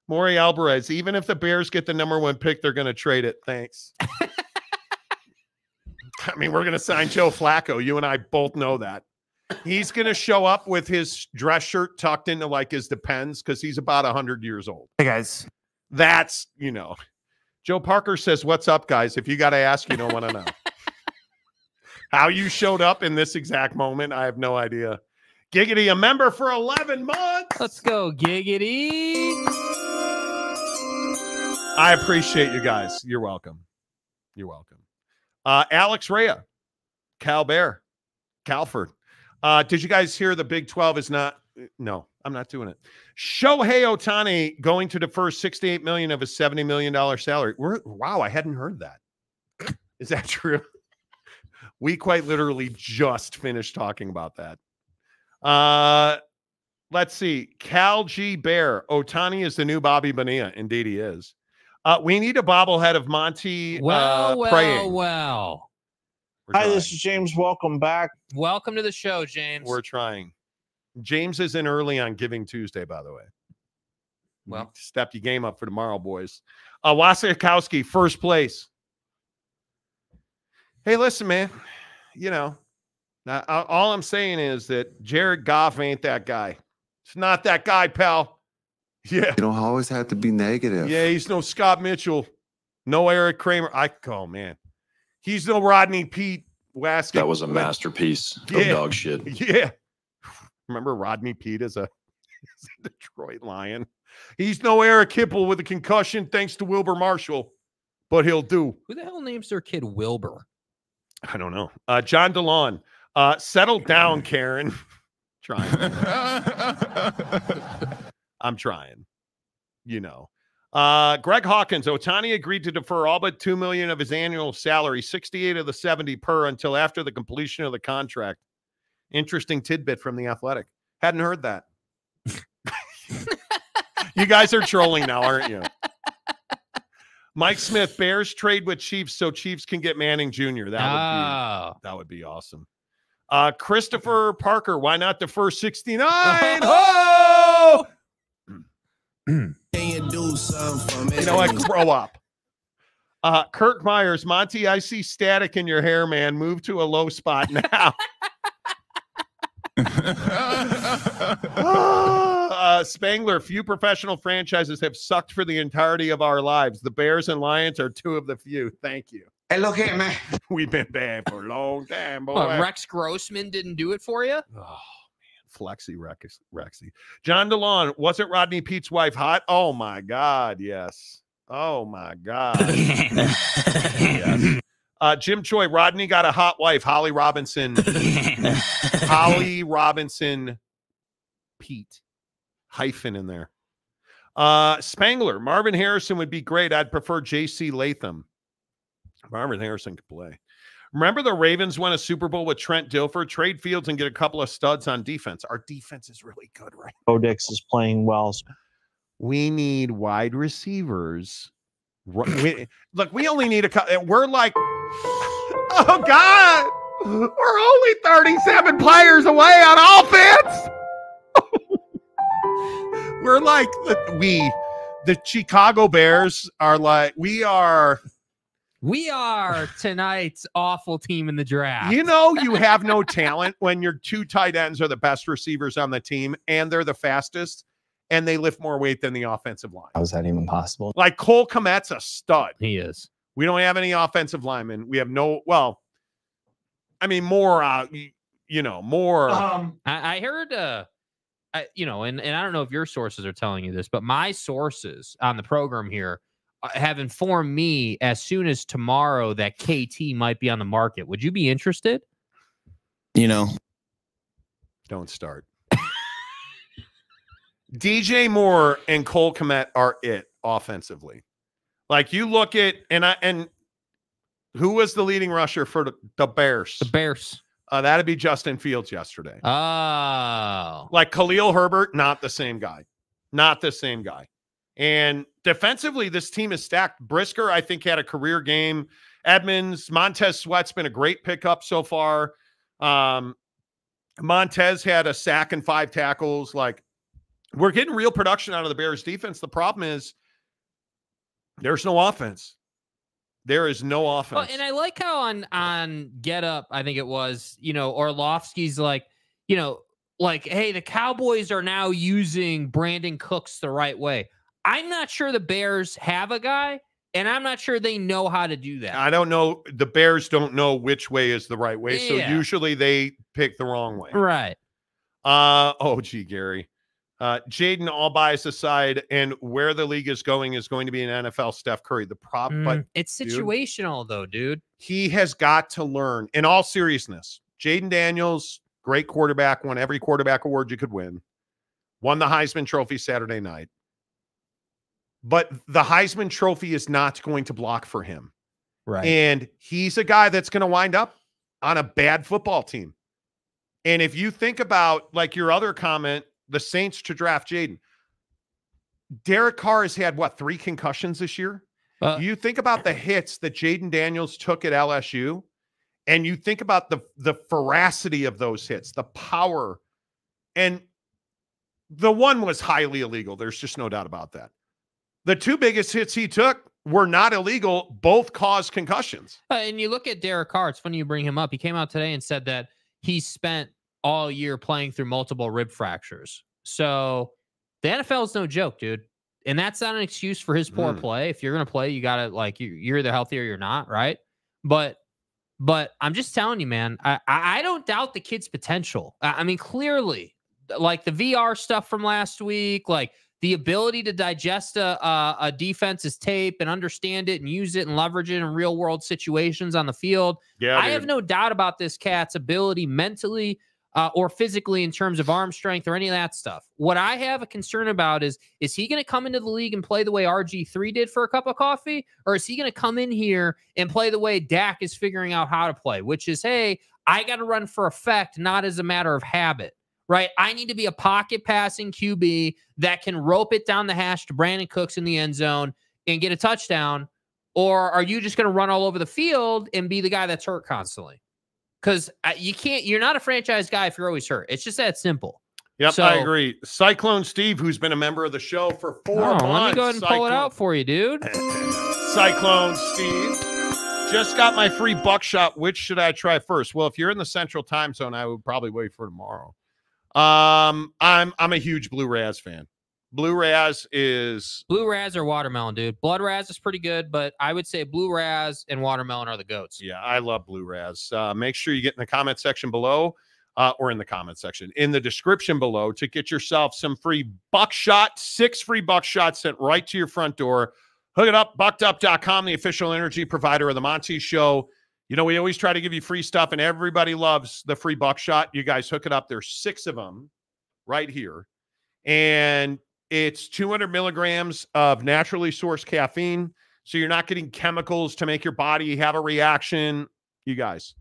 [SPEAKER 2] Maury Alvarez, even if the Bears get the #1 pick, they're going to trade it. Thanks. I mean, we're going to sign Joe Flacco. You and I both know that. He's going to show up with his dress shirt tucked into like his Depends because he's about 100 years old.
[SPEAKER 14] Hey, guys.
[SPEAKER 2] That's, you know. Joe Parker says, what's up, guys? If you got to ask, you don't want to know. How you showed up in this exact moment, I have no idea. Giggity, a member for 11 months.
[SPEAKER 3] Let's go, Giggity.
[SPEAKER 2] I appreciate you guys. You're welcome. You're welcome. Alex Rea, Cal Bear, Calford. Did you guys hear the Big 12 is not? No, I'm not doing it. Shohei Ohtani going to defer $68 million of his $70 million salary. Wow, I hadn't heard that. Is that true? We quite literally just finished talking about that. Let's see. Cal G. Bear. Ohtani is the new Bobby Bonilla. Indeed he is. We need a bobblehead of Monty praying.
[SPEAKER 3] Well.
[SPEAKER 11] Hi, this is James. Welcome back.
[SPEAKER 3] Welcome to the show, James.
[SPEAKER 2] We're trying. James is in early on Giving Tuesday, by the way.
[SPEAKER 3] Well,
[SPEAKER 2] step your game up for tomorrow, boys. Wasikowski, first place. Hey, listen, man. You know, all I'm saying is that Jared Goff ain't that guy. It's not that guy, pal. Yeah.
[SPEAKER 15] You don't always have to be negative.
[SPEAKER 2] Yeah, he's no Scott Mitchell. No Eric Kramer. Oh, man. He's no Rodney Pete Waskett.
[SPEAKER 4] That was a masterpiece of dog shit.
[SPEAKER 2] Yeah. Remember Rodney Pete as a Detroit Lion? He's no Eric Hipple with a concussion thanks to Wilbur Marshall, but he'll do.
[SPEAKER 3] Who the hell names their kid Wilbur?
[SPEAKER 2] I don't know. John DeLon. Settle down, Karen. Trying. I'm trying. You know. Greg Hawkins. Ohtani agreed to defer all but $2 million of his annual salary, 68 of the 70 per, until after the completion of the contract. Interesting tidbit from The Athletic. Hadn't heard that. You guys are trolling now, aren't you? Mike Smith, Bears trade with Chiefs so Chiefs can get Manning Jr. That would be awesome. Christopher Parker, why not defer 69? Oh! You know what? Grow up. Kirk Myers, Monty, I see static in your hair, man. Move to a low spot now. Spangler, few professional franchises have sucked for the entirety of our lives. The Bears and Lions are two of the few. Thank you.
[SPEAKER 5] Hey, look here, man.
[SPEAKER 2] We've been bad for a long time, boy.
[SPEAKER 3] Rex Grossman didn't do it for you?
[SPEAKER 2] Oh, man. Flexi Rexy. John DeLon, wasn't Rodney Pete's wife hot? Oh my God, yes. Oh my God. Yes. Jim Choi, Rodney got a hot wife, Holly Robinson. Holly Robinson Pete. Hyphen in there. Spangler, Marvin Harrison would be great. I'd prefer J.C. Latham. Marvin Harrison could play. Remember the Ravens won a Super Bowl with Trent Dilfer? Trade Fields and get a couple of studs on defense. Our defense is really good, right?
[SPEAKER 11] Odix is playing well.
[SPEAKER 2] We need wide receivers. Look, we only need a couple. We're like, oh, God. We're only 37 players away on offense. We're like, the Chicago Bears are like, we are
[SPEAKER 3] tonight's awful team in the draft.
[SPEAKER 2] You know, you have no talent when your two tight ends are the best receivers on the team and they're the fastest and they lift more weight than the offensive line.
[SPEAKER 14] How is that even possible?
[SPEAKER 2] Like Cole Kmet's a stud.
[SPEAKER 3] He is.
[SPEAKER 2] We don't have any offensive linemen. We have more, more.
[SPEAKER 3] I heard, and I don't know if your sources are telling you this, but my sources on the program here have informed me as soon as tomorrow that KT might be on the market. Would you be interested?
[SPEAKER 2] Don't start. DJ Moore and Cole Kmet are it offensively. Like you look at and who was the leading rusher for the Bears?
[SPEAKER 3] The Bears.
[SPEAKER 2] That'd be Justin Fields yesterday.
[SPEAKER 3] Oh.
[SPEAKER 2] Like Khalil Herbert, not the same guy. Not the same guy. And defensively, this team is stacked. Brisker, I think, had a career game. Edmonds, Montez Sweat's been a great pickup so far. Montez had a sack and 5 tackles. Like, we're getting real production out of the Bears defense. The problem is there's no offense. There is no offense.
[SPEAKER 3] Well, and I like how on Get Up, I think it was, Orlovsky's like, hey, the Cowboys are now using Brandon Cooks the right way. I'm not sure the Bears have a guy, and I'm not sure they know how to do that.
[SPEAKER 2] I don't know. The Bears don't know which way is the right way, so usually they pick the wrong way.
[SPEAKER 3] Right.
[SPEAKER 2] Gary. Jaden, all bias aside, and where the league is going to be an NFL Steph Curry. The problem, but
[SPEAKER 3] it's situational, though, dude.
[SPEAKER 2] He has got to learn, in all seriousness. Jaden Daniels, great quarterback, won every quarterback award you could win, won the Heisman Trophy Saturday night. But the Heisman Trophy is not going to block for him.
[SPEAKER 3] Right.
[SPEAKER 2] And he's a guy that's going to wind up on a bad football team. And if you think about, like your other comment, the Saints to draft Jaden, Derek Carr has had, 3 concussions this year? You think about the hits that Jaden Daniels took at LSU, and you think about the veracity of those hits, the power. And the one was highly illegal. There's just no doubt about that. The 2 biggest hits he took were not illegal. Both caused concussions.
[SPEAKER 3] And you look at Derek Carr. It's funny you bring him up. He came out today and said that he spent all year playing through multiple rib fractures. So the NFL is no joke, dude. And that's not an excuse for his poor play. If you're going to play, you got to, you're either healthy or you're not, right? But I'm just telling you, man, I don't doubt the kid's potential. I mean, clearly, like the VR stuff from last week, like the ability to digest a defense's tape and understand it and use it and leverage it in real world situations on the field.
[SPEAKER 2] Yeah,
[SPEAKER 3] I have no doubt about this cat's ability mentally or physically in terms of arm strength or any of that stuff. What I have a concern about is he going to come into the league and play the way RG3 did for a cup of coffee? Or is he going to come in here and play the way Dak is figuring out how to play, which is, hey, I got to run for effect, not as a matter of habit, right? I need to be a pocket passing QB that can rope it down the hash to Brandon Cooks in the end zone and get a touchdown. Or are you just going to run all over the field and be the guy that's hurt constantly? Because you're not a franchise guy if you're always hurt. It's just that simple.
[SPEAKER 2] Yep, I agree. Cyclone Steve, who's been a member of the show for 4 months.
[SPEAKER 3] Let me go ahead and pull it out for you, dude.
[SPEAKER 2] Cyclone Steve. Just got my free buckshot. Which should I try first? Well, if you're in the Central Time Zone, I would probably wait for tomorrow. I'm a huge Blue Raz fan. Blue Raz
[SPEAKER 3] or watermelon, dude. Blood Raz is pretty good, but I would say Blue Raz and watermelon are the goats.
[SPEAKER 2] Yeah, I love Blue Raz. Make sure you get in the comment section below. or in the comment section, in the description below, to get yourself some free buckshot, 6 free buckshots sent right to your front door. Hook it up, BuckedUp.com, the official energy provider of the Monty Show. You know, we always try to give you free stuff, and everybody loves the free buckshot. You guys hook it up. There's 6 of them right here. And it's 200 milligrams of naturally sourced caffeine, so you're not getting chemicals to make your body have a reaction. You guys,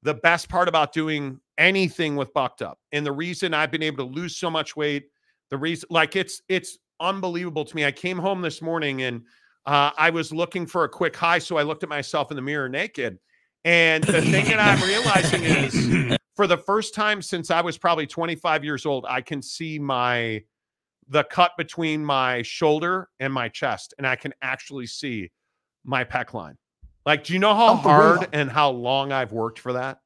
[SPEAKER 2] the best part about doing anything with Bucked Up, and the reason I've been able to lose so much weight, the reason, like, it's unbelievable to me. I came home this morning and I was looking for a quick high, so I looked at myself in the mirror naked. And the thing that I'm realizing is, for the first time since I was probably 25 years old, I can see the cut between my shoulder and my chest, and I can actually see my pec line. Like, do you know how hard and how long I've worked for that?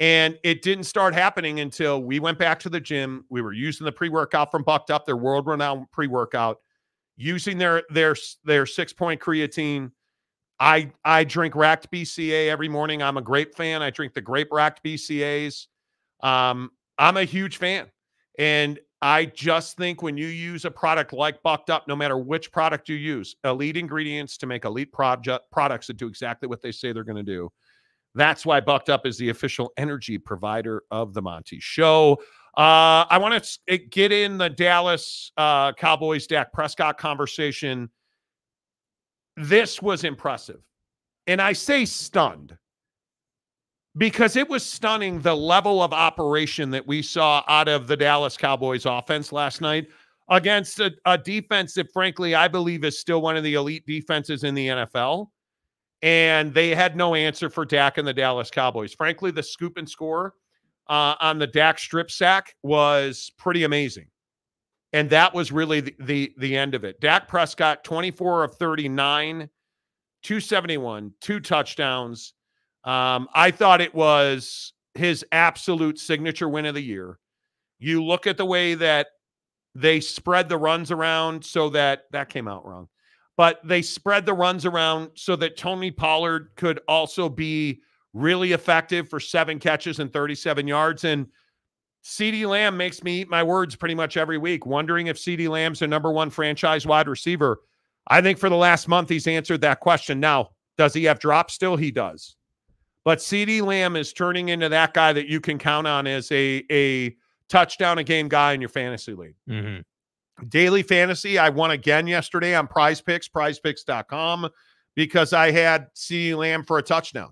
[SPEAKER 2] And it didn't start happening until we went back to the gym. We were using the pre-workout from Bucked Up, their world-renowned pre-workout, using their 6-point creatine. I drink racked BCA every morning. I'm a grape fan. I drink the grape racked BCAs. I'm a huge fan. And I just think when you use a product like Bucked Up, no matter which product you use, elite ingredients to make elite products that do exactly what they say they're going to do. That's why Bucked Up is the official energy provider of the Monty Show. I want to get in the Dallas Cowboys Dak Prescott conversation. This was impressive. And I say stunned because it was stunning, the level of operation that we saw out of the Dallas Cowboys offense last night against a defense that, frankly, I believe is still one of the elite defenses in the NFL. And they had no answer for Dak and the Dallas Cowboys. Frankly, the scoop and score on the Dak strip sack was pretty amazing. And that was really the end of it. Dak Prescott, 24 of 39, 271, 2 touchdowns. I thought it was his absolute signature win of the year. You look at the way that they spread the runs around so that came out wrong. But they spread the runs around so that Tony Pollard could also be really effective for 7 catches and 37 yards. And CeeDee Lamb makes me eat my words pretty much every week, wondering if CeeDee Lamb's a number 1 franchise wide receiver. I think for the last month, he's answered that question. Now, does he have drops still? He does. But CeeDee Lamb is turning into that guy that you can count on as a touchdown-a-game guy in your fantasy league.
[SPEAKER 3] Mm-hmm.
[SPEAKER 2] Daily fantasy, I won again yesterday on Prize Picks, prizepicks.com, because I had CeeDee Lamb for a touchdown.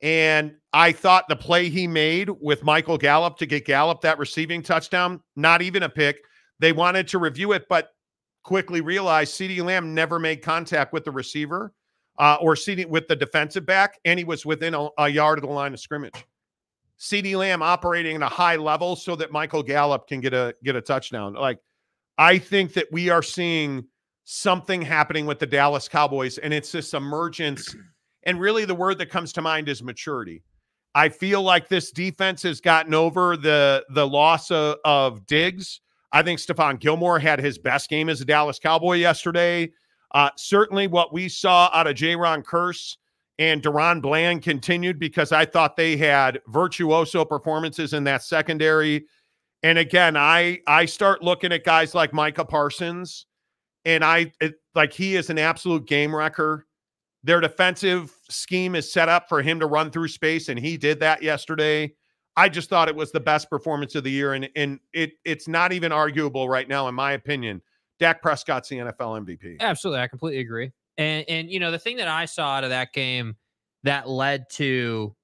[SPEAKER 2] And I thought the play he made with Michael Gallup to get Gallup that receiving touchdown, not even a pick. They wanted to review it, but quickly realized CeeDee Lamb never made contact with the receiver or with the defensive back, and he was within a yard of the line of scrimmage. CeeDee Lamb operating at a high level so that Michael Gallup can get a touchdown. Like, I think that we are seeing something happening with the Dallas Cowboys, and it's this emergence. And really the word that comes to mind is maturity. I feel like this defense has gotten over the loss of Diggs. I think Stephon Gilmore had his best game as a Dallas Cowboy yesterday. Certainly what we saw out of Jaron Kearse and Deron Bland continued, because I thought they had virtuoso performances in that secondary. And again, I start looking at guys like Micah Parsons, and he is an absolute game wrecker. Their defensive scheme is set up for him to run through space, and he did that yesterday. I just thought it was the best performance of the year, and it's not even arguable right now, in my opinion. Dak Prescott's the NFL MVP.
[SPEAKER 3] Absolutely, I completely agree. And you know, the thing that I saw out of that game that led to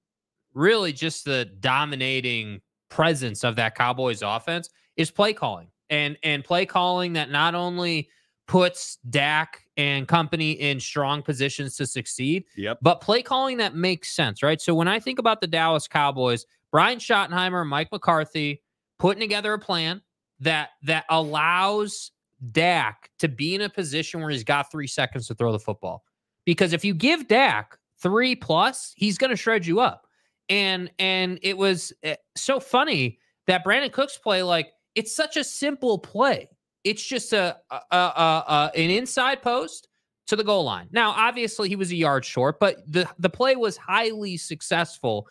[SPEAKER 3] really just the dominating presence of that Cowboys offense is play calling, and play calling that not only puts Dak and company in strong positions to succeed, but play calling that makes sense, right? So when I think about the Dallas Cowboys, Brian Schottenheimer and Mike McCarthy putting together a plan that allows Dak to be in a position where he's got 3 seconds to throw the football. Because if you give Dak 3+, he's going to shred you up. And it was so funny that Brandon Cooks play, like, it's such a simple play. It's just an inside post to the goal line. Now, obviously, he was a yard short, but the play was highly successful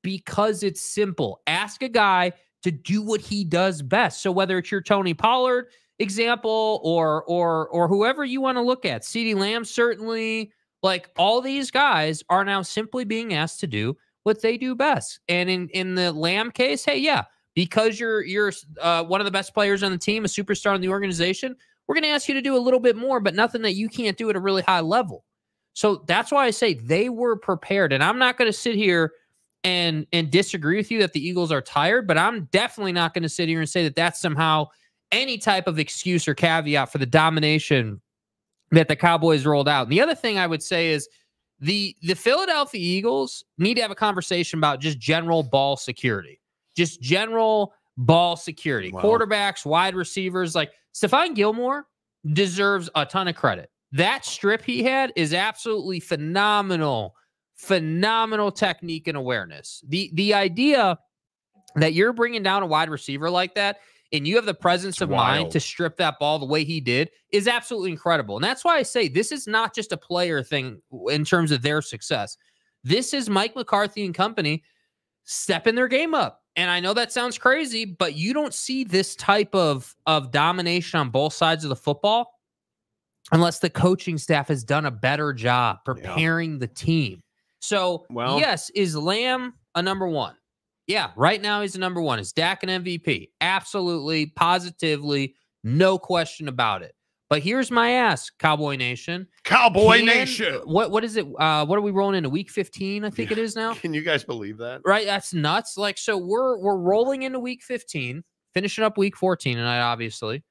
[SPEAKER 3] because it's simple. Ask a guy to do what he does best. So whether it's your Tony Pollard example or whoever you want to look at, CeeDee Lamb, certainly, like all these guys are now simply being asked to do what they do best. And in the Lamb case, hey, yeah, because you're one of the best players on the team, a superstar in the organization, we're going to ask you to do a little bit more, but nothing that you can't do at a really high level. So that's why I say they were prepared. And I'm not going to sit here and disagree with you that the Eagles are tired, but I'm definitely not going to sit here and say that that's somehow any type of excuse or caveat for the domination that the Cowboys rolled out. And the other thing I would say is the Philadelphia Eagles need to have a conversation about just general ball security. Just general ball security. Wow. Quarterbacks, wide receivers. Like Stephon Gilmore deserves a ton of credit. That strip he had is absolutely phenomenal technique and awareness. The idea that you're bringing down a wide receiver like that and you have the presence of mind to strip that ball the way he did is absolutely incredible. And that's why I say this is not just a player thing in terms of their success. This is Mike McCarthy and company stepping their game up. And I know that sounds crazy, but you don't see this type of domination on both sides of the football unless the coaching staff has done a better job preparing the team. So, yes, is Lamb a number one? Yeah, right now he's a number one. Is Dak an MVP? Absolutely, positively, no question about it. But here's my ask, Cowboy Nation.
[SPEAKER 2] Nation.
[SPEAKER 3] What is it? What are we rolling into week 15? I think it is now.
[SPEAKER 2] Can you guys believe that?
[SPEAKER 3] Right, that's nuts. Like, so we're rolling into week 15, finishing up week 14 tonight, obviously.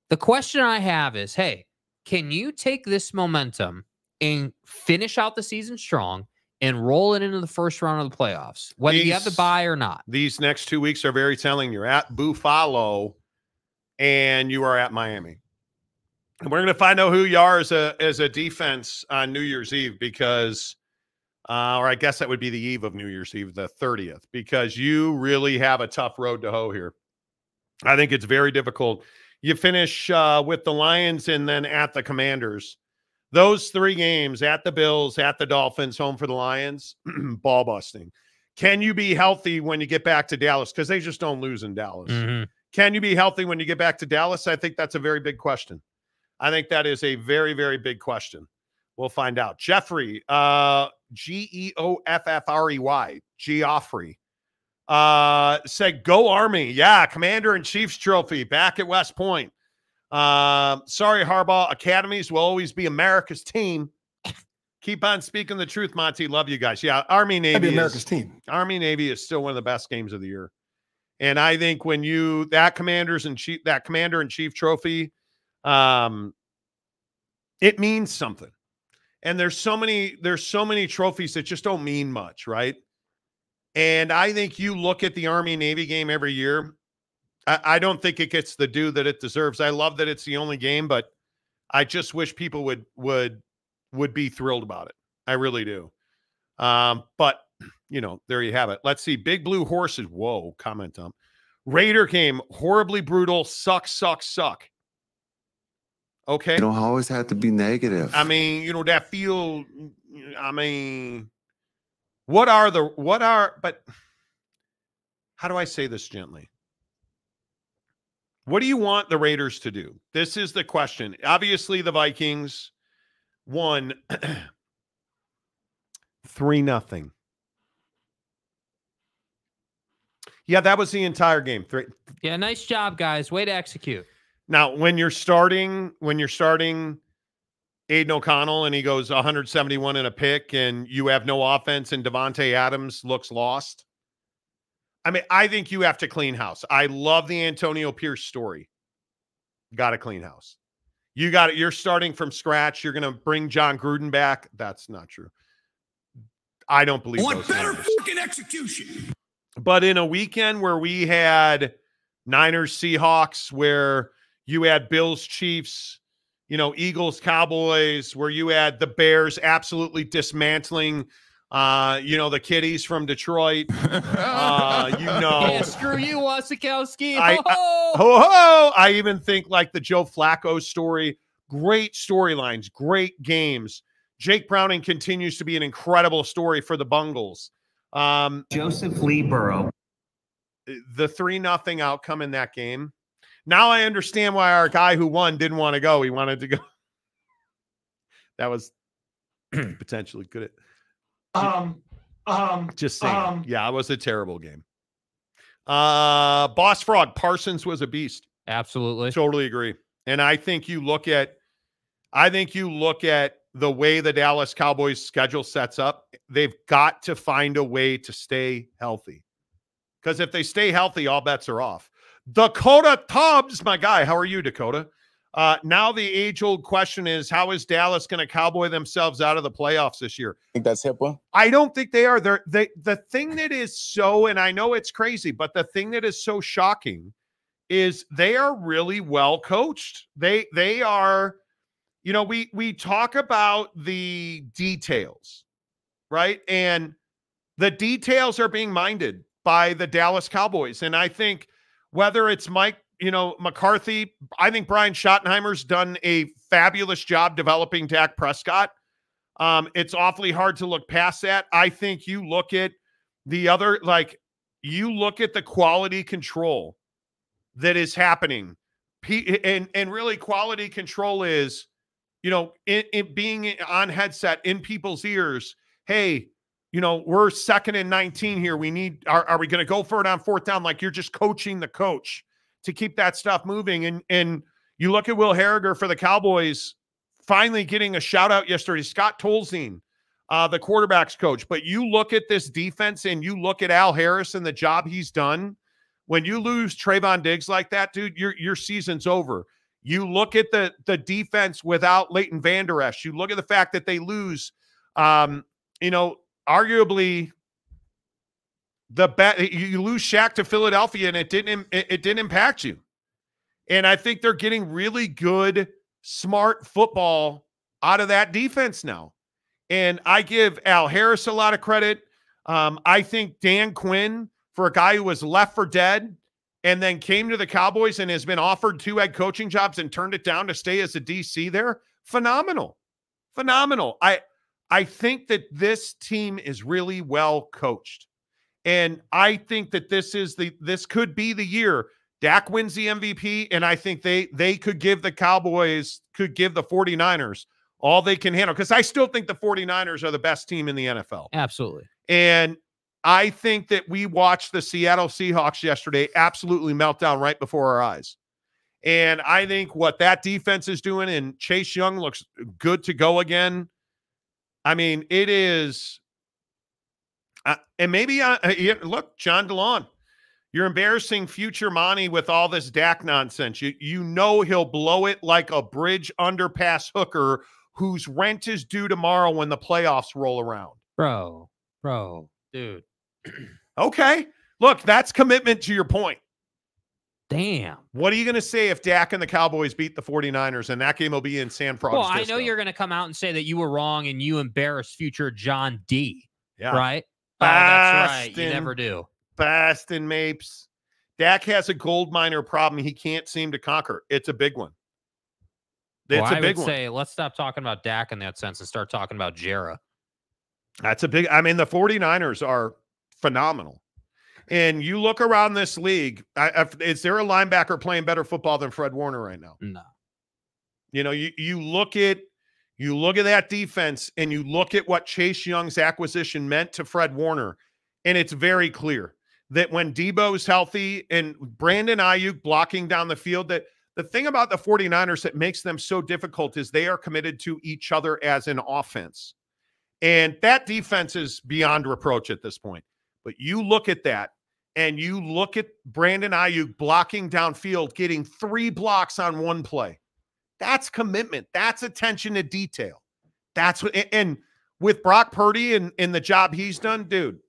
[SPEAKER 3] The question I have is, hey, can you take this momentum and finish out the season strong and roll it into the first round of the playoffs, whether you have the bye or not?
[SPEAKER 2] These next 2 weeks are very telling. You're at Buffalo and you are at Miami. And we're going to find out who you are as a defense on New Year's Eve because, or I guess that would be the eve of New Year's Eve, the 30th, because you really have a tough road to hoe here. I think it's very difficult. You finish with the Lions and then at the Commanders. Those 3 games, at the Bills, at the Dolphins, home for the Lions, ball busting. Can you be healthy when you get back to Dallas? Because they just don't lose in Dallas. Mm-hmm. Can you be healthy when you get back to Dallas? I think that's a very big question. I think that is a very, very big question. We'll find out. Jeffrey, Geoffrey, Geoffrey, said, go Army. Yeah, Commander-in-Chief's trophy back at West Point. Sorry, Harbaugh. Academies will always be America's team. Keep on speaking the truth, Monty. Love you guys. Yeah, Army Navy.
[SPEAKER 6] America's team.
[SPEAKER 2] Army Navy is still one of the best games of the year. And I think when that Commander-in-Chief trophy, it means something. And there's so many trophies that just don't mean much, right? And I think you look at the Army Navy game every year. I don't think it gets the due that it deserves. I love that it's the only game, but I just wish people would be thrilled about it. I really do. But there you have it. Let's see. Big Blue Horses. Whoa, comment on. Raider game, horribly brutal, suck. Okay.
[SPEAKER 15] You don't always have to be negative.
[SPEAKER 2] I mean, but how do I say this gently? What do you want the Raiders to do? This is the question. Obviously, the Vikings won 3-0. Yeah, that was the entire game.
[SPEAKER 3] Yeah, nice job, guys. Way to execute.
[SPEAKER 2] Now, when you're starting Aiden O'Connell and he goes 171 in a pick and you have no offense and Devontae Adams looks lost, I mean, I think you have to clean house. I love the Antonio Pierce story. Got to clean house. You're starting from scratch. You're going to bring John Gruden back. That's not true. I don't believe
[SPEAKER 13] what better fucking execution.
[SPEAKER 2] But in a weekend where we had Niners, Seahawks, where you had Bills, Chiefs, Eagles, Cowboys, where you had the Bears absolutely dismantling, the kiddies from Detroit.
[SPEAKER 3] Yeah, screw you, Wasikowski.
[SPEAKER 2] I even think like the Joe Flacco story, great storylines, great games. Jake Browning continues to be an incredible story for the Bungles.
[SPEAKER 14] Joseph Lee Burrow.
[SPEAKER 2] The 3-0 outcome in that game. Now I understand why our guy who won didn't want to go. He wanted to go. That was potentially good. Just saying. Yeah, it was a terrible game. Boss Frog, Parsons was a beast.
[SPEAKER 3] Absolutely.
[SPEAKER 2] Totally agree. And I think you look at the way the Dallas Cowboys schedule sets up, they've got to find a way to stay healthy. Because if they stay healthy, all bets are off. Dakota Tubbs, my guy. How are you, Dakota? Now the age-old question is, how is Dallas going to cowboy themselves out of the playoffs this year?
[SPEAKER 16] I think that's HIPAA.
[SPEAKER 2] I don't think they are. The thing that is so, and I know it's crazy, but the thing that is so shocking is they are really well coached. They are, we talk about the details, right? And the details are being minded by the Dallas Cowboys. And I think whether it's Mike, McCarthy, I think Brian Schottenheimer's done a fabulous job developing Dak Prescott. It's awfully hard to look past that. I think you look at the other, you look at the quality control that is happening. And really quality control is, it being on headset in people's ears. Hey, we're 2nd and 19 here. Are we going to go for it on 4th down? Like, you're just coaching the coach to keep that stuff moving. And you look at Will Harriger for the Cowboys finally getting a shout out yesterday. Scott Tolzien, the quarterback's coach. But you look at this defense and you look at Al Harris and the job he's done. When you lose Trayvon Diggs like that, dude, your season's over. You look at the defense without Leighton Vander Esch. You look at the fact that they lose, arguably you lose Shaq to Philadelphia, and it didn't impact you. And I think they're getting really good, smart football out of that defense now. And I give Al Harris a lot of credit. I think Dan Quinn, for a guy who was left for dead and then came to the Cowboys and has been offered 2 head coaching jobs and turned it down to stay as a DC there, phenomenal. I think that this team is really well coached. And I think that this could be the year Dak wins the MVP, and I think they could give the 49ers all they can handle, because I still think the 49ers are the best team in the NFL.
[SPEAKER 3] Absolutely.
[SPEAKER 2] And I think that we watched the Seattle Seahawks yesterday absolutely melt down right before our eyes. And I think what that defense is doing, and Chase Young looks good to go again. I mean, it is and maybe look, John DeLon, you're embarrassing future Monty with all this Dak nonsense. You know he'll blow it like a bridge underpass hooker whose rent is due tomorrow when the playoffs roll around.
[SPEAKER 3] Bro, dude.
[SPEAKER 2] Okay. Look, that's commitment to your point.
[SPEAKER 3] Damn.
[SPEAKER 2] What are you going to say if Dak and the Cowboys beat the 49ers, and that game will be in San Francisco?
[SPEAKER 3] Well, I know you're going to come out and say that you were wrong and you embarrassed future John D. Yeah. Right? That's right. You never do.
[SPEAKER 2] Bastin Mapes. Dak has a gold miner problem he can't seem to conquer. It's a big one.
[SPEAKER 3] I would say let's stop talking about Dak in that sense and start talking about Jera.
[SPEAKER 2] That's a big, the 49ers are phenomenal. And you look around this league, is there a linebacker playing better football than Fred Warner right now?
[SPEAKER 3] No.
[SPEAKER 2] You look at that defense, and you look at what Chase Young's acquisition meant to Fred Warner, and it's very clear that when Debo's healthy and Brandon Ayuk blocking down the field, that the thing about the 49ers that makes them so difficult is they are committed to each other as an offense. And that defense is beyond reproach at this point. But you look at that, and you look at Brandon Ayuk blocking downfield, getting 3 blocks on one play. That's commitment. That's attention to detail. That's what, and with Brock Purdy and the job he's done, dude,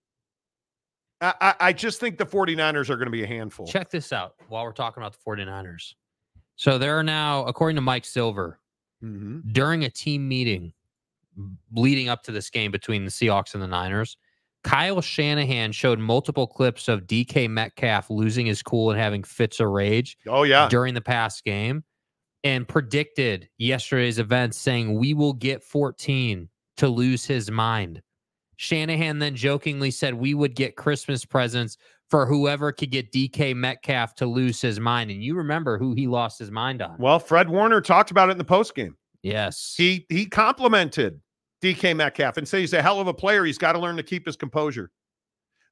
[SPEAKER 2] I just think the 49ers are going to be a handful.
[SPEAKER 3] Check this out while we're talking about the 49ers. So there are now, according to Mike Silver, during a team meeting leading up to this game between the Seahawks and the Niners, Kyle Shanahan showed multiple clips of DK Metcalf losing his cool and having fits of rage during the past game, and predicted yesterday's event, saying we will get 14 to lose his mind. Shanahan then jokingly said we would get Christmas presents for whoever could get DK Metcalf to lose his mind. And you remember who he lost his mind on.
[SPEAKER 2] Well, Fred Warner talked about it in the postgame.
[SPEAKER 3] Yes.
[SPEAKER 2] He complimented DK Metcalf and said he's a hell of a player. He's got to learn to keep his composure.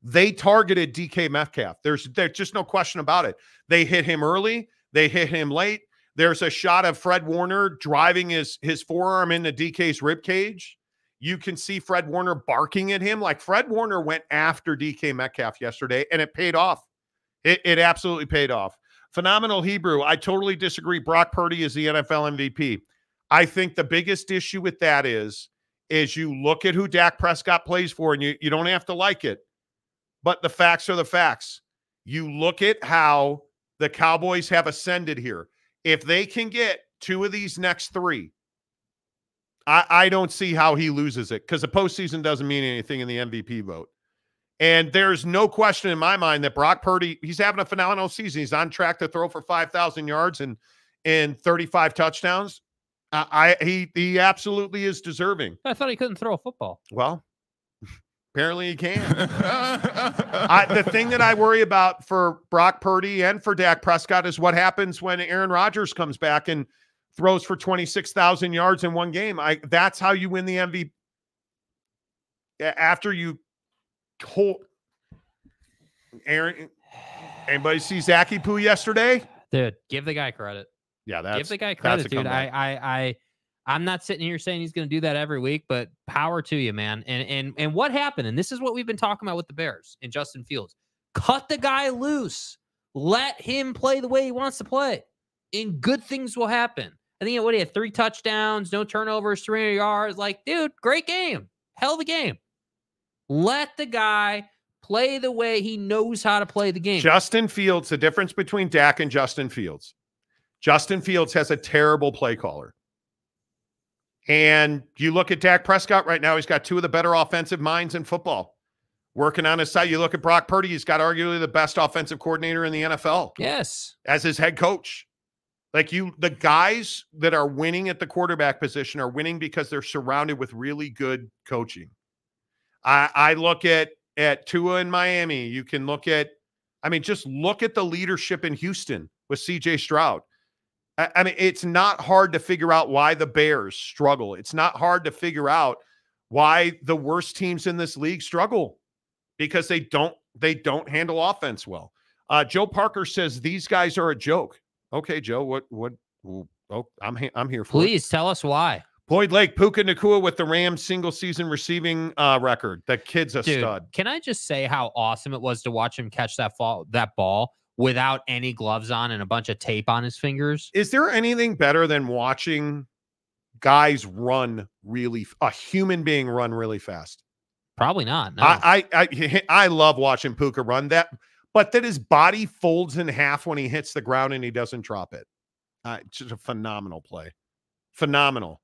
[SPEAKER 2] They targeted DK Metcalf. There's just no question about it. They hit him early. They hit him late. There's a shot of Fred Warner driving his forearm into DK's rib cage. You can see Fred Warner barking at him. Like, Fred Warner went after DK Metcalf yesterday, and it paid off. It absolutely paid off. Phenomenal Hebrew. I totally disagree. Brock Purdy is the NFL MVP. I think the biggest issue with that is you look at who Dak Prescott plays for, and you don't have to like it, but the facts are the facts. You look at how the Cowboys have ascended here. If they can get two of these next three, I don't see how he loses it, because the postseason doesn't mean anything in the MVP vote. And there's no question in my mind that Brock Purdy, he's having a phenomenal season. He's on track to throw for 5,000 yards and 35 touchdowns. He absolutely is deserving.
[SPEAKER 3] I thought he couldn't throw a football.
[SPEAKER 2] Well, apparently he can. The thing that I worry about for Brock Purdy and for Dak Prescott is what happens when Aaron Rodgers comes back and throws for 26,000 yards in one game. That's how you win the MVP. After you hold Aaron, anybody see Zachy Poo yesterday?
[SPEAKER 3] Dude, give the guy credit.
[SPEAKER 2] Yeah,
[SPEAKER 3] give the guy credit, dude. I'm not sitting here saying he's going to do that every week, but power to you, man. And what happened? And this is what we've been talking about with the Bears and Justin Fields. Cut the guy loose. Let him play the way he wants to play, and good things will happen. I think he had 3 touchdowns, no turnovers, 300 yards. Like, dude, great game. Hell of a game. Let the guy play the way he knows how to play the game.
[SPEAKER 2] Justin Fields, the difference between Dak and Justin Fields. Justin Fields has a terrible play caller. And you look at Dak Prescott right now, he's got 2 of the better offensive minds in football working on his side. You look at Brock Purdy, he's got arguably the best offensive coordinator in the NFL.
[SPEAKER 3] Yes.
[SPEAKER 2] As his head coach. Like, the guys that are winning at the quarterback position are winning because they're surrounded with really good coaching. I look at Tua in Miami. You can look at, just look at the leadership in Houston with CJ Stroud. It's not hard to figure out why the Bears struggle. It's not hard to figure out why the worst teams in this league struggle, because they don't handle offense well. Joe Parker says these guys are a joke. Okay, Joe, I'm here for
[SPEAKER 3] Please tell us why.
[SPEAKER 2] Boyd Lake, Puka Nacua with the Rams single-season receiving record. That kid's a stud.
[SPEAKER 3] Can I just say how awesome it was to watch him catch that ball without any gloves on and a bunch of tape on his fingers?
[SPEAKER 2] Is there anything better than watching guys run a human being run really fast?
[SPEAKER 3] Probably not. No.
[SPEAKER 2] I love watching Puka run that. But that his body folds in half when he hits the ground and he doesn't drop it. It's just a phenomenal play. Phenomenal.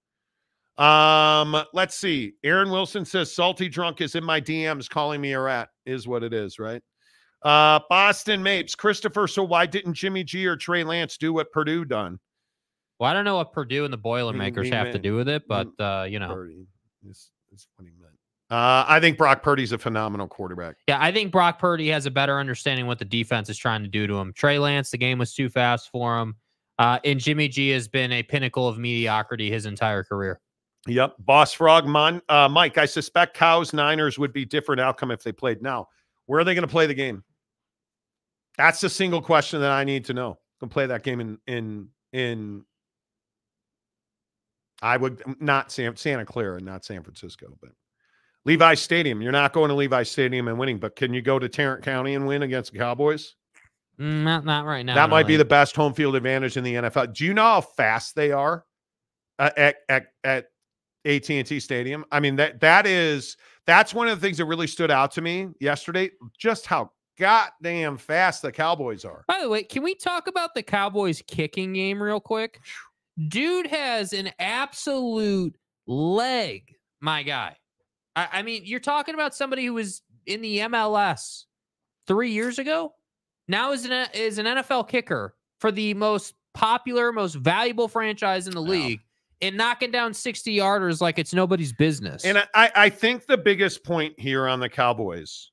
[SPEAKER 2] Let's see. Aaron Wilson says, salty drunk is in my DMs calling me a rat. Is what it is, right? Boston Mapes. Christopher, so why didn't Jimmy G or Trey Lance do what Purdue done?
[SPEAKER 3] Well, I don't know what Purdue and the Boilermakers have to do with it, but, you know.
[SPEAKER 2] Is what he meant. I think Brock Purdy's a phenomenal quarterback.
[SPEAKER 3] Yeah, I think Brock Purdy has a better understanding what the defense is trying to do to him. Trey Lance, the game was too fast for him. And Jimmy G has been a pinnacle of mediocrity his entire career.
[SPEAKER 2] Yep. Boss Frog, Mike, I suspect Cows Niners would be different outcome if they played now. Where are they going to play the game? That's the single question that I need to know. Going to play that game in I would not Santa Clara, not San Francisco, but Levi Stadium. You're not going to Levi Stadium and winning, but can you go to Tarrant County and win against the Cowboys?
[SPEAKER 3] Not right now.
[SPEAKER 2] That might be the best home field advantage in the NFL. Do you know how fast they are at AT&T Stadium? That's one of the things that really stood out to me yesterday, just how goddamn fast the Cowboys are.
[SPEAKER 3] By the way, can we talk about the Cowboys kicking game real quick? Dude has an absolute leg, my guy. I mean, you're talking about somebody who was in the MLS 3 years ago. Now is an NFL kicker for the most popular, most valuable franchise in the league and knocking down 60-yarders like it's nobody's business.
[SPEAKER 2] And I think the biggest point here on the Cowboys,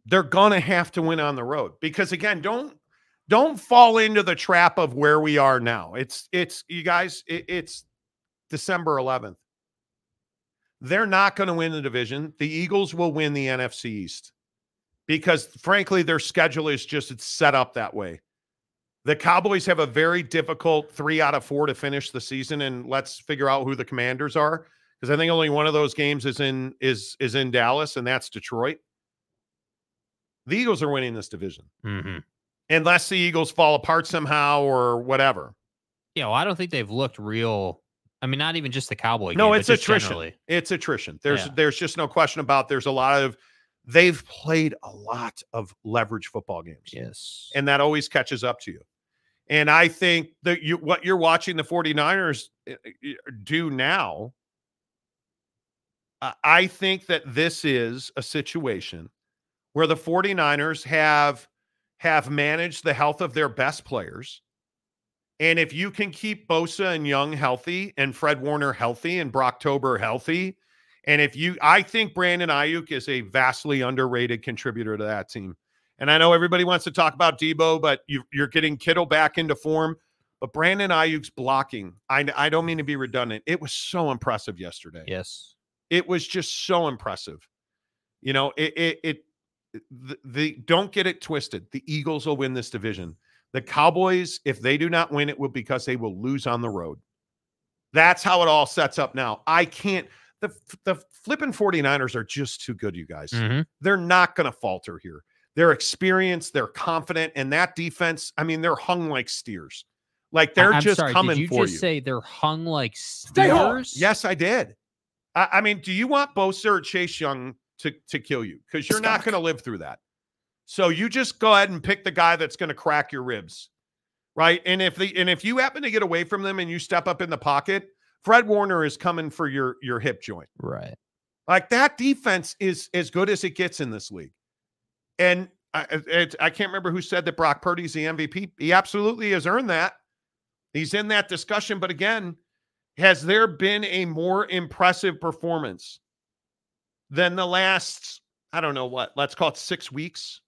[SPEAKER 2] they're going to have to win on the road because, again, don't fall into the trap of where we are now. It's you guys, it's December 11th. They're not going to win the division. The Eagles will win the NFC East because, frankly, their schedule is just it's set up that way. The Cowboys have a very difficult 3 out of 4 to finish the season, and let's figure out who the Commanders are because I think only one of those games is in Dallas, and that's Detroit. The Eagles are winning this division. Unless the Eagles fall apart somehow or whatever.
[SPEAKER 3] Yeah, well, I don't think they've looked real. I mean, not even just the Cowboy game.
[SPEAKER 2] No, it's attrition.
[SPEAKER 3] Generally.
[SPEAKER 2] It's attrition. There's just no question about there's a lot of they've played a lot of leverage football games.
[SPEAKER 3] Yes.
[SPEAKER 2] And that always catches up to you. And I think that what you're watching the 49ers do now, I think that this is a situation where the 49ers have managed the health of their best players. And if you can keep Bosa and Young healthy and Fred Warner healthy and Brocktober healthy, and I think Brandon Ayuk is a vastly underrated contributor to that team. And I know everybody wants to talk about Debo, but you're getting Kittle back into form. But Brandon Ayuk's blocking, I don't mean to be redundant. It was so impressive yesterday.
[SPEAKER 3] Yes.
[SPEAKER 2] It was just so impressive. You know, don't get it twisted. The Eagles will win this division. The Cowboys, if they do not win, it will because they will lose on the road. That's how it all sets up now. I can't. The flipping 49ers are just too good, you guys. They're not going to falter here. They're experienced. They're confident. And that defense, I mean, they're hung like steers. Like they're coming
[SPEAKER 3] did you
[SPEAKER 2] for
[SPEAKER 3] just
[SPEAKER 2] you.
[SPEAKER 3] Say they're hung like steers?
[SPEAKER 2] Yes, I did. I mean, do you want Bosa or Chase Young to kill you? Because you're not going to live through that. So you just go ahead and pick the guy that's going to crack your ribs, right? And if you happen to get away from them and you step up in the pocket, Fred Warner is coming for your hip joint.
[SPEAKER 3] Right.
[SPEAKER 2] Like that defense is as good as it gets in this league. And I can't remember who said that Brock Purdy's the MVP. He absolutely has earned that. He's in that discussion. But again, has there been a more impressive performance than the last, I don't know what, let's call it 6 weeks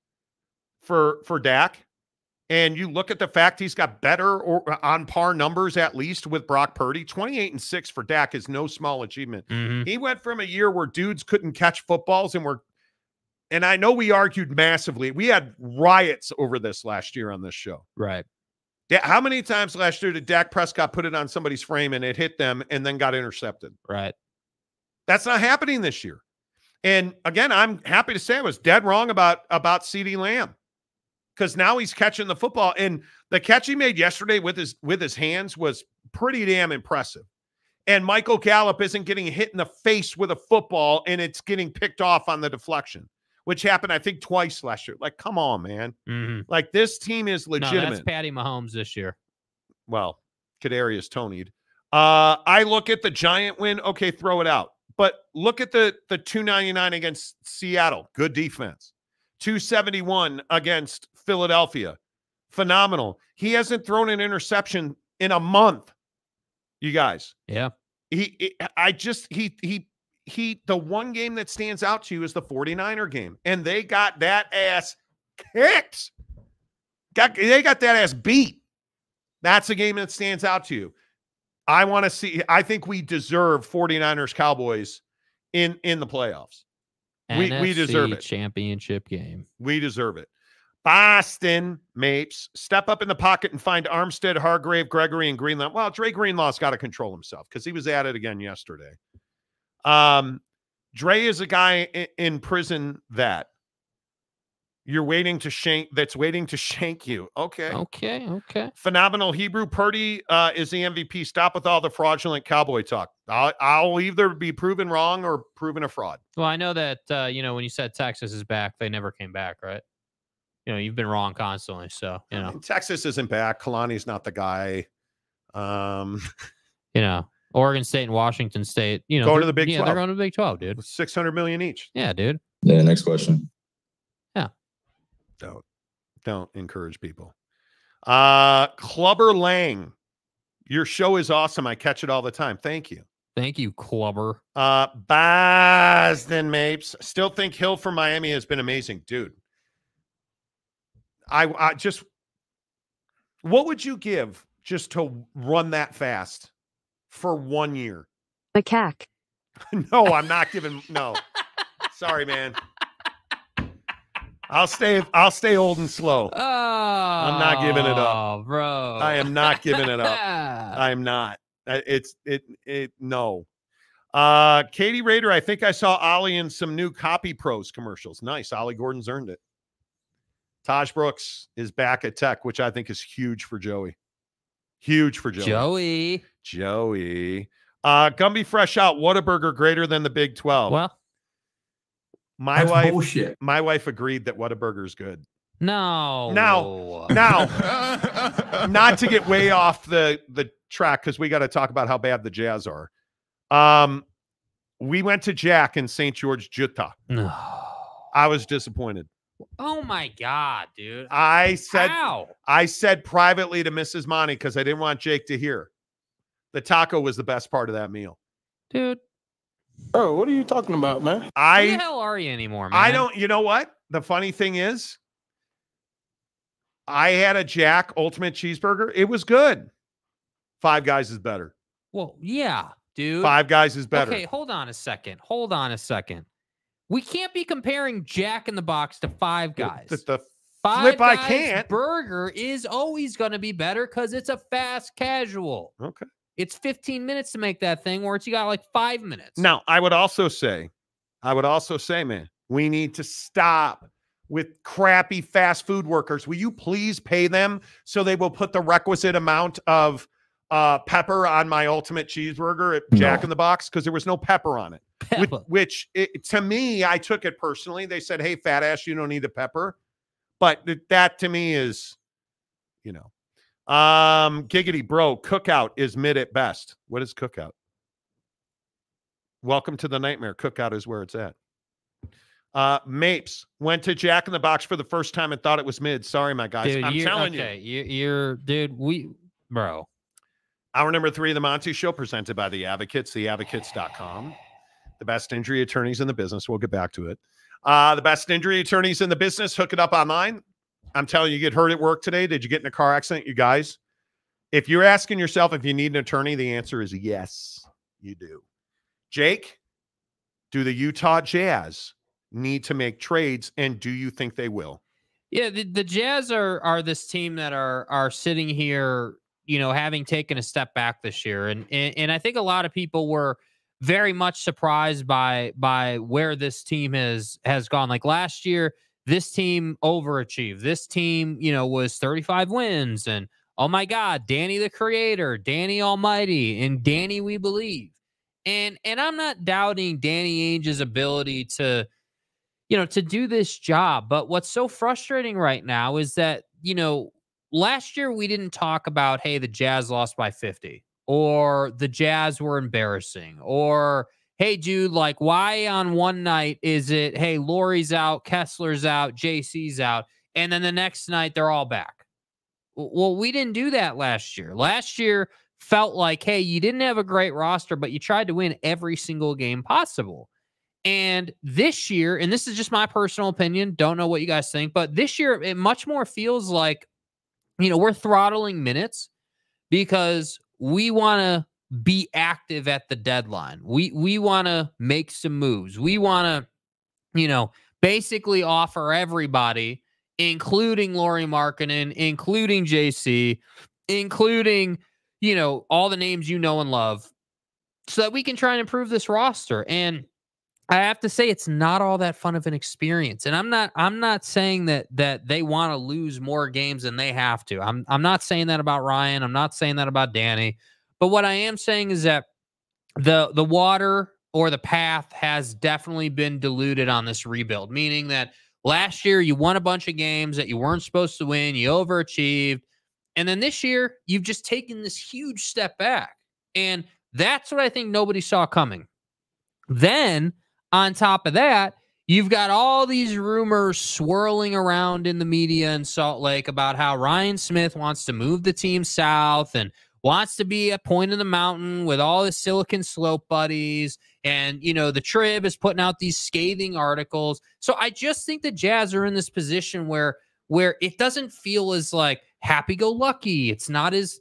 [SPEAKER 2] for Dak? And you look at the fact he's got better or on par numbers, at least with Brock Purdy. 28-6 for Dak is no small achievement. He went from a year where dudes couldn't catch footballs and I know we argued massively. We had riots over this last year on this show.
[SPEAKER 3] Right.
[SPEAKER 2] How many times last year did Dak Prescott put it on somebody's frame and it hit them and then got intercepted?
[SPEAKER 3] Right.
[SPEAKER 2] That's not happening this year. And again, I'm happy to say I was dead wrong about CeeDee Lamb. Because now he's catching the football. And the catch he made yesterday with his hands was pretty damn impressive. And Michael Gallup isn't getting hit in the face with a football and it's getting picked off on the deflection, which happened, I think, twice last year. Like, come on, man. Like, this team is legitimate.
[SPEAKER 3] No, that's Patty Mahomes this year.
[SPEAKER 2] Well, Kadarius Toney'd. I look at the Giant win. Okay, throw it out. But look at the 299 against Seattle. Good defense. 271 against Philadelphia. Phenomenal. He hasn't thrown an interception in a month. You guys.
[SPEAKER 3] Yeah.
[SPEAKER 2] The one game that stands out to you is the 49er game. And they got that ass kicked. They got that ass beat. That's a game that stands out to you. I think we deserve 49ers Cowboys in the playoffs. We deserve it.
[SPEAKER 3] Championship game.
[SPEAKER 2] We deserve it. Boston Mapes, step up in the pocket and find Armstead, Hargrave, Gregory, and Greenlaw. Well, Dre Greenlaw's got to control himself because he was at it again yesterday. Dre is a guy in prison that you're waiting to shank. That's waiting to shank you. Okay. Phenomenal Hebrew. Purdy is the MVP. Stop with all the fraudulent Cowboy talk. I'll either be proven wrong or proven a fraud.
[SPEAKER 3] Well, I know that when you said Texas is back, they never came back, right? You've been wrong constantly. So
[SPEAKER 2] I mean, Texas isn't back. Kalani's not the guy.
[SPEAKER 3] Oregon State and Washington State.
[SPEAKER 2] Going to the Big 12.
[SPEAKER 3] Yeah, they're going to the Big 12, dude.
[SPEAKER 2] $600 million each.
[SPEAKER 3] Yeah, dude.
[SPEAKER 4] Yeah. Next question.
[SPEAKER 3] Yeah.
[SPEAKER 2] Don't encourage people. Clubber Lang. Your show is awesome. I catch it all the time. Thank you.
[SPEAKER 3] Thank you, Clubber.
[SPEAKER 2] Boston Mapes. Still think Hill from Miami has been amazing. Dude, I just, what would you give just to run that fast for 1 year?
[SPEAKER 14] Macaque.
[SPEAKER 2] No, I'm not giving, no. Sorry, man. I'll stay old and slow.
[SPEAKER 3] Oh,
[SPEAKER 2] I'm not giving it up.
[SPEAKER 3] Bro.
[SPEAKER 2] I am not giving it up. I am not. No. Katie Rader, I think I saw Ollie in some new Copy Pros commercials. Nice. Ollie Gordon's earned it. Taj Brooks is back at Tech, which I think is huge for Joey. Huge for Joey. Joey. Gumby Fresh Out, Whataburger greater than the Big 12.
[SPEAKER 3] Well,
[SPEAKER 2] my wife agreed that Whataburger is good.
[SPEAKER 3] No.
[SPEAKER 2] Now, not to get way off the track, because we got to talk about how bad the Jazz are. We went to Jack in St. George, Utah.
[SPEAKER 3] No.
[SPEAKER 2] I was disappointed.
[SPEAKER 3] Oh my God, dude.
[SPEAKER 2] I said privately to Mrs. Monty, because I didn't want Jake to hear. The taco was the best part of that meal.
[SPEAKER 3] Dude.
[SPEAKER 11] Oh, what are you talking about, man?
[SPEAKER 3] Who the hell are you anymore, man?
[SPEAKER 2] I don't, you know what? The funny thing is, I had a Jack Ultimate Cheeseburger. It was good. Five Guys is better.
[SPEAKER 3] Well, yeah, dude.
[SPEAKER 2] Five Guys is better.
[SPEAKER 3] Okay, hold on a second. We can't be comparing Jack in the Box to Five Guys.
[SPEAKER 2] The
[SPEAKER 3] Five
[SPEAKER 2] flip I
[SPEAKER 3] Guys
[SPEAKER 2] can't.
[SPEAKER 3] burger is always going to be better because it's a fast casual.
[SPEAKER 2] Okay.
[SPEAKER 3] It's 15 minutes to make that thing, or it's you got like 5 minutes.
[SPEAKER 2] Now, I would also say, man, we need to stop with crappy fast food workers. Will you please pay them so they will put the requisite amount of pepper on my Ultimate Cheeseburger at Jack in the Box? Because there was no pepper on it. Which to me, I took it personally. They said, hey, fat ass, you don't need the pepper. But that to me is, giggity bro, Cookout is mid at best. What is Cookout? Welcome to the nightmare. Cookout is where it's at. Mapes went to Jack in the Box for the first time and thought it was mid. Sorry, my guys.
[SPEAKER 3] Dude,
[SPEAKER 2] I'm telling
[SPEAKER 3] you. Bro.
[SPEAKER 2] Hour number 3 of the Monty Show, presented by The Advocates, theadvocates.com. The best injury attorneys in the business. We'll get back to it. The best injury attorneys in the business. Hook it up online. I'm telling you, get hurt at work today. Did you get in a car accident, you guys? If you're asking yourself if you need an attorney, the answer is yes, you do. Jake, do the Utah Jazz need to make trades, and do you think they will?
[SPEAKER 3] Yeah, the Jazz are this team that are sitting here, having taken a step back this year, and I think a lot of people were very much surprised by where this team has gone. Like last year, this team overachieved. This team, was 35 wins, and oh my God, Danny the Creator, Danny Almighty, and Danny We Believe. And I'm not doubting Danny Ainge's ability to do this job. But what's so frustrating right now is that, last year we didn't talk about, hey, the Jazz lost by 50, or the Jazz were embarrassing, or, hey, dude, like, why on one night is it, hey, Laurie's out, Kessler's out, JC's out, and then the next night they're all back? Well, we didn't do that last year. Last year felt like, hey, you didn't have a great roster, but you tried to win every single game possible. And this year, and this is just my personal opinion, don't know what you guys think, but this year it much more feels like, we're throttling minutes because we want to be active at the deadline. We want to make some moves. We want to, basically offer everybody, including Lauri Markkanen, including JC, including, all the names you know and love, so that we can try and improve this roster. And I have to say, it's not all that fun of an experience. And I'm not saying that they want to lose more games than they have to. I'm not saying that about Ryan. I'm not saying that about Danny. But what I am saying is that the water or the path has definitely been diluted on this rebuild, meaning that last year you won a bunch of games that you weren't supposed to win. You overachieved. And then this year, you've just taken this huge step back. And that's what I think nobody saw coming. Then, on top of that, you've got all these rumors swirling around in the media in Salt Lake about how Ryan Smith wants to move the team south, and wants to be at Point of the Mountain with all his Silicon Slope buddies. And, the Trib is putting out these scathing articles. So I just think the Jazz are in this position where it doesn't feel as like happy-go-lucky. It's not as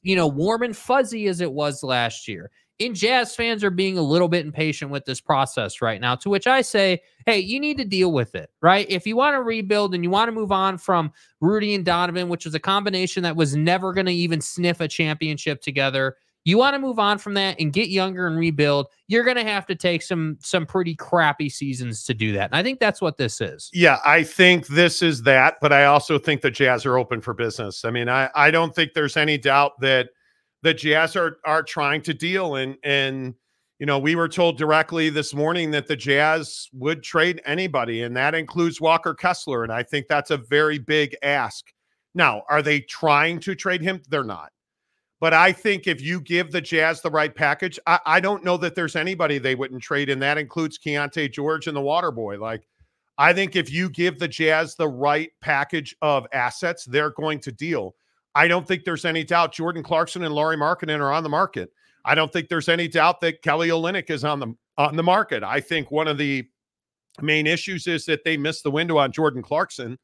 [SPEAKER 3] warm and fuzzy as it was last year. And Jazz fans are being a little bit impatient with this process right now, to which I say, hey, you need to deal with it, right? If you want to rebuild and you want to move on from Rudy and Donovan, which was a combination that was never going to even sniff a championship together, you want to move on from that and get younger and rebuild, you're going to have to take some pretty crappy seasons to do that. And I think that's what this is.
[SPEAKER 2] Yeah, I think this is that, but I also think the Jazz are open for business. I mean, I don't think there's any doubt that the Jazz are trying to deal. And we were told directly this morning that the Jazz would trade anybody, and that includes Walker Kessler. And I think that's a very big ask. Now, are they trying to trade him? They're not. But I think if you give the Jazz the right package, I don't know that there's anybody they wouldn't trade, and that includes Keontae George and the Waterboy. Like, I think if you give the Jazz the right package of assets, they're going to deal. I don't think there's any doubt Jordan Clarkson and Lauri Markkanen are on the market. I don't think there's any doubt that Kelly Olynyk is on the market. I think one of the main issues is that they missed the window on Jordan Clarkson.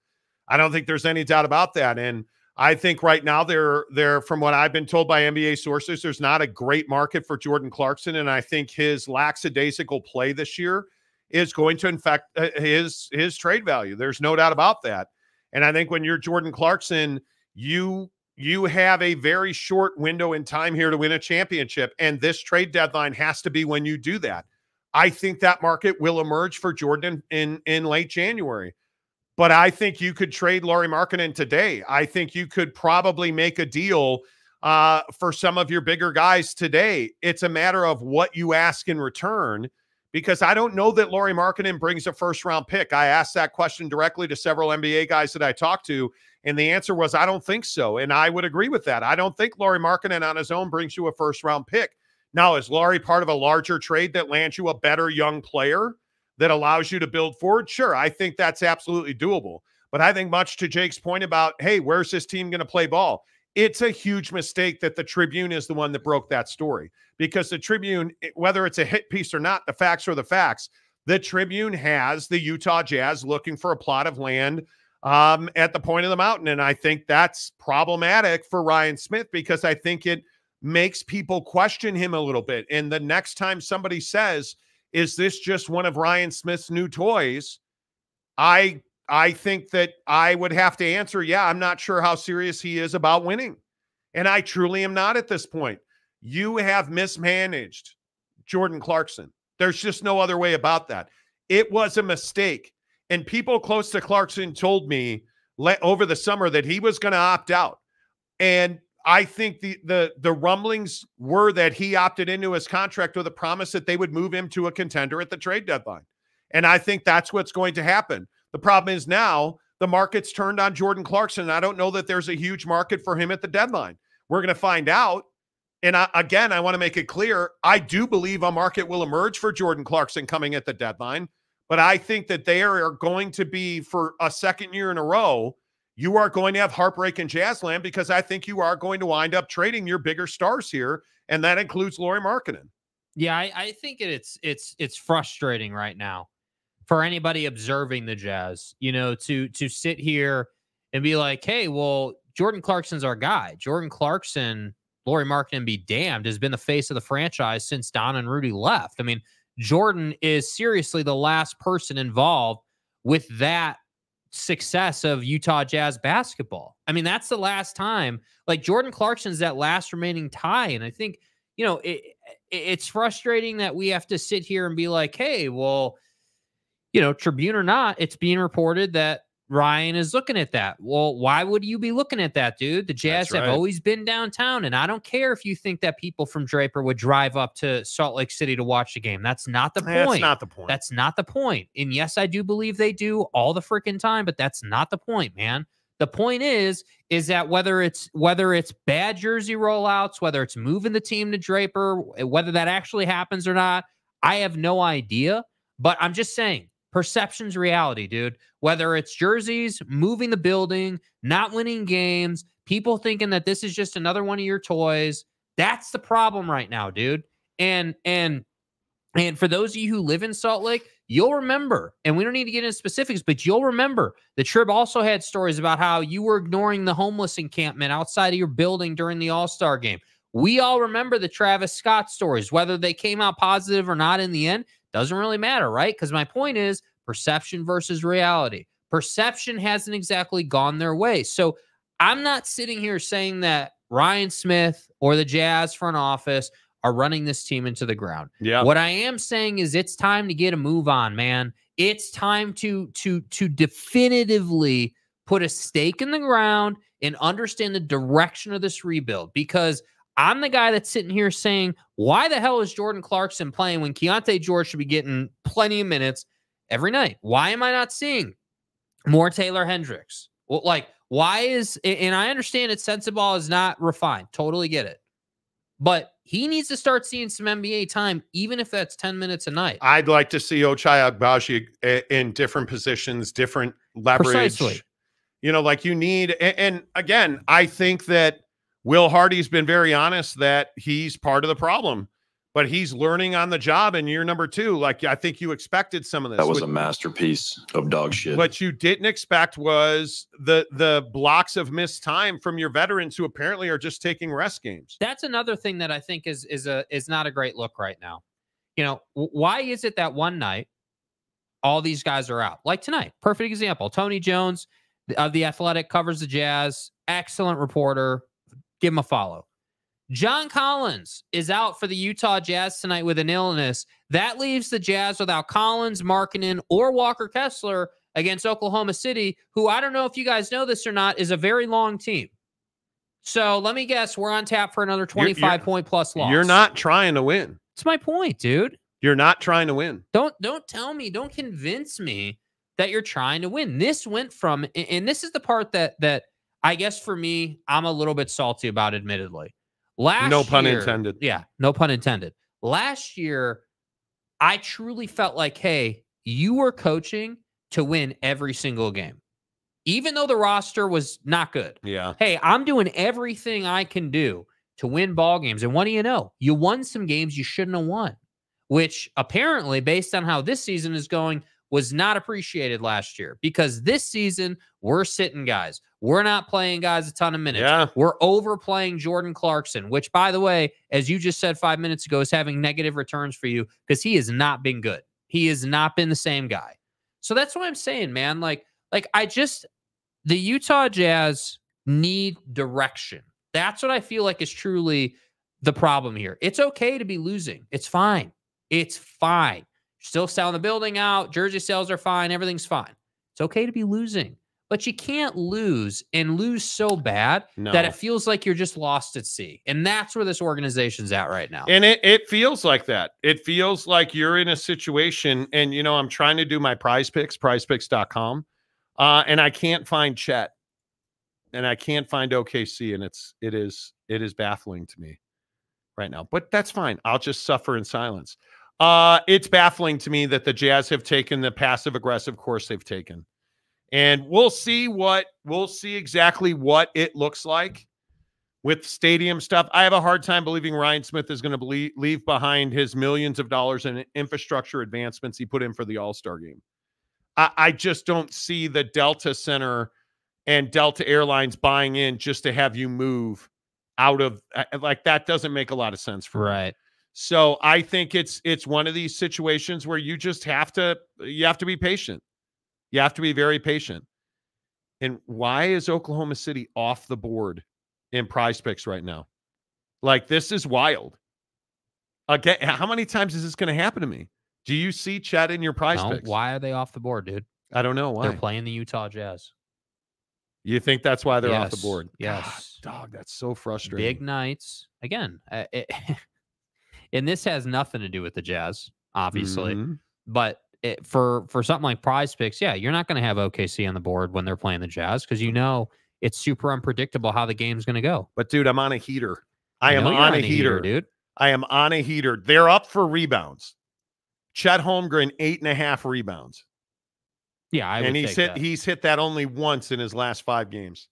[SPEAKER 2] I don't think there's any doubt about that. And I think right now they're from what I've been told by NBA sources, there's not a great market for Jordan Clarkson. And I think his lackadaisical play this year is going to infect his trade value. There's no doubt about that. And I think when you're Jordan Clarkson, you have a very short window in time here to win a championship, and this trade deadline has to be when you do that. I think that market will emerge for Jordan in late January. But I think you could trade Lauri Markkanen today. I think you could probably make a deal for some of your bigger guys today. It's a matter of what you ask in return, because I don't know that Lauri Markkanen brings a first-round pick. I asked that question directly to several NBA guys that I talked to, and the answer was, I don't think so. And I would agree with that. I don't think Lauri Markkanen on his own brings you a first-round pick. Now, is Lauri part of a larger trade that lands you a better young player that allows you to build forward? Sure, I think that's absolutely doable. But I think much to Jake's point about, hey, where's this team going to play ball? It's a huge mistake that the Tribune is the one that broke that story, because the Tribune, whether it's a hit piece or not, the facts are the facts. The Tribune has the Utah Jazz looking for a plot of land at the Point of the Mountain. And I think that's problematic for Ryan Smith, because I think it makes people question him a little bit. And the next time somebody says, is this just one of Ryan Smith's new toys? I think that I would have to answer, yeah, I'm not sure how serious he is about winning. And I truly am not at this point. You have mismanaged Jordan Clarkson. There's just no other way about that. It was a mistake. And people close to Clarkson told me over the summer that he was going to opt out. And I think the rumblings were that he opted into his contract with a promise that they would move him to a contender at the trade deadline. And I think that's what's going to happen. The problem is now the market's turned on Jordan Clarkson. And I don't know that there's a huge market for him at the deadline. We're going to find out. And I want to make it clear, I do believe a market will emerge for Jordan Clarkson coming at the deadline. But I think that they are going to be, for a second year in a row, you are going to have heartbreak in Jazzland, because I think you are going to wind up trading your bigger stars here, and that includes Lauri Markkanen.
[SPEAKER 3] Yeah, I think it's frustrating right now for anybody observing the Jazz, to sit here and be like, hey, well, Jordan Clarkson's our guy. Jordan Clarkson, Lauri Markkanen be damned, has been the face of the franchise since Don and Rudy left. I mean, Jordan is seriously the last person involved with that success of Utah Jazz basketball. I mean, that's the last time. Like, Jordan Clarkson's that last remaining tie. And I think, it's frustrating that we have to sit here and be like, hey, well, Tribune or not, it's being reported that Ryan is looking at that. Well, why would you be looking at that, dude? The Jazz have always been downtown, and I don't care if you think that people from Draper would drive up to Salt Lake City to watch the game. That's not the point.
[SPEAKER 2] That's not the point.
[SPEAKER 3] That's not the point. And yes, I do believe they do all the freaking time, but that's not the point, man. The point is that whether it's bad jersey rollouts, whether it's moving the team to Draper, whether that actually happens or not, I have no idea. But I'm just saying, perception's reality, dude. Whether it's jerseys, moving the building, not winning games, People thinking that this is just another one of your toys. That's the problem right now, dude. And for those of you who live in Salt Lake, you'll remember, and we don't need to get into specifics, but you'll remember the Trib also had stories about how you were ignoring the homeless encampment outside of your building during the All-Star game. We all remember the Travis Scott stories. Whether they came out positive or not in the end doesn't really matter, right? Because my point is perception versus reality. Perception hasn't exactly gone their way. So I'm not sitting here saying that Ryan Smith or the Jazz front office are running this team into the ground.
[SPEAKER 2] Yeah.
[SPEAKER 3] What I am saying is it's time to get a move on, man. It's time to definitively put a stake in the ground and understand the direction of this rebuild, because I'm the guy that's sitting here saying, why the hell is Jordan Clarkson playing when Keontae George should be getting plenty of minutes every night? Why am I not seeing more Taylor Hendricks? Well, like, why is, and I understand that Sensabaugh is not refined. Totally get it. But he needs to start seeing some NBA time, even if that's 10 minutes a night.
[SPEAKER 2] I'd like to see Ochai Agbaji in different positions, different leverage.
[SPEAKER 3] Precisely.
[SPEAKER 2] You know, like you need, and again, I think that Will Hardy's been very honest that he's part of the problem, but he's learning on the job in year number 2. Like, I think you expected some of this.
[SPEAKER 4] That was a masterpiece of dog shit.
[SPEAKER 2] What you didn't expect was the blocks of missed time from your veterans who apparently are just taking rest games.
[SPEAKER 3] That's another thing that I think is not a great look right now. You know, why is it that one night all these guys are out? Like tonight, perfect example. Tony Jones of The Athletic covers the Jazz. Excellent reporter. Give him a follow. John Collins is out for the Utah Jazz tonight with an illness. That leaves the Jazz without Collins, Markkanen, or Walker Kessler against Oklahoma City, who, I don't know if you guys know this or not, is a very long team. So let me guess, we're on tap for another 25-point plus loss.
[SPEAKER 2] You're not trying to win.
[SPEAKER 3] That's my point, dude.
[SPEAKER 2] You're not trying to win.
[SPEAKER 3] Don't tell me, don't convince me that you're trying to win. This went from, and this is the part that I guess for me, I'm a little bit salty about, admittedly.
[SPEAKER 2] No pun intended.
[SPEAKER 3] Yeah, no pun intended. Last year, I truly felt like, hey, you were coaching to win every single game. Even though the roster was not good.
[SPEAKER 2] Yeah.
[SPEAKER 3] Hey, I'm doing everything I can do to win ball games. And what do you know? You won some games you shouldn't have won, which apparently, based on how this season is going, was not appreciated last year, because this season we're sitting guys. We're not playing guys a ton of minutes.
[SPEAKER 2] Yeah.
[SPEAKER 3] We're overplaying Jordan Clarkson, which, by the way, as you just said 5 minutes ago, is having negative returns for you because he has not been good. He has not been the same guy. So that's what I'm saying, man. Like the Utah Jazz need direction. That's what I feel like is truly the problem here. It's okay to be losing. It's fine. It's fine. Still selling the building out. Jersey sales are fine. Everything's fine. It's okay to be losing. But you can't lose and lose so bad that it feels like you're just lost at sea. And that's where this organization's at right now.
[SPEAKER 2] And it feels like that. It feels like you're in a situation, and, you know, I'm trying to do my prize picks, prizepicks.com, and I can't find Chet, and I can't find OKC, and it is baffling to me right now. But that's fine. I'll just suffer in silence. It's baffling to me that the Jazz have taken the passive-aggressive course they've taken. And we'll see exactly what it looks like with stadium stuff. I have a hard time believing Ryan Smith is going to leave behind his millions of dollars in infrastructure advancements he put in for the All-Star game. I just don't see the Delta Center and Delta Airlines buying in just to have you move out of, like, that doesn't make a lot of sense for me. So I think it's one of these situations where you just have to be patient. You have to be very patient. And why is Oklahoma City off the board in prize picks right now? Like, this is wild. Again, how many times is this going to happen to me? Do you see Chet in your prize picks?
[SPEAKER 3] Why are they off the board, dude?
[SPEAKER 2] I don't know why.
[SPEAKER 3] They're playing the Utah Jazz.
[SPEAKER 2] You think that's why they're off the board?
[SPEAKER 3] Yes.
[SPEAKER 2] God, dog, that's so frustrating.
[SPEAKER 3] Big nights. Again, and this has nothing to do with the Jazz, obviously. But for something like prize picks, yeah, you're not going to have OKC on the board when they're playing the Jazz because you know it's super unpredictable how the game's going to go.
[SPEAKER 2] But, dude, I'm on a heater. I am on a heater,
[SPEAKER 3] dude.
[SPEAKER 2] I am on a heater. They're up for rebounds. Chet Holmgren, 8.5 rebounds.
[SPEAKER 3] Yeah,
[SPEAKER 2] he's hit that only once in his last 5 games.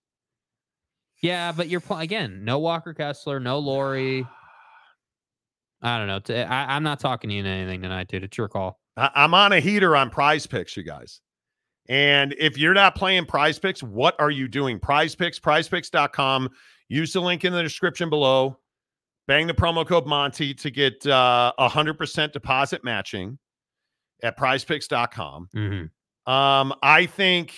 [SPEAKER 3] Yeah, but you're again, no Walker Kessler, no Laurie. I don't know. I'm not talking to you in anything tonight, dude. It's your call.
[SPEAKER 2] I'm on a heater on Prize Picks, you guys. And if you're not playing Prize Picks, what are you doing? Prize Picks, prizepicks.com. Use the link in the description below. Bang the promo code Monty to get 100% deposit matching at prizepicks.com.
[SPEAKER 3] Mm-hmm.
[SPEAKER 2] I think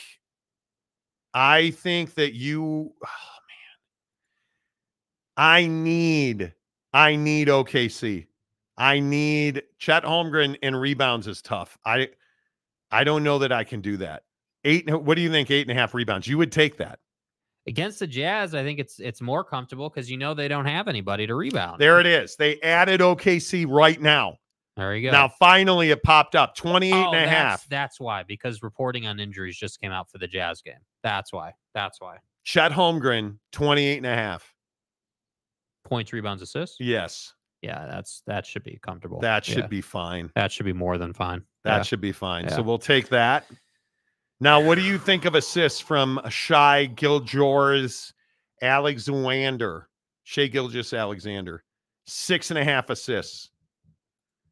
[SPEAKER 2] that you, oh man, I need OKC. I need Chet Holmgren, and rebounds is tough. I don't know that I can do that. What do you think? 8.5 rebounds. You would take that.
[SPEAKER 3] Against the Jazz, I think it's more comfortable because they don't have anybody to rebound.
[SPEAKER 2] There it is. They added OKC right now.
[SPEAKER 3] There you go.
[SPEAKER 2] Now, finally, it popped up. 28.5.
[SPEAKER 3] That's why, because reporting on injuries just came out for the Jazz game. That's why.
[SPEAKER 2] Chet Holmgren, 28.5.
[SPEAKER 3] Points, rebounds, assists?
[SPEAKER 2] Yes.
[SPEAKER 3] Yeah, that should be comfortable.
[SPEAKER 2] That should be fine.
[SPEAKER 3] That should be more than fine.
[SPEAKER 2] That should be fine.
[SPEAKER 3] Yeah.
[SPEAKER 2] So we'll take that. Now, what do you think of assists from Shai Gilgeous Alexander? Shai Gilgeous-Alexander, 6.5 assists.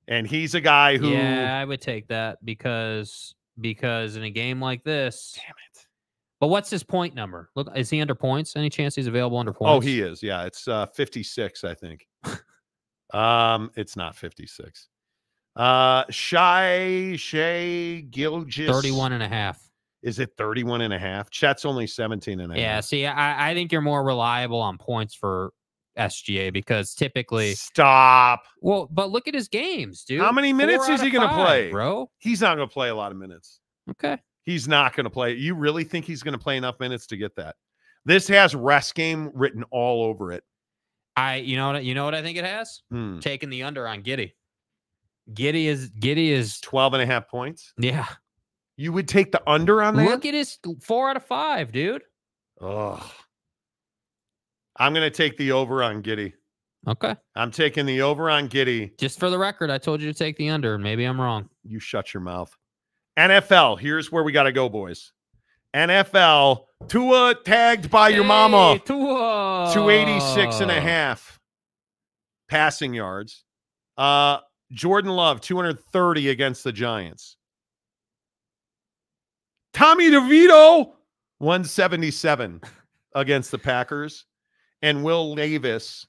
[SPEAKER 2] And he's a guy who...
[SPEAKER 3] Yeah, I would take that because in a game like this... Damn it. But what's his point number? Look, is he under points? Any chance he's available under points?
[SPEAKER 2] Oh, he is. Yeah, it's 56, I think. It's not 56. Shai Gilgeous...
[SPEAKER 3] 31.5.
[SPEAKER 2] Is it 31.5? Chet's only 17.5.
[SPEAKER 3] Yeah, see, I think you're more reliable on points for SGA because typically...
[SPEAKER 2] Stop.
[SPEAKER 3] Well, but look at his games, dude.
[SPEAKER 2] How many minutes is he going to play?
[SPEAKER 3] Bro?
[SPEAKER 2] He's not going to play a lot of minutes.
[SPEAKER 3] Okay.
[SPEAKER 2] He's not going to play. You really think he's going to play enough minutes to get that? This has rest game written all over it.
[SPEAKER 3] You know what I think it has? Taking the under on Giddey. Giddey is
[SPEAKER 2] 12.5 points.
[SPEAKER 3] Yeah.
[SPEAKER 2] You would take the under on that?
[SPEAKER 3] Look at his 4 out of 5, dude.
[SPEAKER 2] Oh. I'm going to take the over on Giddey.
[SPEAKER 3] Okay.
[SPEAKER 2] I'm taking the over on Giddey.
[SPEAKER 3] Just for the record, I told you to take the under. Maybe I'm wrong.
[SPEAKER 2] You shut your mouth. NFL, here's where we got to go, boys. NFL, Tua tagged by your mama.
[SPEAKER 3] Tua.
[SPEAKER 2] 286.5 passing yards. Jordan Love, 230 against the Giants. Tommy DeVito, 177 against the Packers. And Will Levis,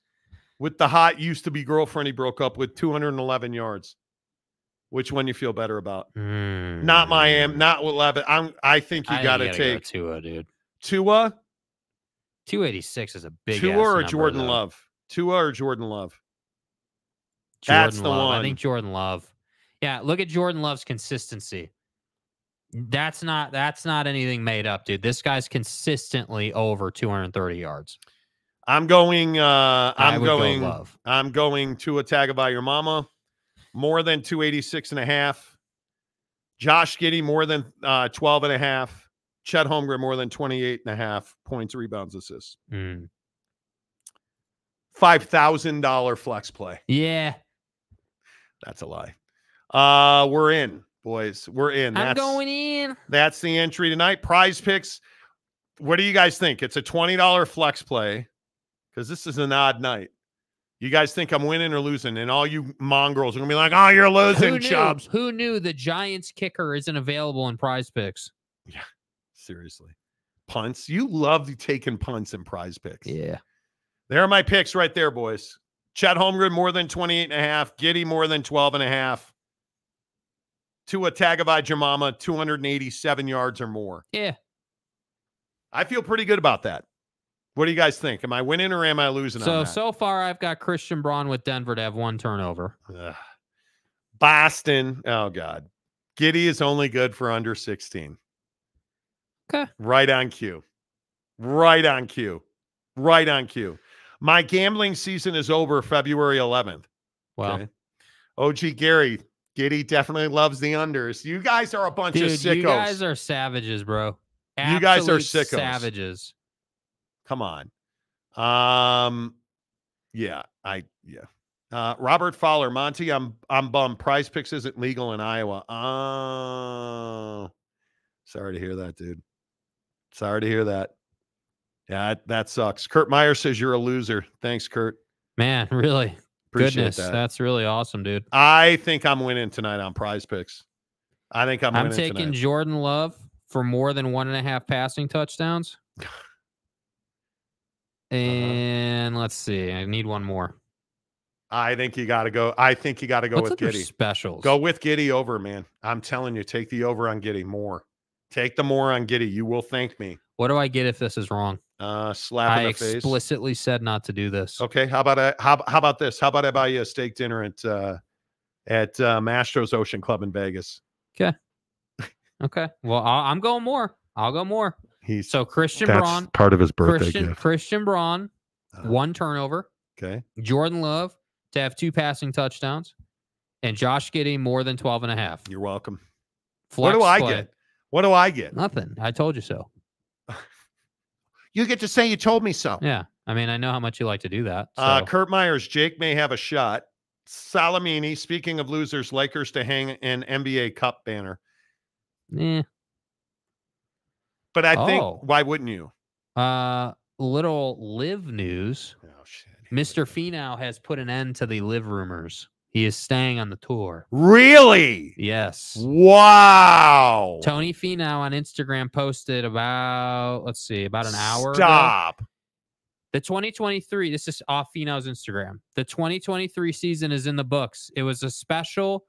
[SPEAKER 2] with the hot used-to-be girlfriend he broke up with, 211 yards. Which one you feel better about? Not Miami, not with Levis. I think you got to take
[SPEAKER 3] Tua, dude.
[SPEAKER 2] Tua?
[SPEAKER 3] 286 is a big
[SPEAKER 2] Tua or Jordan
[SPEAKER 3] though.
[SPEAKER 2] Love? Tua or Jordan Love?
[SPEAKER 3] That's the one. I think Jordan Love. Yeah, look at Jordan Love's consistency. That's not anything made up, dude. This guy's consistently over 230 yards.
[SPEAKER 2] I'm going Love. I'm going Tua Tagovailoa, more than 286.5. Josh Giddey, more than 12.5. Chet Holmgren, more than 28.5 points, rebounds, assists. $5,000 flex play.
[SPEAKER 3] Yeah.
[SPEAKER 2] That's a lie. We're in, boys. We're in.
[SPEAKER 3] I'm going in.
[SPEAKER 2] That's the entry tonight. Prize Picks. What do you guys think? It's a $20 flex play because this is an odd night. You guys think I'm winning or losing? And all you mongrels are going to be like, oh, you're losing, Chubbs.
[SPEAKER 3] Who knew the Giants kicker isn't available in Prize Picks?
[SPEAKER 2] Yeah, seriously. Punts. You love taking punts in Prize Picks.
[SPEAKER 3] Yeah.
[SPEAKER 2] There are my picks right there, boys. Chet Holmgren, more than 28.5. Giddey, more than 12.5. Tua Tagovailoa, 287 yards or more.
[SPEAKER 3] Yeah.
[SPEAKER 2] I feel pretty good about that. What do you guys think? Am I winning or am I losing on that?
[SPEAKER 3] So far, I've got Christian Braun with Denver to have 1 turnover.
[SPEAKER 2] Boston. Oh, God. Giddey is only good for under 16.
[SPEAKER 3] Okay.
[SPEAKER 2] Right on cue. Right on cue. Right on cue. My gambling season is over February 11th.
[SPEAKER 3] Well.
[SPEAKER 2] Okay. OG Gary, Giddey definitely loves the unders. You guys are a bunch of sickos.
[SPEAKER 3] You guys are savages, bro.
[SPEAKER 2] You guys are
[SPEAKER 3] Absolute
[SPEAKER 2] sickos.
[SPEAKER 3] Savages.
[SPEAKER 2] Come on. Robert Fowler, Monty, I'm bummed. Prize Picks isn't legal in Iowa. Oh. Sorry to hear that, dude. Sorry to hear that. Yeah, that sucks. Kurt Meyer says you're a loser. Thanks, Kurt.
[SPEAKER 3] Man, really?
[SPEAKER 2] Appreciate
[SPEAKER 3] Goodness,
[SPEAKER 2] that.
[SPEAKER 3] that's really awesome, dude.
[SPEAKER 2] I think I'm winning tonight on Prize Picks. I think I'm winning
[SPEAKER 3] taking
[SPEAKER 2] tonight.
[SPEAKER 3] Jordan Love for more than 1.5 passing touchdowns. And let's see. I need one more.
[SPEAKER 2] I think you got to go. I think you got to go
[SPEAKER 3] What's
[SPEAKER 2] with
[SPEAKER 3] other
[SPEAKER 2] Giddey.
[SPEAKER 3] Specials?
[SPEAKER 2] Go with Giddey over, man. I'm telling you, take the over on Giddey more. Take the more on Giddey. You will thank me.
[SPEAKER 3] What do I get if this is wrong?
[SPEAKER 2] Slap in the face.
[SPEAKER 3] I explicitly said not to do this.
[SPEAKER 2] Okay. How about this? How about I buy you a steak dinner at Mastro's Ocean Club in Vegas?
[SPEAKER 3] Okay. Okay. Well, I'm going more. I'll go more. So Christian
[SPEAKER 2] that's
[SPEAKER 3] Braun,
[SPEAKER 2] part of his birthday gift.
[SPEAKER 3] Christian Braun, 1 turnover.
[SPEAKER 2] Okay.
[SPEAKER 3] Jordan Love to have 2 passing touchdowns, and Josh Giddey more than 12.5.
[SPEAKER 2] You're welcome.
[SPEAKER 3] Flex
[SPEAKER 2] what do I
[SPEAKER 3] play.
[SPEAKER 2] get? What do I get?
[SPEAKER 3] Nothing. I told you so.
[SPEAKER 2] You get to say you told me so.
[SPEAKER 3] Yeah. I mean, I know how much you like to do that. So.
[SPEAKER 2] Kurt Myers, Jake may have a shot. Salamini, speaking of losers, Lakers to hang an NBA Cup banner. But I think, why wouldn't you?
[SPEAKER 3] Little live news.
[SPEAKER 2] Oh, shit.
[SPEAKER 3] Mr. Finau has put an end to the live rumors. He is staying on the tour.
[SPEAKER 2] Really?
[SPEAKER 3] Yes.
[SPEAKER 2] Wow.
[SPEAKER 3] Tony Finau on Instagram posted about an hour ago.
[SPEAKER 2] Stop.
[SPEAKER 3] The 2023, this is off Finau's Instagram. The 2023 season is in the books. It was a special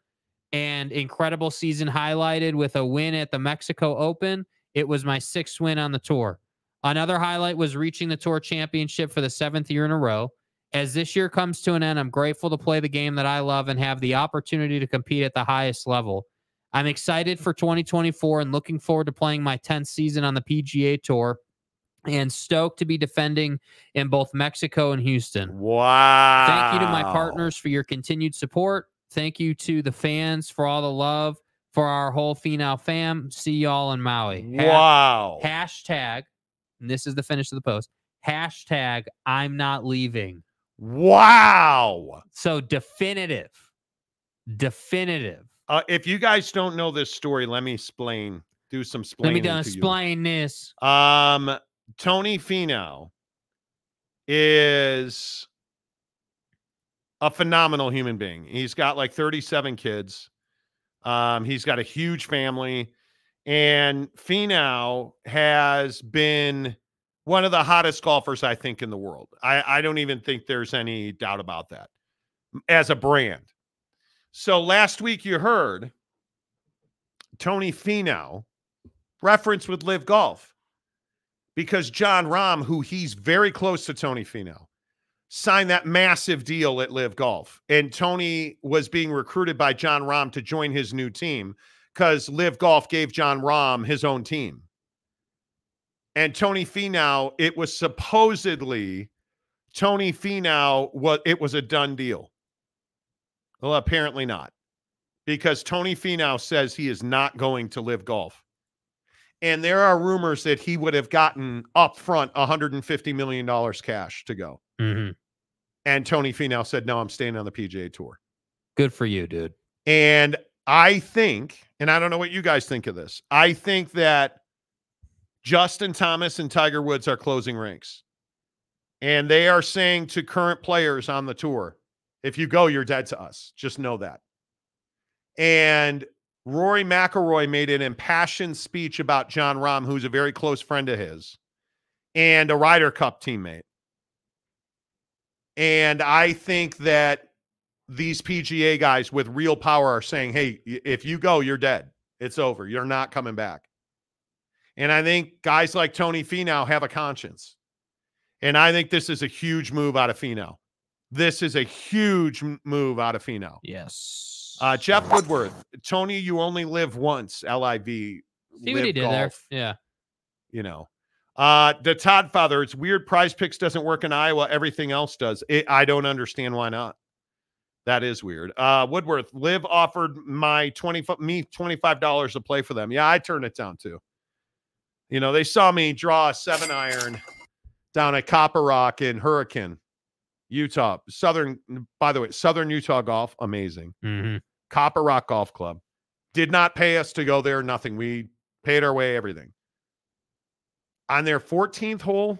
[SPEAKER 3] and incredible season highlighted with a win at the Mexico Open. It was my 6th win on the tour. Another highlight was reaching the tour championship for the 7th year in a row. As this year comes to an end, I'm grateful to play the game that I love and have the opportunity to compete at the highest level. I'm excited for 2024 and looking forward to playing my 10th season on the PGA Tour and stoked to be defending in both Mexico and Houston.
[SPEAKER 2] Wow.
[SPEAKER 3] Thank you to my partners for your continued support. Thank you to the fans for all the love for our whole Finau fam. See y'all in Maui.
[SPEAKER 2] Wow.
[SPEAKER 3] Hashtag, and this is the finish of the post, hashtag I'm not leaving.
[SPEAKER 2] Wow.
[SPEAKER 3] So definitive.
[SPEAKER 2] If you guys don't know this story, let me explain. Do some explaining.
[SPEAKER 3] Let me explain this.
[SPEAKER 2] Tony Finau is a phenomenal human being. He's got like 37 kids. He's got a huge family, and Finau has been one of the hottest golfers, I think, in the world. I don't even think there's any doubt about that as a brand. So last week you heard Tony Finau reference with Live Golf because John Rahm, who he's very close to Tony Finau, signed that massive deal at Live Golf. And Tony was being recruited by John Rahm to join his new team because Live Golf gave John Rahm his own team. And Tony Finau, it was supposedly Tony Finau, it was a done deal. Well, apparently not, because Tony Finau says he is not going to Live Golf. And there are rumors that he would have gotten upfront $150 million cash to go.
[SPEAKER 3] Mm-hmm.
[SPEAKER 2] And Tony Finau said, no, I'm staying on the PGA Tour.
[SPEAKER 3] Good for you, dude.
[SPEAKER 2] And I think, and I don't know what you guys think of this, I think that Justin Thomas and Tiger Woods are closing ranks. And they are saying to current players on the tour, if you go, you're dead to us. Just know that. And Rory McIlroy made an impassioned speech about John Rahm, who's a very close friend of his, and a Ryder Cup teammate. And I think that these PGA guys with real power are saying, hey, if you go, you're dead. It's over. You're not coming back. And I think guys like Tony Finau have a conscience. And I think this is a huge move out of Finau. This is a huge move out of Finau.
[SPEAKER 3] Yes.
[SPEAKER 2] Jeff Woodworth, Tony, you only live once, L-I-V.
[SPEAKER 3] See what he did there. Yeah.
[SPEAKER 2] You know. The Todd Father, it's weird Prize Picks doesn't work in Iowa. Everything else does. I don't understand why not. That is weird. Woodworth, Liv offered me $25 to play for them. Yeah, I turned it down too. You know, they saw me draw a 7-iron down at Copper Rock in Hurricane, Utah. By the way, Southern Utah Golf, amazing.
[SPEAKER 3] Mm-hmm.
[SPEAKER 2] Copper Rock Golf Club. Did not pay us to go there, nothing. We paid our way, everything. On their 14th hole,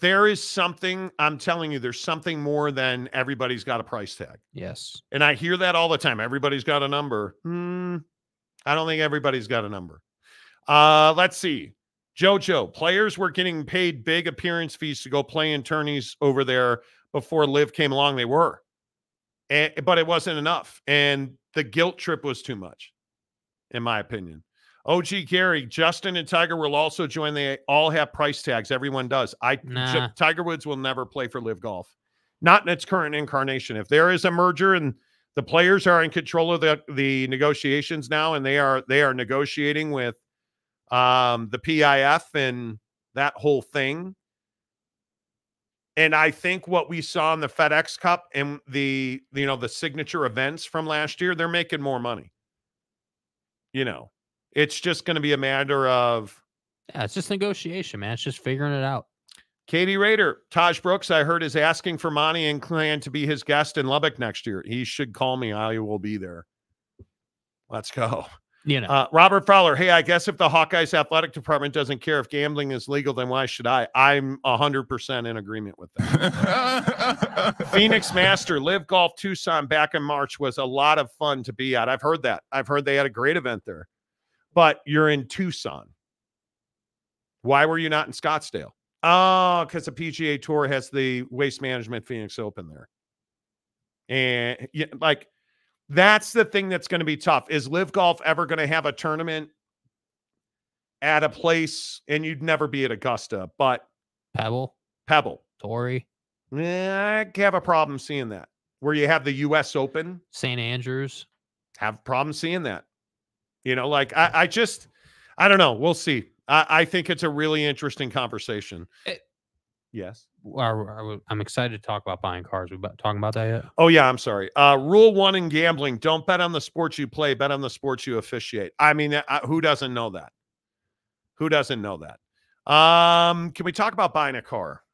[SPEAKER 2] There is something, I'm telling you, there's something more than everybody's got a price tag.
[SPEAKER 3] Yes.
[SPEAKER 2] And I hear that all the time. Everybody's got a number. I don't think everybody's got a number. Let's see. JoJo, players were getting paid big appearance fees to go play in tourneys over there before Liv came along. They were. But it wasn't enough. And the guilt trip was too much, in my opinion. OG Gary, Justin and Tiger will also join. They all have price tags. Everyone does. Tiger Woods will never play for Live Golf. Not in its current incarnation. If there is a merger and the players are in control of the negotiations now, and they are negotiating with the PIF and that whole thing. And I think what we saw in the FedEx Cup and the signature events from last year, they're making more money. It's just going to be a matter of...
[SPEAKER 3] Yeah, it's just negotiation, man. It's just figuring it out.
[SPEAKER 2] Katie Rader, Taj Brooks, I heard, is asking for Monty and Clan to be his guest in Lubbock next year. He should call me. I will be there. Let's go. Robert Fowler, hey, I guess if the Hawkeyes athletic department doesn't care if gambling is legal, then why should I? I'm 100% in agreement with that. Phoenix Master, Live Golf Tucson back in March was a lot of fun to be at. I've heard that. I've heard they had a great event there. But you're in Tucson. Why were you not in Scottsdale? Oh, because the PGA Tour has the Waste Management Phoenix Open there. And that's the thing that's going to be tough. Is Live Golf ever going to have a tournament at a place, and you'd never be at Augusta, but
[SPEAKER 3] Pebble,
[SPEAKER 2] Torrey. I have a problem seeing that. Where you have the U.S. Open,
[SPEAKER 3] St. Andrews,
[SPEAKER 2] have a problem seeing that. I don't know. We'll see. I think it's a really interesting conversation. Yes.
[SPEAKER 3] I'm excited to talk about buying cars. We talking about that yet?
[SPEAKER 2] Oh, yeah. I'm sorry. Rule 1 in gambling: don't bet on the sports you play. Bet on the sports you officiate. I mean, who doesn't know that? Who doesn't know that? Can we talk about buying a car?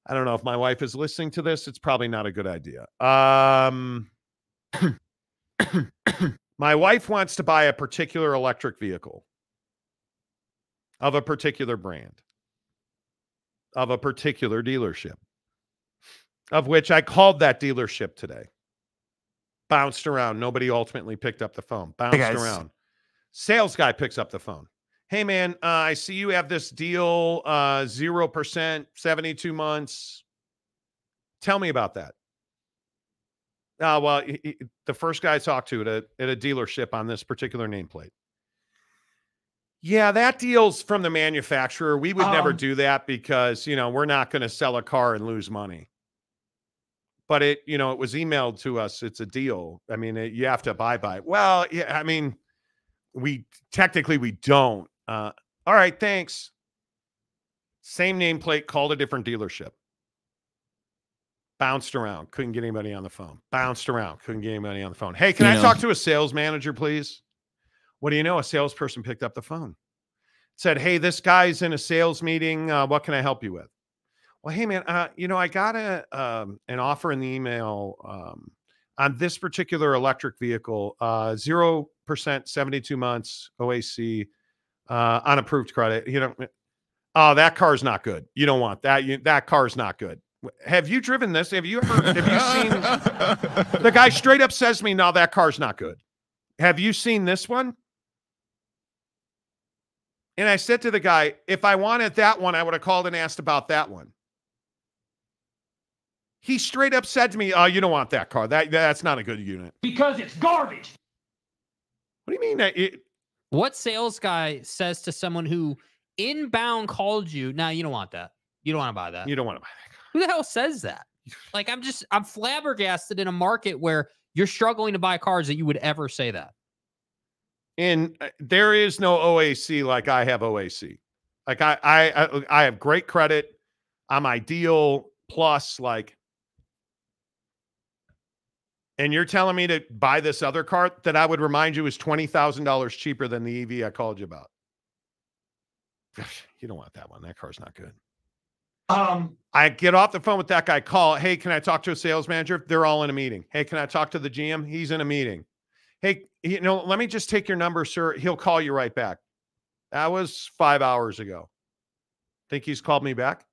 [SPEAKER 2] I don't know if my wife is listening to this. It's probably not a good idea. My wife wants to buy a particular electric vehicle of a particular brand, of a particular dealership, of which I called that dealership today. Bounced around. Nobody ultimately picked up the phone. Bounced around. Sales guy picks up the phone. Hey, man, I see you have this deal, 0%, 72 months. Tell me about that. Well, the first guy I talked to at a dealership on this particular nameplate. Yeah, that deal's from the manufacturer. We would never do that because, we're not going to sell a car and lose money. But it was emailed to us. It's a deal. I mean, you have to abide by it. Well, yeah, I mean, we don't. All right, thanks. Same nameplate, called a different dealership. Bounced around, couldn't get anybody on the phone. Bounced around, couldn't get anybody on the phone. Hey, can I talk to a sales manager, please? What do you know? A salesperson picked up the phone. Said, hey, this guy's in a sales meeting. What can I help you with? Well, hey, man, I got an offer in the email on this particular electric vehicle, 0%, 72 months, OAC, on approved credit. Oh, that car's not good. You don't want that. That car's not good. Have you driven this? Have you seen? The guy straight up says to me, no, that car's not good. Have you seen this one? And I said to the guy, if I wanted that one, I would have called and asked about that one. He straight up said to me, oh, you don't want that car. That's not a good unit.
[SPEAKER 14] Because it's garbage.
[SPEAKER 2] What do you mean?
[SPEAKER 3] What sales guy says to someone who inbound called you, nah, you don't want that. You don't want to buy that.
[SPEAKER 2] You don't want to buy that car.
[SPEAKER 3] Who the hell says that? I'm flabbergasted in a market where you're struggling to buy cars that you would ever say that.
[SPEAKER 2] And there is no OAC like I have OAC. Like I have great credit. I'm ideal plus and you're telling me to buy this other car that I would remind you is $20,000 cheaper than the EV I called you about. You don't want that one. That car's not good. I get off the phone with that guy, call. Hey, can I talk to a sales manager? They're all in a meeting. Hey, can I talk to the GM? He's in a meeting. Hey, let me just take your number, sir. He'll call you right back. That was 5 hours ago. Think he's called me back?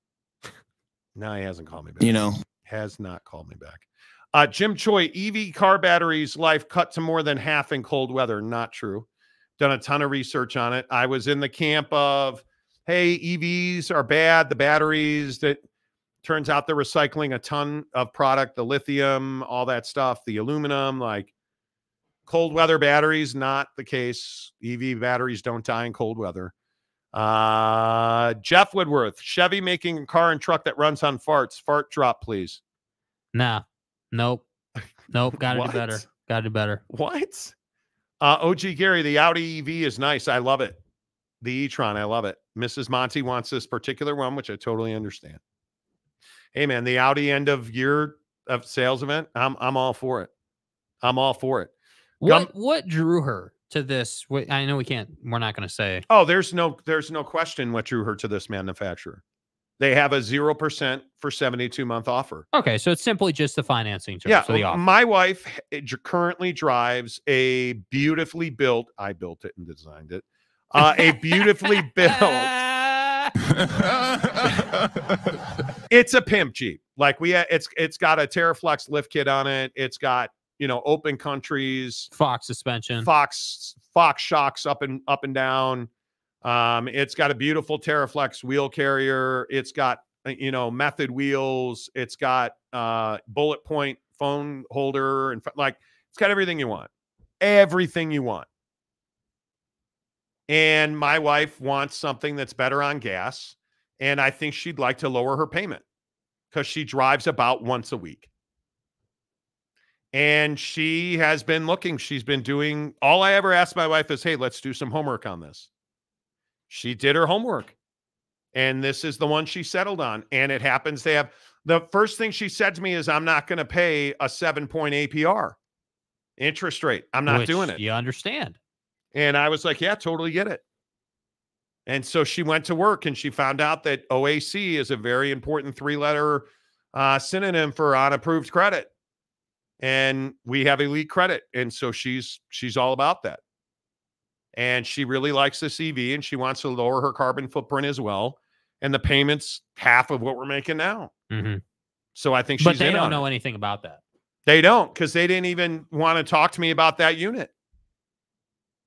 [SPEAKER 2] No, he hasn't called me back. Has not called me back. Jim Choi, EV car batteries life cut to more than half in cold weather. Not true. Done a ton of research on it. I was in the camp of, hey, EVs are bad. The batteries, that turns out they're recycling a ton of product, the lithium, all that stuff, the aluminum, like cold weather batteries, not the case. EV batteries don't die in cold weather. Jeff Woodworth, Chevy making a car and truck that runs on farts. Fart drop, please.
[SPEAKER 3] Nah. Nope. Gotta do better. Gotta do better.
[SPEAKER 2] What? OG Gary, the Audi EV is nice. I love it. The e-tron, I love it. Mrs. Monty wants this particular one, which I totally understand. Hey man, the Audi end of year of sales event, I'm all for it. I'm all for it.
[SPEAKER 3] What drew her to this? I know we're not going to say.
[SPEAKER 2] Oh, there's no question what drew her to this manufacturer. They have a 0% for 72-month offer.
[SPEAKER 3] Okay, so it's simply just the financing terms for the offer.
[SPEAKER 2] My wife currently drives a beautifully built, I built it and designed it, a beautifully built, it's a pimp Jeep. Like it's got a TerraFlex lift kit on it. It's got, open countries,
[SPEAKER 3] Fox suspension,
[SPEAKER 2] Fox shocks up and down. It's got a beautiful TerraFlex wheel carrier. It's got, method wheels. It's got bullet point phone holder, and it's got everything you want. Everything you want. And my wife wants something that's better on gas, and I think she'd like to lower her payment because she drives about once a week. And she has been looking. She's been doing, all I ever ask my wife is, hey, let's do some homework on this. She did her homework, and this is the one she settled on. And it happens they have, the first thing she said to me is, I'm not going to pay a 7-point APR interest rate. I'm not doing it.
[SPEAKER 3] You understand.
[SPEAKER 2] And I was like, yeah, totally get it. And so she went to work and she found out that OAC is a very important 3-letter synonym for unapproved credit. And we have elite credit. And so she's all about that. And she really likes this EV, and she wants to lower her carbon footprint as well. And the payment's half of what we're making now.
[SPEAKER 3] Mm-hmm.
[SPEAKER 2] So I think she's in on it.
[SPEAKER 3] But they don't know anything about that.
[SPEAKER 2] They don't, because they didn't even want to talk to me about that unit.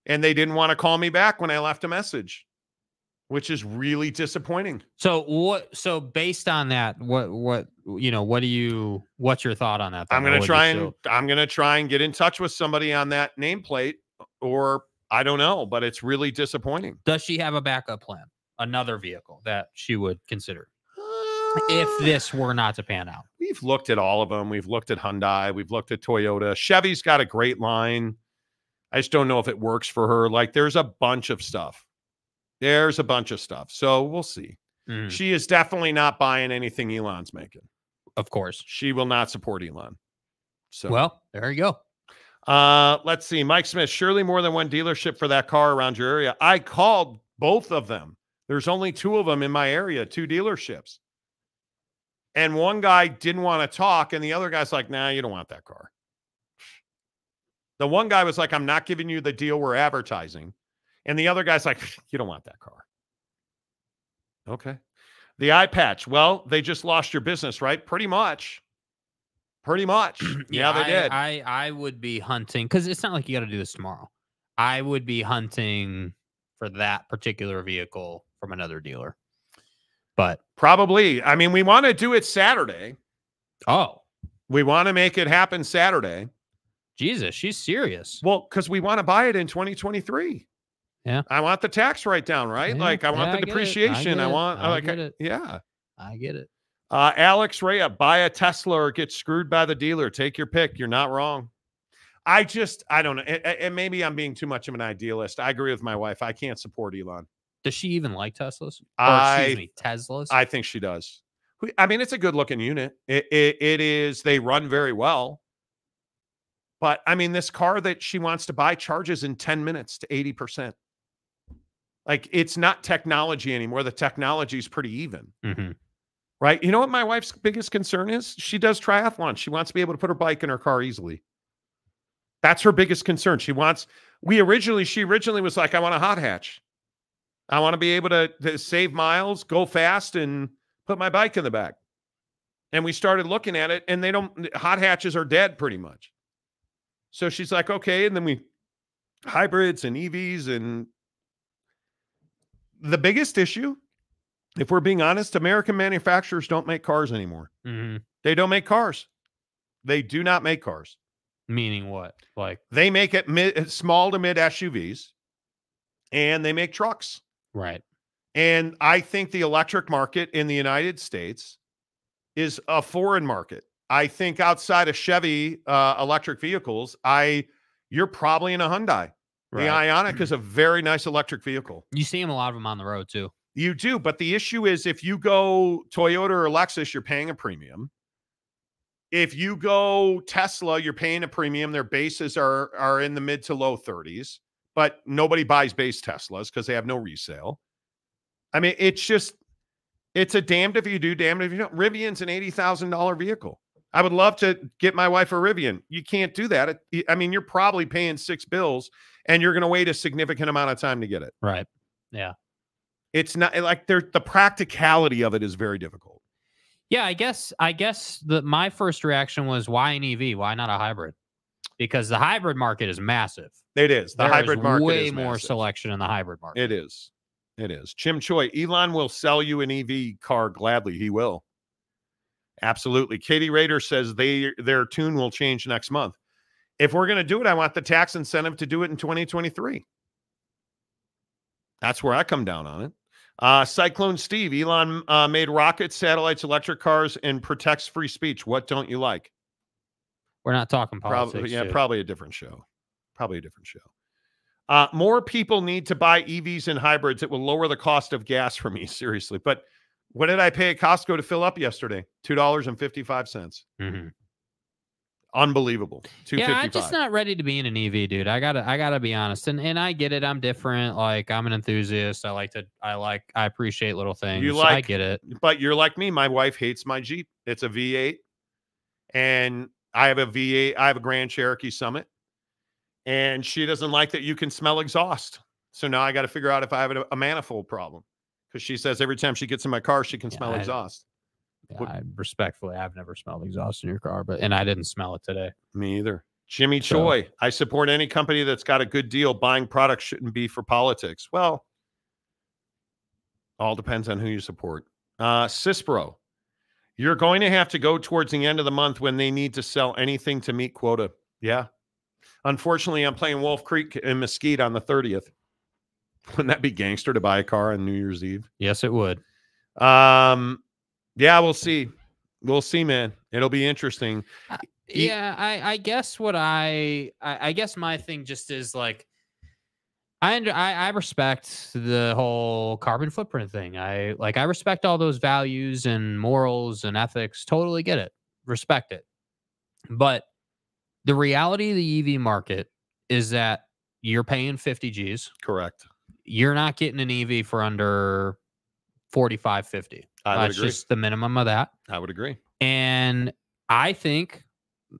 [SPEAKER 2] And they didn't want to call me back when I left a message, which is really disappointing.
[SPEAKER 3] So based on that, what's your thought on that?
[SPEAKER 2] I'm going to try and get in touch with somebody on that nameplate, or I don't know, but it's really disappointing.
[SPEAKER 3] Does she have a backup plan? Another vehicle that she would consider if this were not to pan out?
[SPEAKER 2] We've looked at all of them. We've looked at Hyundai. We've looked at Toyota. Chevy's got a great line. I just don't know if it works for her. Like, there's a bunch of stuff. So we'll see. Mm-hmm. She is definitely not buying anything Elon's making.
[SPEAKER 3] Of course.
[SPEAKER 2] She will not support Elon. So,
[SPEAKER 3] well, there you go.
[SPEAKER 2] Let's see. Mike Smith, surely more than one dealership for that car around your area. I called both of them. There's only 2 of them in my area, 2 dealerships. And one guy didn't want to talk, and the other guy's like, nah, you don't want that car. The one guy was like, I'm not giving you the deal we're advertising. And the other guy's like, you don't want that car. Okay. The eye patch. Well, they just lost your business, right? Pretty much. Yeah, they did.
[SPEAKER 3] I would be hunting, because it's not like you got to do this tomorrow. I would be hunting for that particular vehicle from another dealer. But
[SPEAKER 2] probably. I mean, we want to do it Saturday.
[SPEAKER 3] Oh.
[SPEAKER 2] We want to make it happen Saturday.
[SPEAKER 3] Jesus, she's serious.
[SPEAKER 2] Well, because we want to buy it in 2023.
[SPEAKER 3] Yeah.
[SPEAKER 2] I want the tax write-down, right?
[SPEAKER 3] Yeah,
[SPEAKER 2] like, I want the depreciation. I get it. Yeah.
[SPEAKER 3] I get it.
[SPEAKER 2] Alex Rea, buy a Tesla or get screwed by the dealer. Take your pick. You're not wrong. I don't know. And maybe I'm being too much of an idealist. I agree with my wife. I can't support Elon.
[SPEAKER 3] Does she even like Teslas? Teslas?
[SPEAKER 2] I think she does. I mean, it's a good-looking unit. It is. They run very well. But, I mean, this car that she wants to buy charges in 10 minutes to 80%. Like, it's not technology anymore. The technology is pretty even.
[SPEAKER 3] Mm-hmm.
[SPEAKER 2] Right? You know what my wife's biggest concern is? She does triathlon. She wants to be able to put her bike in her car easily. That's her biggest concern. She originally was like, I want a hot hatch. I want to be able to save miles, go fast, and put my bike in the back. And we started looking at it, and hot hatches are dead pretty much. So she's like, okay. And then hybrids and EVs. And the biggest issue, if we're being honest, American manufacturers don't make cars anymore.
[SPEAKER 3] Mm-hmm.
[SPEAKER 2] They don't make cars. They do not make cars.
[SPEAKER 3] Meaning what? Like
[SPEAKER 2] they make it small to mid SUVs, and they make trucks.
[SPEAKER 3] Right.
[SPEAKER 2] And I think the electric market in the United States is a foreign market. I think outside of Chevy electric vehicles, you're probably in a Hyundai. Right. The Ioniq is a very nice electric vehicle.
[SPEAKER 3] You see them, a lot of them on the road too.
[SPEAKER 2] You do, but the issue is if you go Toyota or Lexus, you're paying a premium. If you go Tesla, you're paying a premium. Their bases are in the mid to low 30s, but nobody buys base Teslas because they have no resale. I mean, it's a damned if you do, damned if you don't. Rivian's an $80,000 vehicle. I would love to get my wife a Rivian. You can't do that. I mean, you're probably paying $6 bills, and you're going to wait a significant amount of time to get it.
[SPEAKER 3] Right. Yeah.
[SPEAKER 2] It's not like the practicality of it is very difficult.
[SPEAKER 3] Yeah, I guess my first reaction was, why an EV? Why not a hybrid? Because the hybrid market is massive.
[SPEAKER 2] It is. The hybrid market is
[SPEAKER 3] way more
[SPEAKER 2] massive.
[SPEAKER 3] selection in the hybrid market.
[SPEAKER 2] It is. It is. Jim Choi, Elon will sell you an EV car gladly. He will. Absolutely. Katie Rader says their tune will change next month. If we're going to do it, I want the tax incentive to do it in 2023. That's where I come down on it. Cyclone Steve, Elon made rockets, satellites, electric cars, and protects free speech. What don't you like?
[SPEAKER 3] We're not talking politics.
[SPEAKER 2] Probably a different show. More people need to buy EVs and hybrids. It will lower the cost of gas for me, seriously. But what did I pay at Costco to fill up yesterday? $2.55.
[SPEAKER 3] Mm-hmm.
[SPEAKER 2] Unbelievable.
[SPEAKER 3] Yeah, I'm just not ready to be in an EV, dude. I gotta be honest. And I get it. I'm different. Like, I'm an enthusiast. I appreciate little things. I get it.
[SPEAKER 2] But you're like me. My wife hates my Jeep. It's a V8. And I have a V8. I have a Grand Cherokee Summit. And she doesn't like that you can smell exhaust. So now I got to figure out if I have a manifold problem. Because she says every time she gets in my car, she can smell exhaust.
[SPEAKER 3] Yeah, I've never smelled exhaust in your car, and I didn't smell it today.
[SPEAKER 2] Me either. Jimmy Choi, I support any company that's got a good deal. Buying products shouldn't be for politics. Well, all depends on who you support. Cispro, you're going to have to go towards the end of the month when they need to sell anything to meet quota. Yeah. Unfortunately, I'm playing Wolf Creek in Mesquite on the 30th. Wouldn't that be gangster to buy a car on New Year's Eve?
[SPEAKER 3] Yes, it would.
[SPEAKER 2] Yeah, we'll see. We'll see, man. It'll be interesting.
[SPEAKER 3] I guess I guess my thing just is like, I respect the whole carbon footprint thing. I respect all those values and morals and ethics. Totally get it. Respect it. But the reality of the EV market is that you're paying 50 G's.
[SPEAKER 2] Correct.
[SPEAKER 3] You're not getting an EV for under 45, 50. That's just the minimum of that.
[SPEAKER 2] I would agree.
[SPEAKER 3] And I think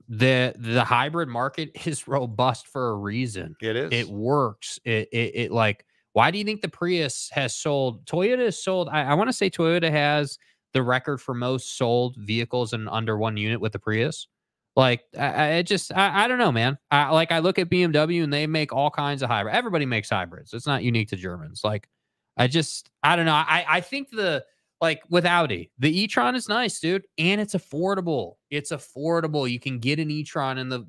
[SPEAKER 3] the hybrid market is robust for a reason.
[SPEAKER 2] It is.
[SPEAKER 3] It works. It like, why do you think the Prius has sold? Toyota has sold. I want to say Toyota has the record for most sold vehicles in under one unit with the Prius. Like, I don't know, man. I look at BMW and they make all kinds of hybrid. Everybody makes hybrids. It's not unique to Germans. Like, I don't know. I think with Audi, the e-tron is nice, dude. And it's affordable. It's affordable. You can get an e-tron in the,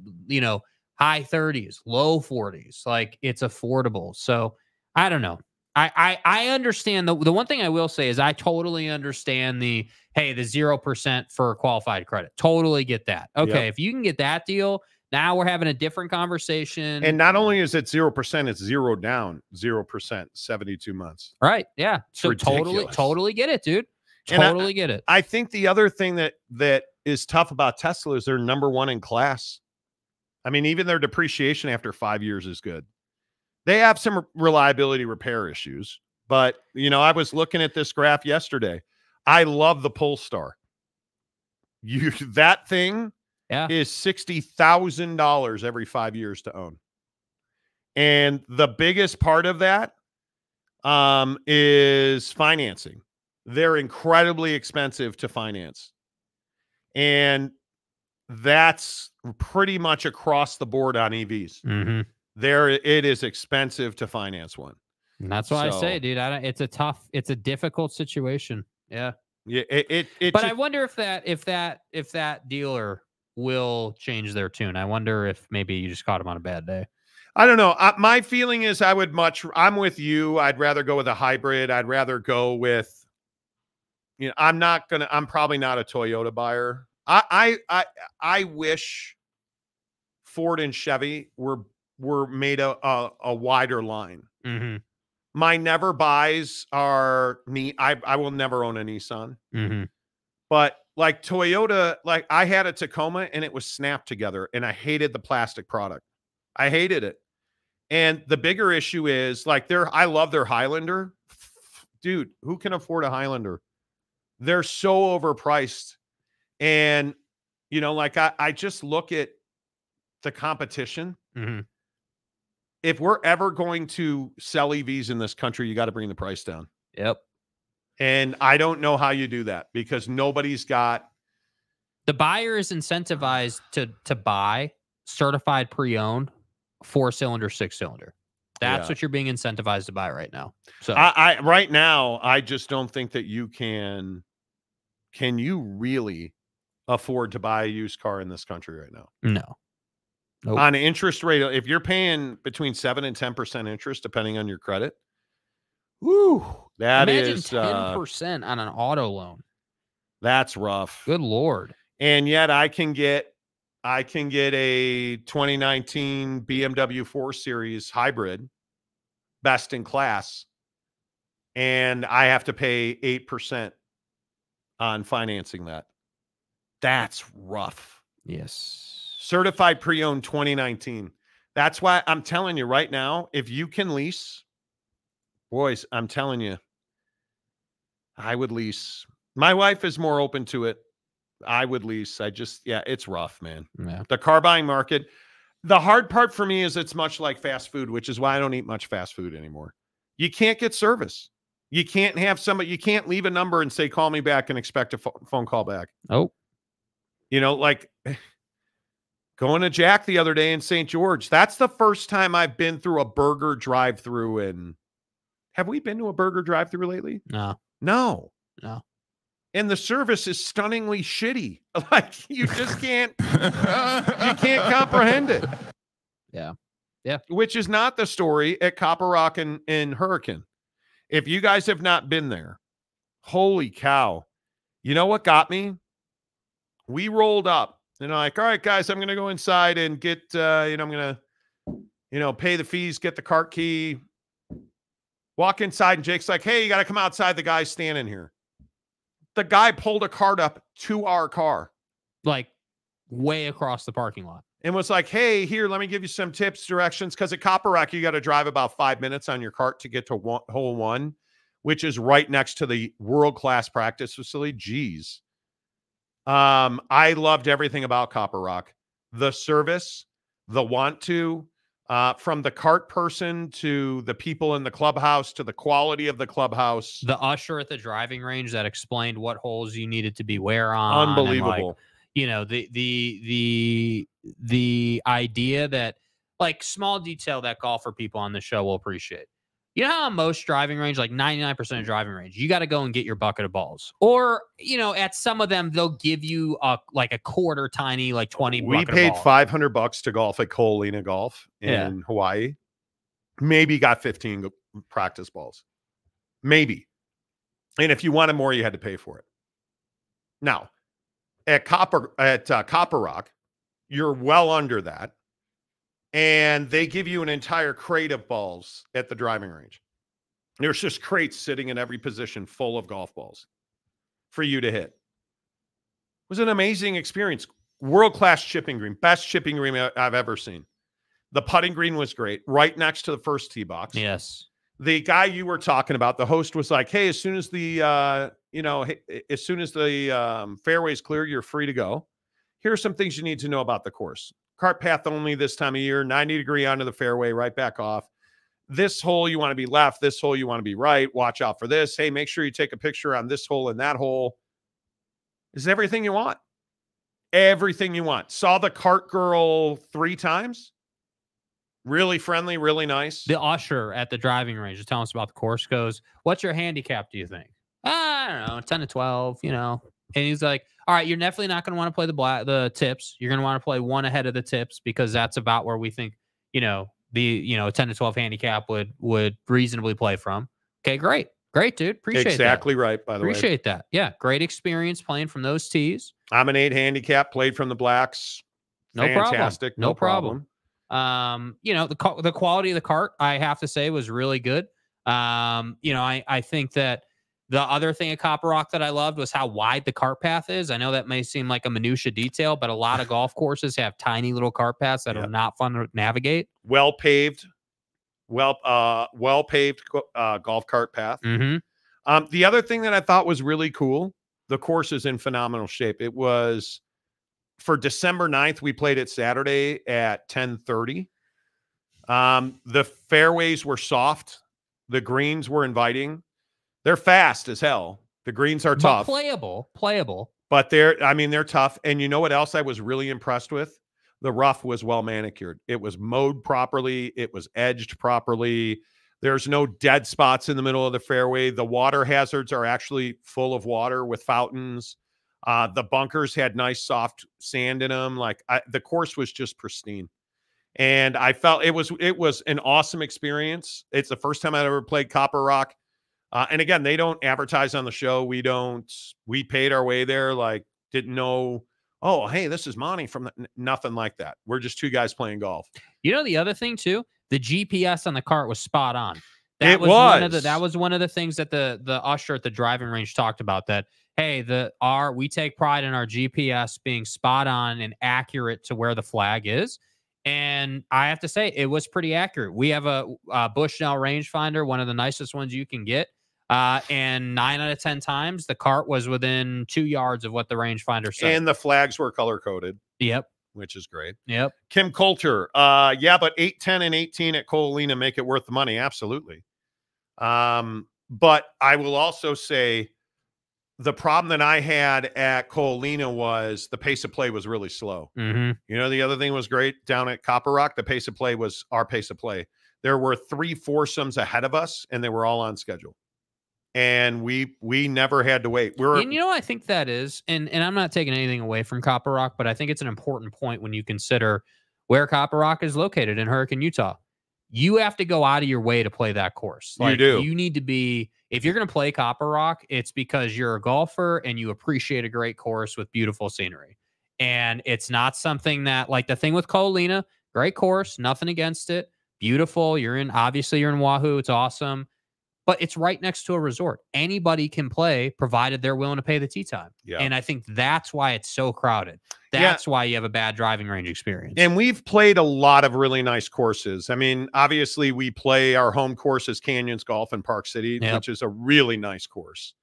[SPEAKER 3] high 30s, low 40s. Like, it's affordable. So I don't know. I understand. The one thing I will say is I totally understand the 0% for qualified credit. Totally get that. Okay. Yep. If you can get that deal, now we're having a different conversation.
[SPEAKER 2] And not only is it 0%, it's 0 down, 0%, 72 months.
[SPEAKER 3] Right. Yeah. So totally get it, dude. Totally get it.
[SPEAKER 2] I think the other thing that is tough about Tesla is they're number one in class. I mean, even their depreciation after 5 years is good. They have some reliability repair issues, but I was looking at this graph yesterday. I love the Polestar. That thing is $60,000 every 5 years to own. And the biggest part of that is financing. They're incredibly expensive to finance. And that's pretty much across the board on EVs.
[SPEAKER 3] Mm-hmm.
[SPEAKER 2] It is expensive to finance one.
[SPEAKER 3] And that's why I say, dude, it's a difficult situation. Yeah.
[SPEAKER 2] Yeah.
[SPEAKER 3] But I wonder if that dealer will change their tune. I wonder if maybe you just caught him on a bad day.
[SPEAKER 2] I don't know. My feeling is I'm with you. I'd rather go with a hybrid. I'd rather go with, I'm probably not a Toyota buyer. I wish Ford and Chevy were made a wider line.
[SPEAKER 3] Mm-hmm.
[SPEAKER 2] My never buys are I will never own a Nissan.
[SPEAKER 3] Mm-hmm.
[SPEAKER 2] But like Toyota, like I had a Tacoma and it was snapped together and I hated the plastic product. I hated it. And the bigger issue is like I love their Highlander. Dude, who can afford a Highlander? They're so overpriced. And, like I just look at the competition.
[SPEAKER 3] Mm-hmm.
[SPEAKER 2] If we're ever going to sell EVs in this country, you got to bring the price down.
[SPEAKER 3] Yep.
[SPEAKER 2] And I don't know how you do that because nobody's got.
[SPEAKER 3] The buyer is incentivized to buy certified pre-owned 4-cylinder, 6-cylinder. That's what you're being incentivized to buy right now. So
[SPEAKER 2] I right now, I just don't think that you can you really afford to buy a used car in this country right now?
[SPEAKER 3] No. Nope.
[SPEAKER 2] On interest rate, if you're paying between 7 and 10% interest, depending on your credit, whoo,
[SPEAKER 3] imagine 10% on an auto loan.
[SPEAKER 2] That's rough.
[SPEAKER 3] Good Lord.
[SPEAKER 2] And yet I can get a 2019 BMW 4 Series hybrid, best in class, and I have to pay 8% on financing that. That's rough.
[SPEAKER 3] Yes.
[SPEAKER 2] Certified pre-owned 2019. That's why I'm telling you right now, if you can lease, boys, I'm telling you, I would lease. My wife is more open to it. I would lease. It's rough, man.
[SPEAKER 3] Yeah.
[SPEAKER 2] The car buying market. The hard part for me is it's much like fast food, which is why I don't eat much fast food anymore. You can't get service. You can't have somebody, you can't leave a number and say, call me back and expect a phone call back.
[SPEAKER 3] Oh.
[SPEAKER 2] Like going to Jack the other day in St. George. That's the first time I've been through a burger drive-through. And have we been to a burger drive-through lately?
[SPEAKER 3] No.
[SPEAKER 2] And the service is stunningly shitty. Like you just can't, you can't comprehend it.
[SPEAKER 3] Yeah.
[SPEAKER 2] Which is not the story at Copper Rock and Hurricane. If you guys have not been there, holy cow. You know what got me? We rolled up. Like, all right, guys, I'm going to go inside and get, I'm going to, pay the fees, get the cart key, walk inside. And Jake's like, hey, you got to come outside. The guy's standing here. The guy pulled a cart up to our car.
[SPEAKER 3] Like way across the parking lot.
[SPEAKER 2] And was like, hey, here, let me give you some tips, directions. Because at Copper Rock, you got to drive about 5 minutes on your cart to get to hole 1, which is right next to the world-class practice facility. Jeez. I loved everything about Copper Rock. The service, the want to, from the cart person to the people in the clubhouse to the quality of the clubhouse.
[SPEAKER 3] The usher at the driving range that explained what holes you needed to beware on.
[SPEAKER 2] Unbelievable.
[SPEAKER 3] The idea that like small detail that golfer people on the show will appreciate. You know how on most driving range, like 99% of driving range, you got to go and get your bucket of balls. Or, at some of them, they'll give you a quarter tiny, like 20
[SPEAKER 2] We paid $500 to golf at Colina Golf in Hawaii. Maybe got 15 practice balls. Maybe. And if you wanted more, you had to pay for it. Now, at Copper Rock, you're well under that. And they give you an entire crate of balls at the driving range. There's just crates sitting in every position full of golf balls for you to hit. It was an amazing experience. World-class chipping green. Best chipping green I've ever seen. The putting green was great. Right next to the first tee box.
[SPEAKER 3] Yes.
[SPEAKER 2] The guy you were talking about, the host was like, hey, as soon as the fairway's clear, you're free to go. Here are some things you need to know about the course. Cart path only this time of year, 90 degree onto the fairway, right back off. this hole you want to be left, this hole you want to be right. Watch out for this. Hey, make sure you take a picture on this hole and that hole. This is everything you want. Everything you want. Saw the cart girl 3 times. Really friendly, really nice.
[SPEAKER 3] The usher at the driving range is telling us about the course. Goes, what's your handicap, do you think? I don't know, 10 to 12, you know. And he's like, all right, you're definitely not going to want to play the tips. You're going to want to play one ahead of the tips because that's about where we think, you know, the 10 to 12 handicap would reasonably play from. Okay, great. Great, dude. Appreciate that.
[SPEAKER 2] Exactly right, by the way.
[SPEAKER 3] Appreciate that. Yeah, great experience playing from those tees.
[SPEAKER 2] I'm an 8 handicap, played from the blacks.
[SPEAKER 3] No
[SPEAKER 2] Fantastic.
[SPEAKER 3] problem. No problem. The quality of the cart, I have to say, was really good. I think that the other thing at Copper Rock that I loved was how wide the cart path is. I know that may seem like a minutia detail, but a lot of golf courses have tiny little cart paths that are not fun to navigate.
[SPEAKER 2] Well paved golf cart path.
[SPEAKER 3] Mm-hmm.
[SPEAKER 2] The other thing that I thought was really cool, the course is in phenomenal shape. It was for December 9th. We played it Saturday at 10:30. The fairways were soft. The greens were inviting. They're fast as hell. The greens are tough.
[SPEAKER 3] Playable.
[SPEAKER 2] But they're tough. And you know what else I was really impressed with? The rough was well manicured. It was mowed properly. It was edged properly. There's no dead spots in the middle of the fairway. The water hazards are actually full of water with fountains. The bunkers had nice soft sand in them. The course was just pristine. And I felt it was an awesome experience. It's the first time I'd ever played Copper Rock. And again, they don't advertise on the show. We paid our way there. Didn't know, oh, hey, this is Monty from nothing like that. We're just 2 guys playing golf.
[SPEAKER 3] You know, the other thing too, the GPS on the cart was spot on.
[SPEAKER 2] That
[SPEAKER 3] was one of the things that the usher at the driving range talked about, that, hey, we take pride in our GPS being spot on and accurate to where the flag is. And I have to say, it was pretty accurate. We have a Bushnell rangefinder, one of the nicest ones you can get. And 9 out of 10 times, the cart was within 2 yards of what the rangefinder said.
[SPEAKER 2] And the flags were color-coded.
[SPEAKER 3] Yep.
[SPEAKER 2] Which is great.
[SPEAKER 3] Yep.
[SPEAKER 2] Kim Coulter. But 8, 10, and 18 at Colina make it worth the money. Absolutely. But I will also say the problem that I had at Colina was the pace of play was really slow.
[SPEAKER 3] Mm-hmm.
[SPEAKER 2] You know, the other thing was great down at Copper Rock. The pace of play was our pace of play. There were 3 foursomes ahead of us, and they were all on schedule. And we never had to wait.
[SPEAKER 3] And you know, I think that is, and I'm not taking anything away from Copper Rock, but I think it's an important point when you consider where Copper Rock is located in Hurricane, Utah. You have to go out of your way to play that course.
[SPEAKER 2] You do.
[SPEAKER 3] You need to be, if you're going to play Copper Rock, it's because you're a golfer and you appreciate a great course with beautiful scenery. And it's not something that, like the thing with Colina, great course, nothing against it, beautiful. Obviously you're in Wahoo. It's awesome. But it's right next to a resort. Anybody can play, provided they're willing to pay the tee time.
[SPEAKER 2] Yeah.
[SPEAKER 3] And I think that's why it's so crowded. That's why you have a bad driving range experience.
[SPEAKER 2] And we've played a lot of really nice courses. I mean, obviously, we play our home course as Canyons Golf in Park City, which is a really nice course.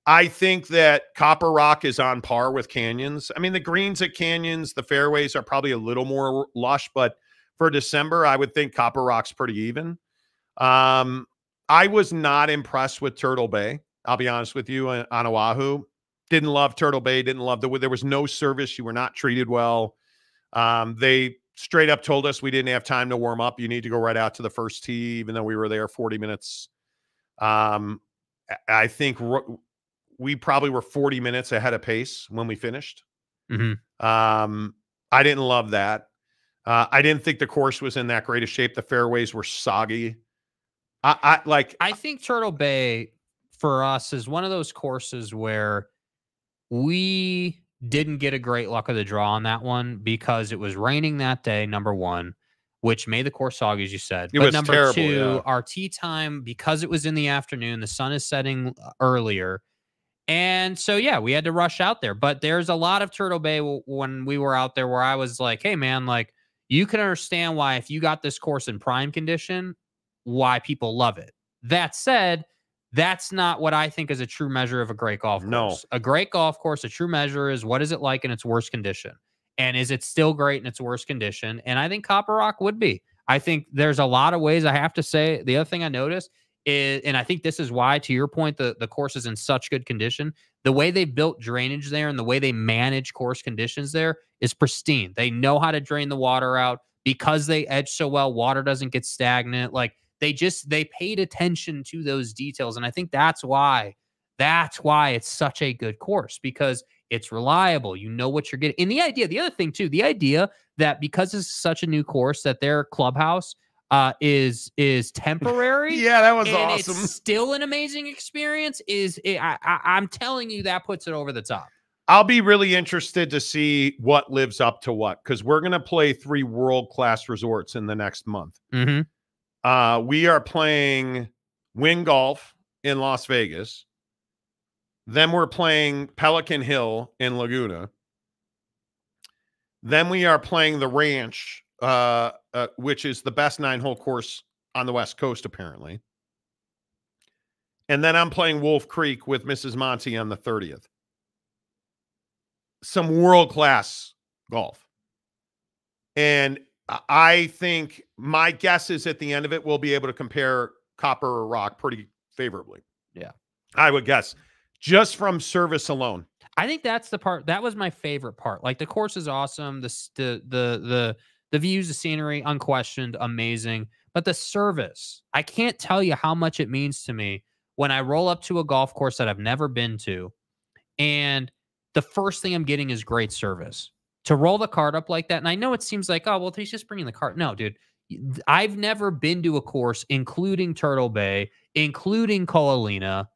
[SPEAKER 2] I think that Copper Rock is on par with Canyons. I mean, the greens at Canyons, the fairways are probably a little more lush, but for December, I would think Copper Rock's pretty even. I was not impressed with Turtle Bay. I'll be honest with you, on Oahu. Didn't love Turtle Bay. Didn't love there was no service. You were not treated well. They straight up told us we didn't have time to warm up. You need to go right out to the first tee, even though we were there 40 minutes. I think we probably were 40 minutes ahead of pace when we finished.
[SPEAKER 3] Mm-hmm.
[SPEAKER 2] I didn't love that. I didn't think the course was in that great a shape. The fairways were soggy.
[SPEAKER 3] I think Turtle Bay for us is one of those courses where we didn't get a great luck of the draw on that one because it was raining that day, number one, which made the course soggy, as you said. But number
[SPEAKER 2] terrible,
[SPEAKER 3] 2, our tee time, because it was in the afternoon, the sun is setting earlier. And so, we had to rush out there. But there's a lot of Turtle Bay when we were out there where I was like, hey, man, you can understand why if you got this course in prime condition, why people love it. That said, that's not what I think is a true measure of a great golf course.
[SPEAKER 2] No.
[SPEAKER 3] A great golf course, a true measure is what is it like in its worst condition? And is it still great in its worst condition? And I think Copper Rock would be. I think there's a lot of ways. I have to say, the other thing I noticed is, and I think this is why, to your point, the course is in such good condition. The way they built drainage there and the way they manage course conditions there is pristine. They know how to drain the water out because they edge so well. Water doesn't get stagnant. Like they paid attention to those details. And I think that's why it's such a good course, because it's reliable. You know what you're getting. And the other thing too, the idea that because it's such a new course that their clubhouse is temporary.
[SPEAKER 2] Yeah, that was
[SPEAKER 3] and
[SPEAKER 2] awesome.
[SPEAKER 3] It's still an amazing experience. I'm telling you, that puts it over the top.
[SPEAKER 2] I'll be really interested to see what lives up to what, because we're going to play 3 world-class resorts in the next month.
[SPEAKER 3] Mm-hmm.
[SPEAKER 2] We are playing Wynn Golf in Las Vegas. Then we're playing Pelican Hill in Laguna. Then we are playing the Ranch, which is the best 9-hole course on the West Coast, apparently. And then I'm playing Wolf Creek with Mrs. Monty on the 30th. Some world-class golf. And I think my guess is at the end of it, we'll be able to compare Copper or Rock pretty favorably.
[SPEAKER 3] Yeah.
[SPEAKER 2] I would guess. Just from service alone.
[SPEAKER 3] I think that's the part. That was my favorite part. Like, the course is awesome. The views, the scenery, unquestioned, amazing. But the service, I can't tell you how much it means to me when I roll up to a golf course that I've never been to, and the first thing I'm getting is great service. To roll the cart up like that, and I know it seems like, oh, well, he's just bringing the cart. No, dude. I've never been to a course, including Turtle Bay, including Coalina,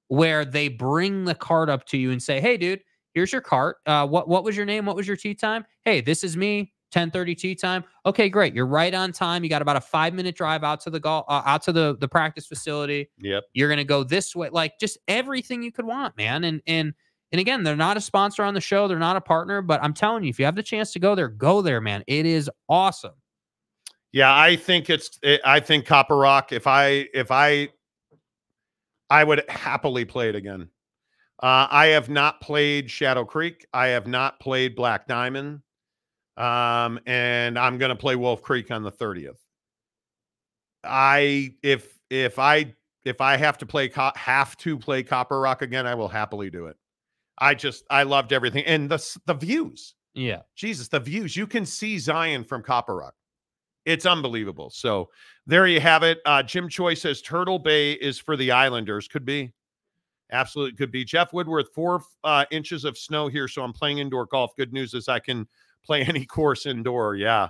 [SPEAKER 3] where they bring the cart up to you and say, hey, dude, here's your cart. What was your name? What was your tee time? Hey, this is me, 10:30 tee time. Okay, great. You're right on time. You got about a 5-minute drive out to the practice facility.
[SPEAKER 2] Yep.
[SPEAKER 3] You're going to go this way. Like, just everything you could want, man. And again, they're not a sponsor on the show. They're not a partner, but I'm telling you, if you have the chance to go there, man. It is awesome.
[SPEAKER 2] Yeah, I think Copper Rock, if I would happily play it again. I have not played Shadow Creek. I have not played Black Diamond. And I'm going to play Wolf Creek on the 30th. If I have to play Copper Rock again, I will happily do it. I loved everything. And the views.
[SPEAKER 3] Yeah.
[SPEAKER 2] Jesus, the views. You can see Zion from Copper Rock. It's unbelievable. So there you have it. Jim Choi says Turtle Bay is for the Islanders. Could be. Absolutely could be. Jeff Woodworth, 4 inches of snow here, so I'm playing indoor golf. Good news is I can play any course indoor. Yeah.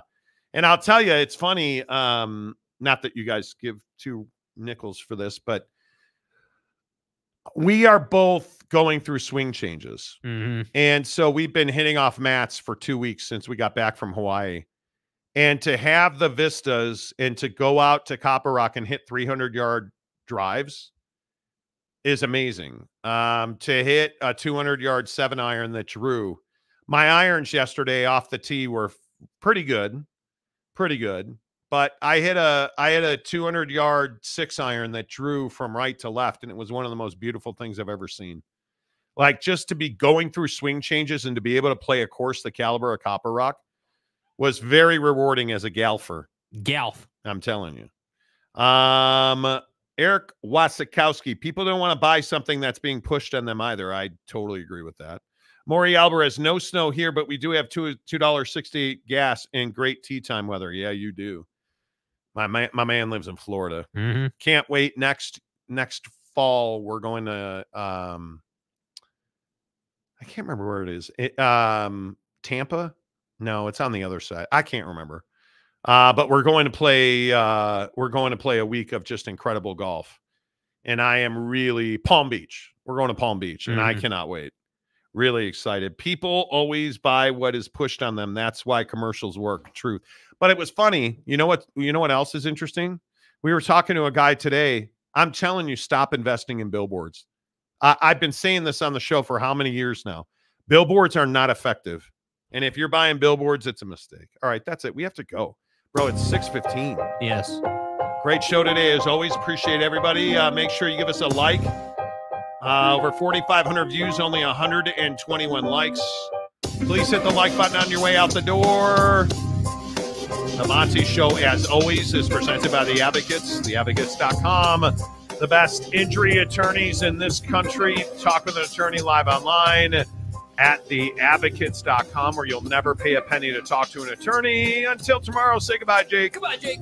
[SPEAKER 2] And I'll tell you, it's funny. Not that you guys give 2 nickels for this, but we are both going through swing changes.
[SPEAKER 3] Mm-hmm.
[SPEAKER 2] And so we've been hitting off mats for 2 weeks since we got back from Hawaii. And to have the vistas and to go out to Copper Rock and hit 300-yard drives is amazing. To hit a 200-yard 7-iron that drew. My irons yesterday off the tee were pretty good. But I hit a 200-yard 6-iron that drew from right to left, and it was one of the most beautiful things I've ever seen. Like, just to be going through swing changes and to be able to play a course the caliber of Copper Rock was very rewarding as a galfer. I'm telling you. Eric Wasikowski, people don't want to buy something that's being pushed on them either. I totally agree with that. Maury Alvarez, no snow here, but we do have $2.68 gas and great tee time weather. Yeah, you do. My man lives in Florida.
[SPEAKER 3] Mm-hmm.
[SPEAKER 2] Can't wait. Next fall, we're going to I can't remember where it is. Tampa? No, it's on the other side. I can't remember. But we're going to play a week of just incredible golf. And I am really Palm Beach. We're going to Palm Beach, and I cannot wait. Really excited. People always buy what is pushed on them. That's why commercials work. Truth. But it was funny. You know what else is interesting? We were talking to a guy today. I'm telling you, stop investing in billboards. I've been saying this on the show for how many years now? Billboards are not effective. And if you're buying billboards, it's a mistake. All right, that's it. We have to go. Bro, it's 6:15.
[SPEAKER 3] Yes.
[SPEAKER 2] Great show today. As always, appreciate everybody. Make sure you give us a like. Over 4,500 views, only 121 likes. Please hit the like button on your way out the door. The Monty Show, as always, is presented by The Advocates, theadvocates.com. The best injury attorneys in this country. Talk with an attorney live online at theadvocates.com, where you'll never pay a penny to talk to an attorney. Until tomorrow, say goodbye, Jake.
[SPEAKER 3] Goodbye, Jake.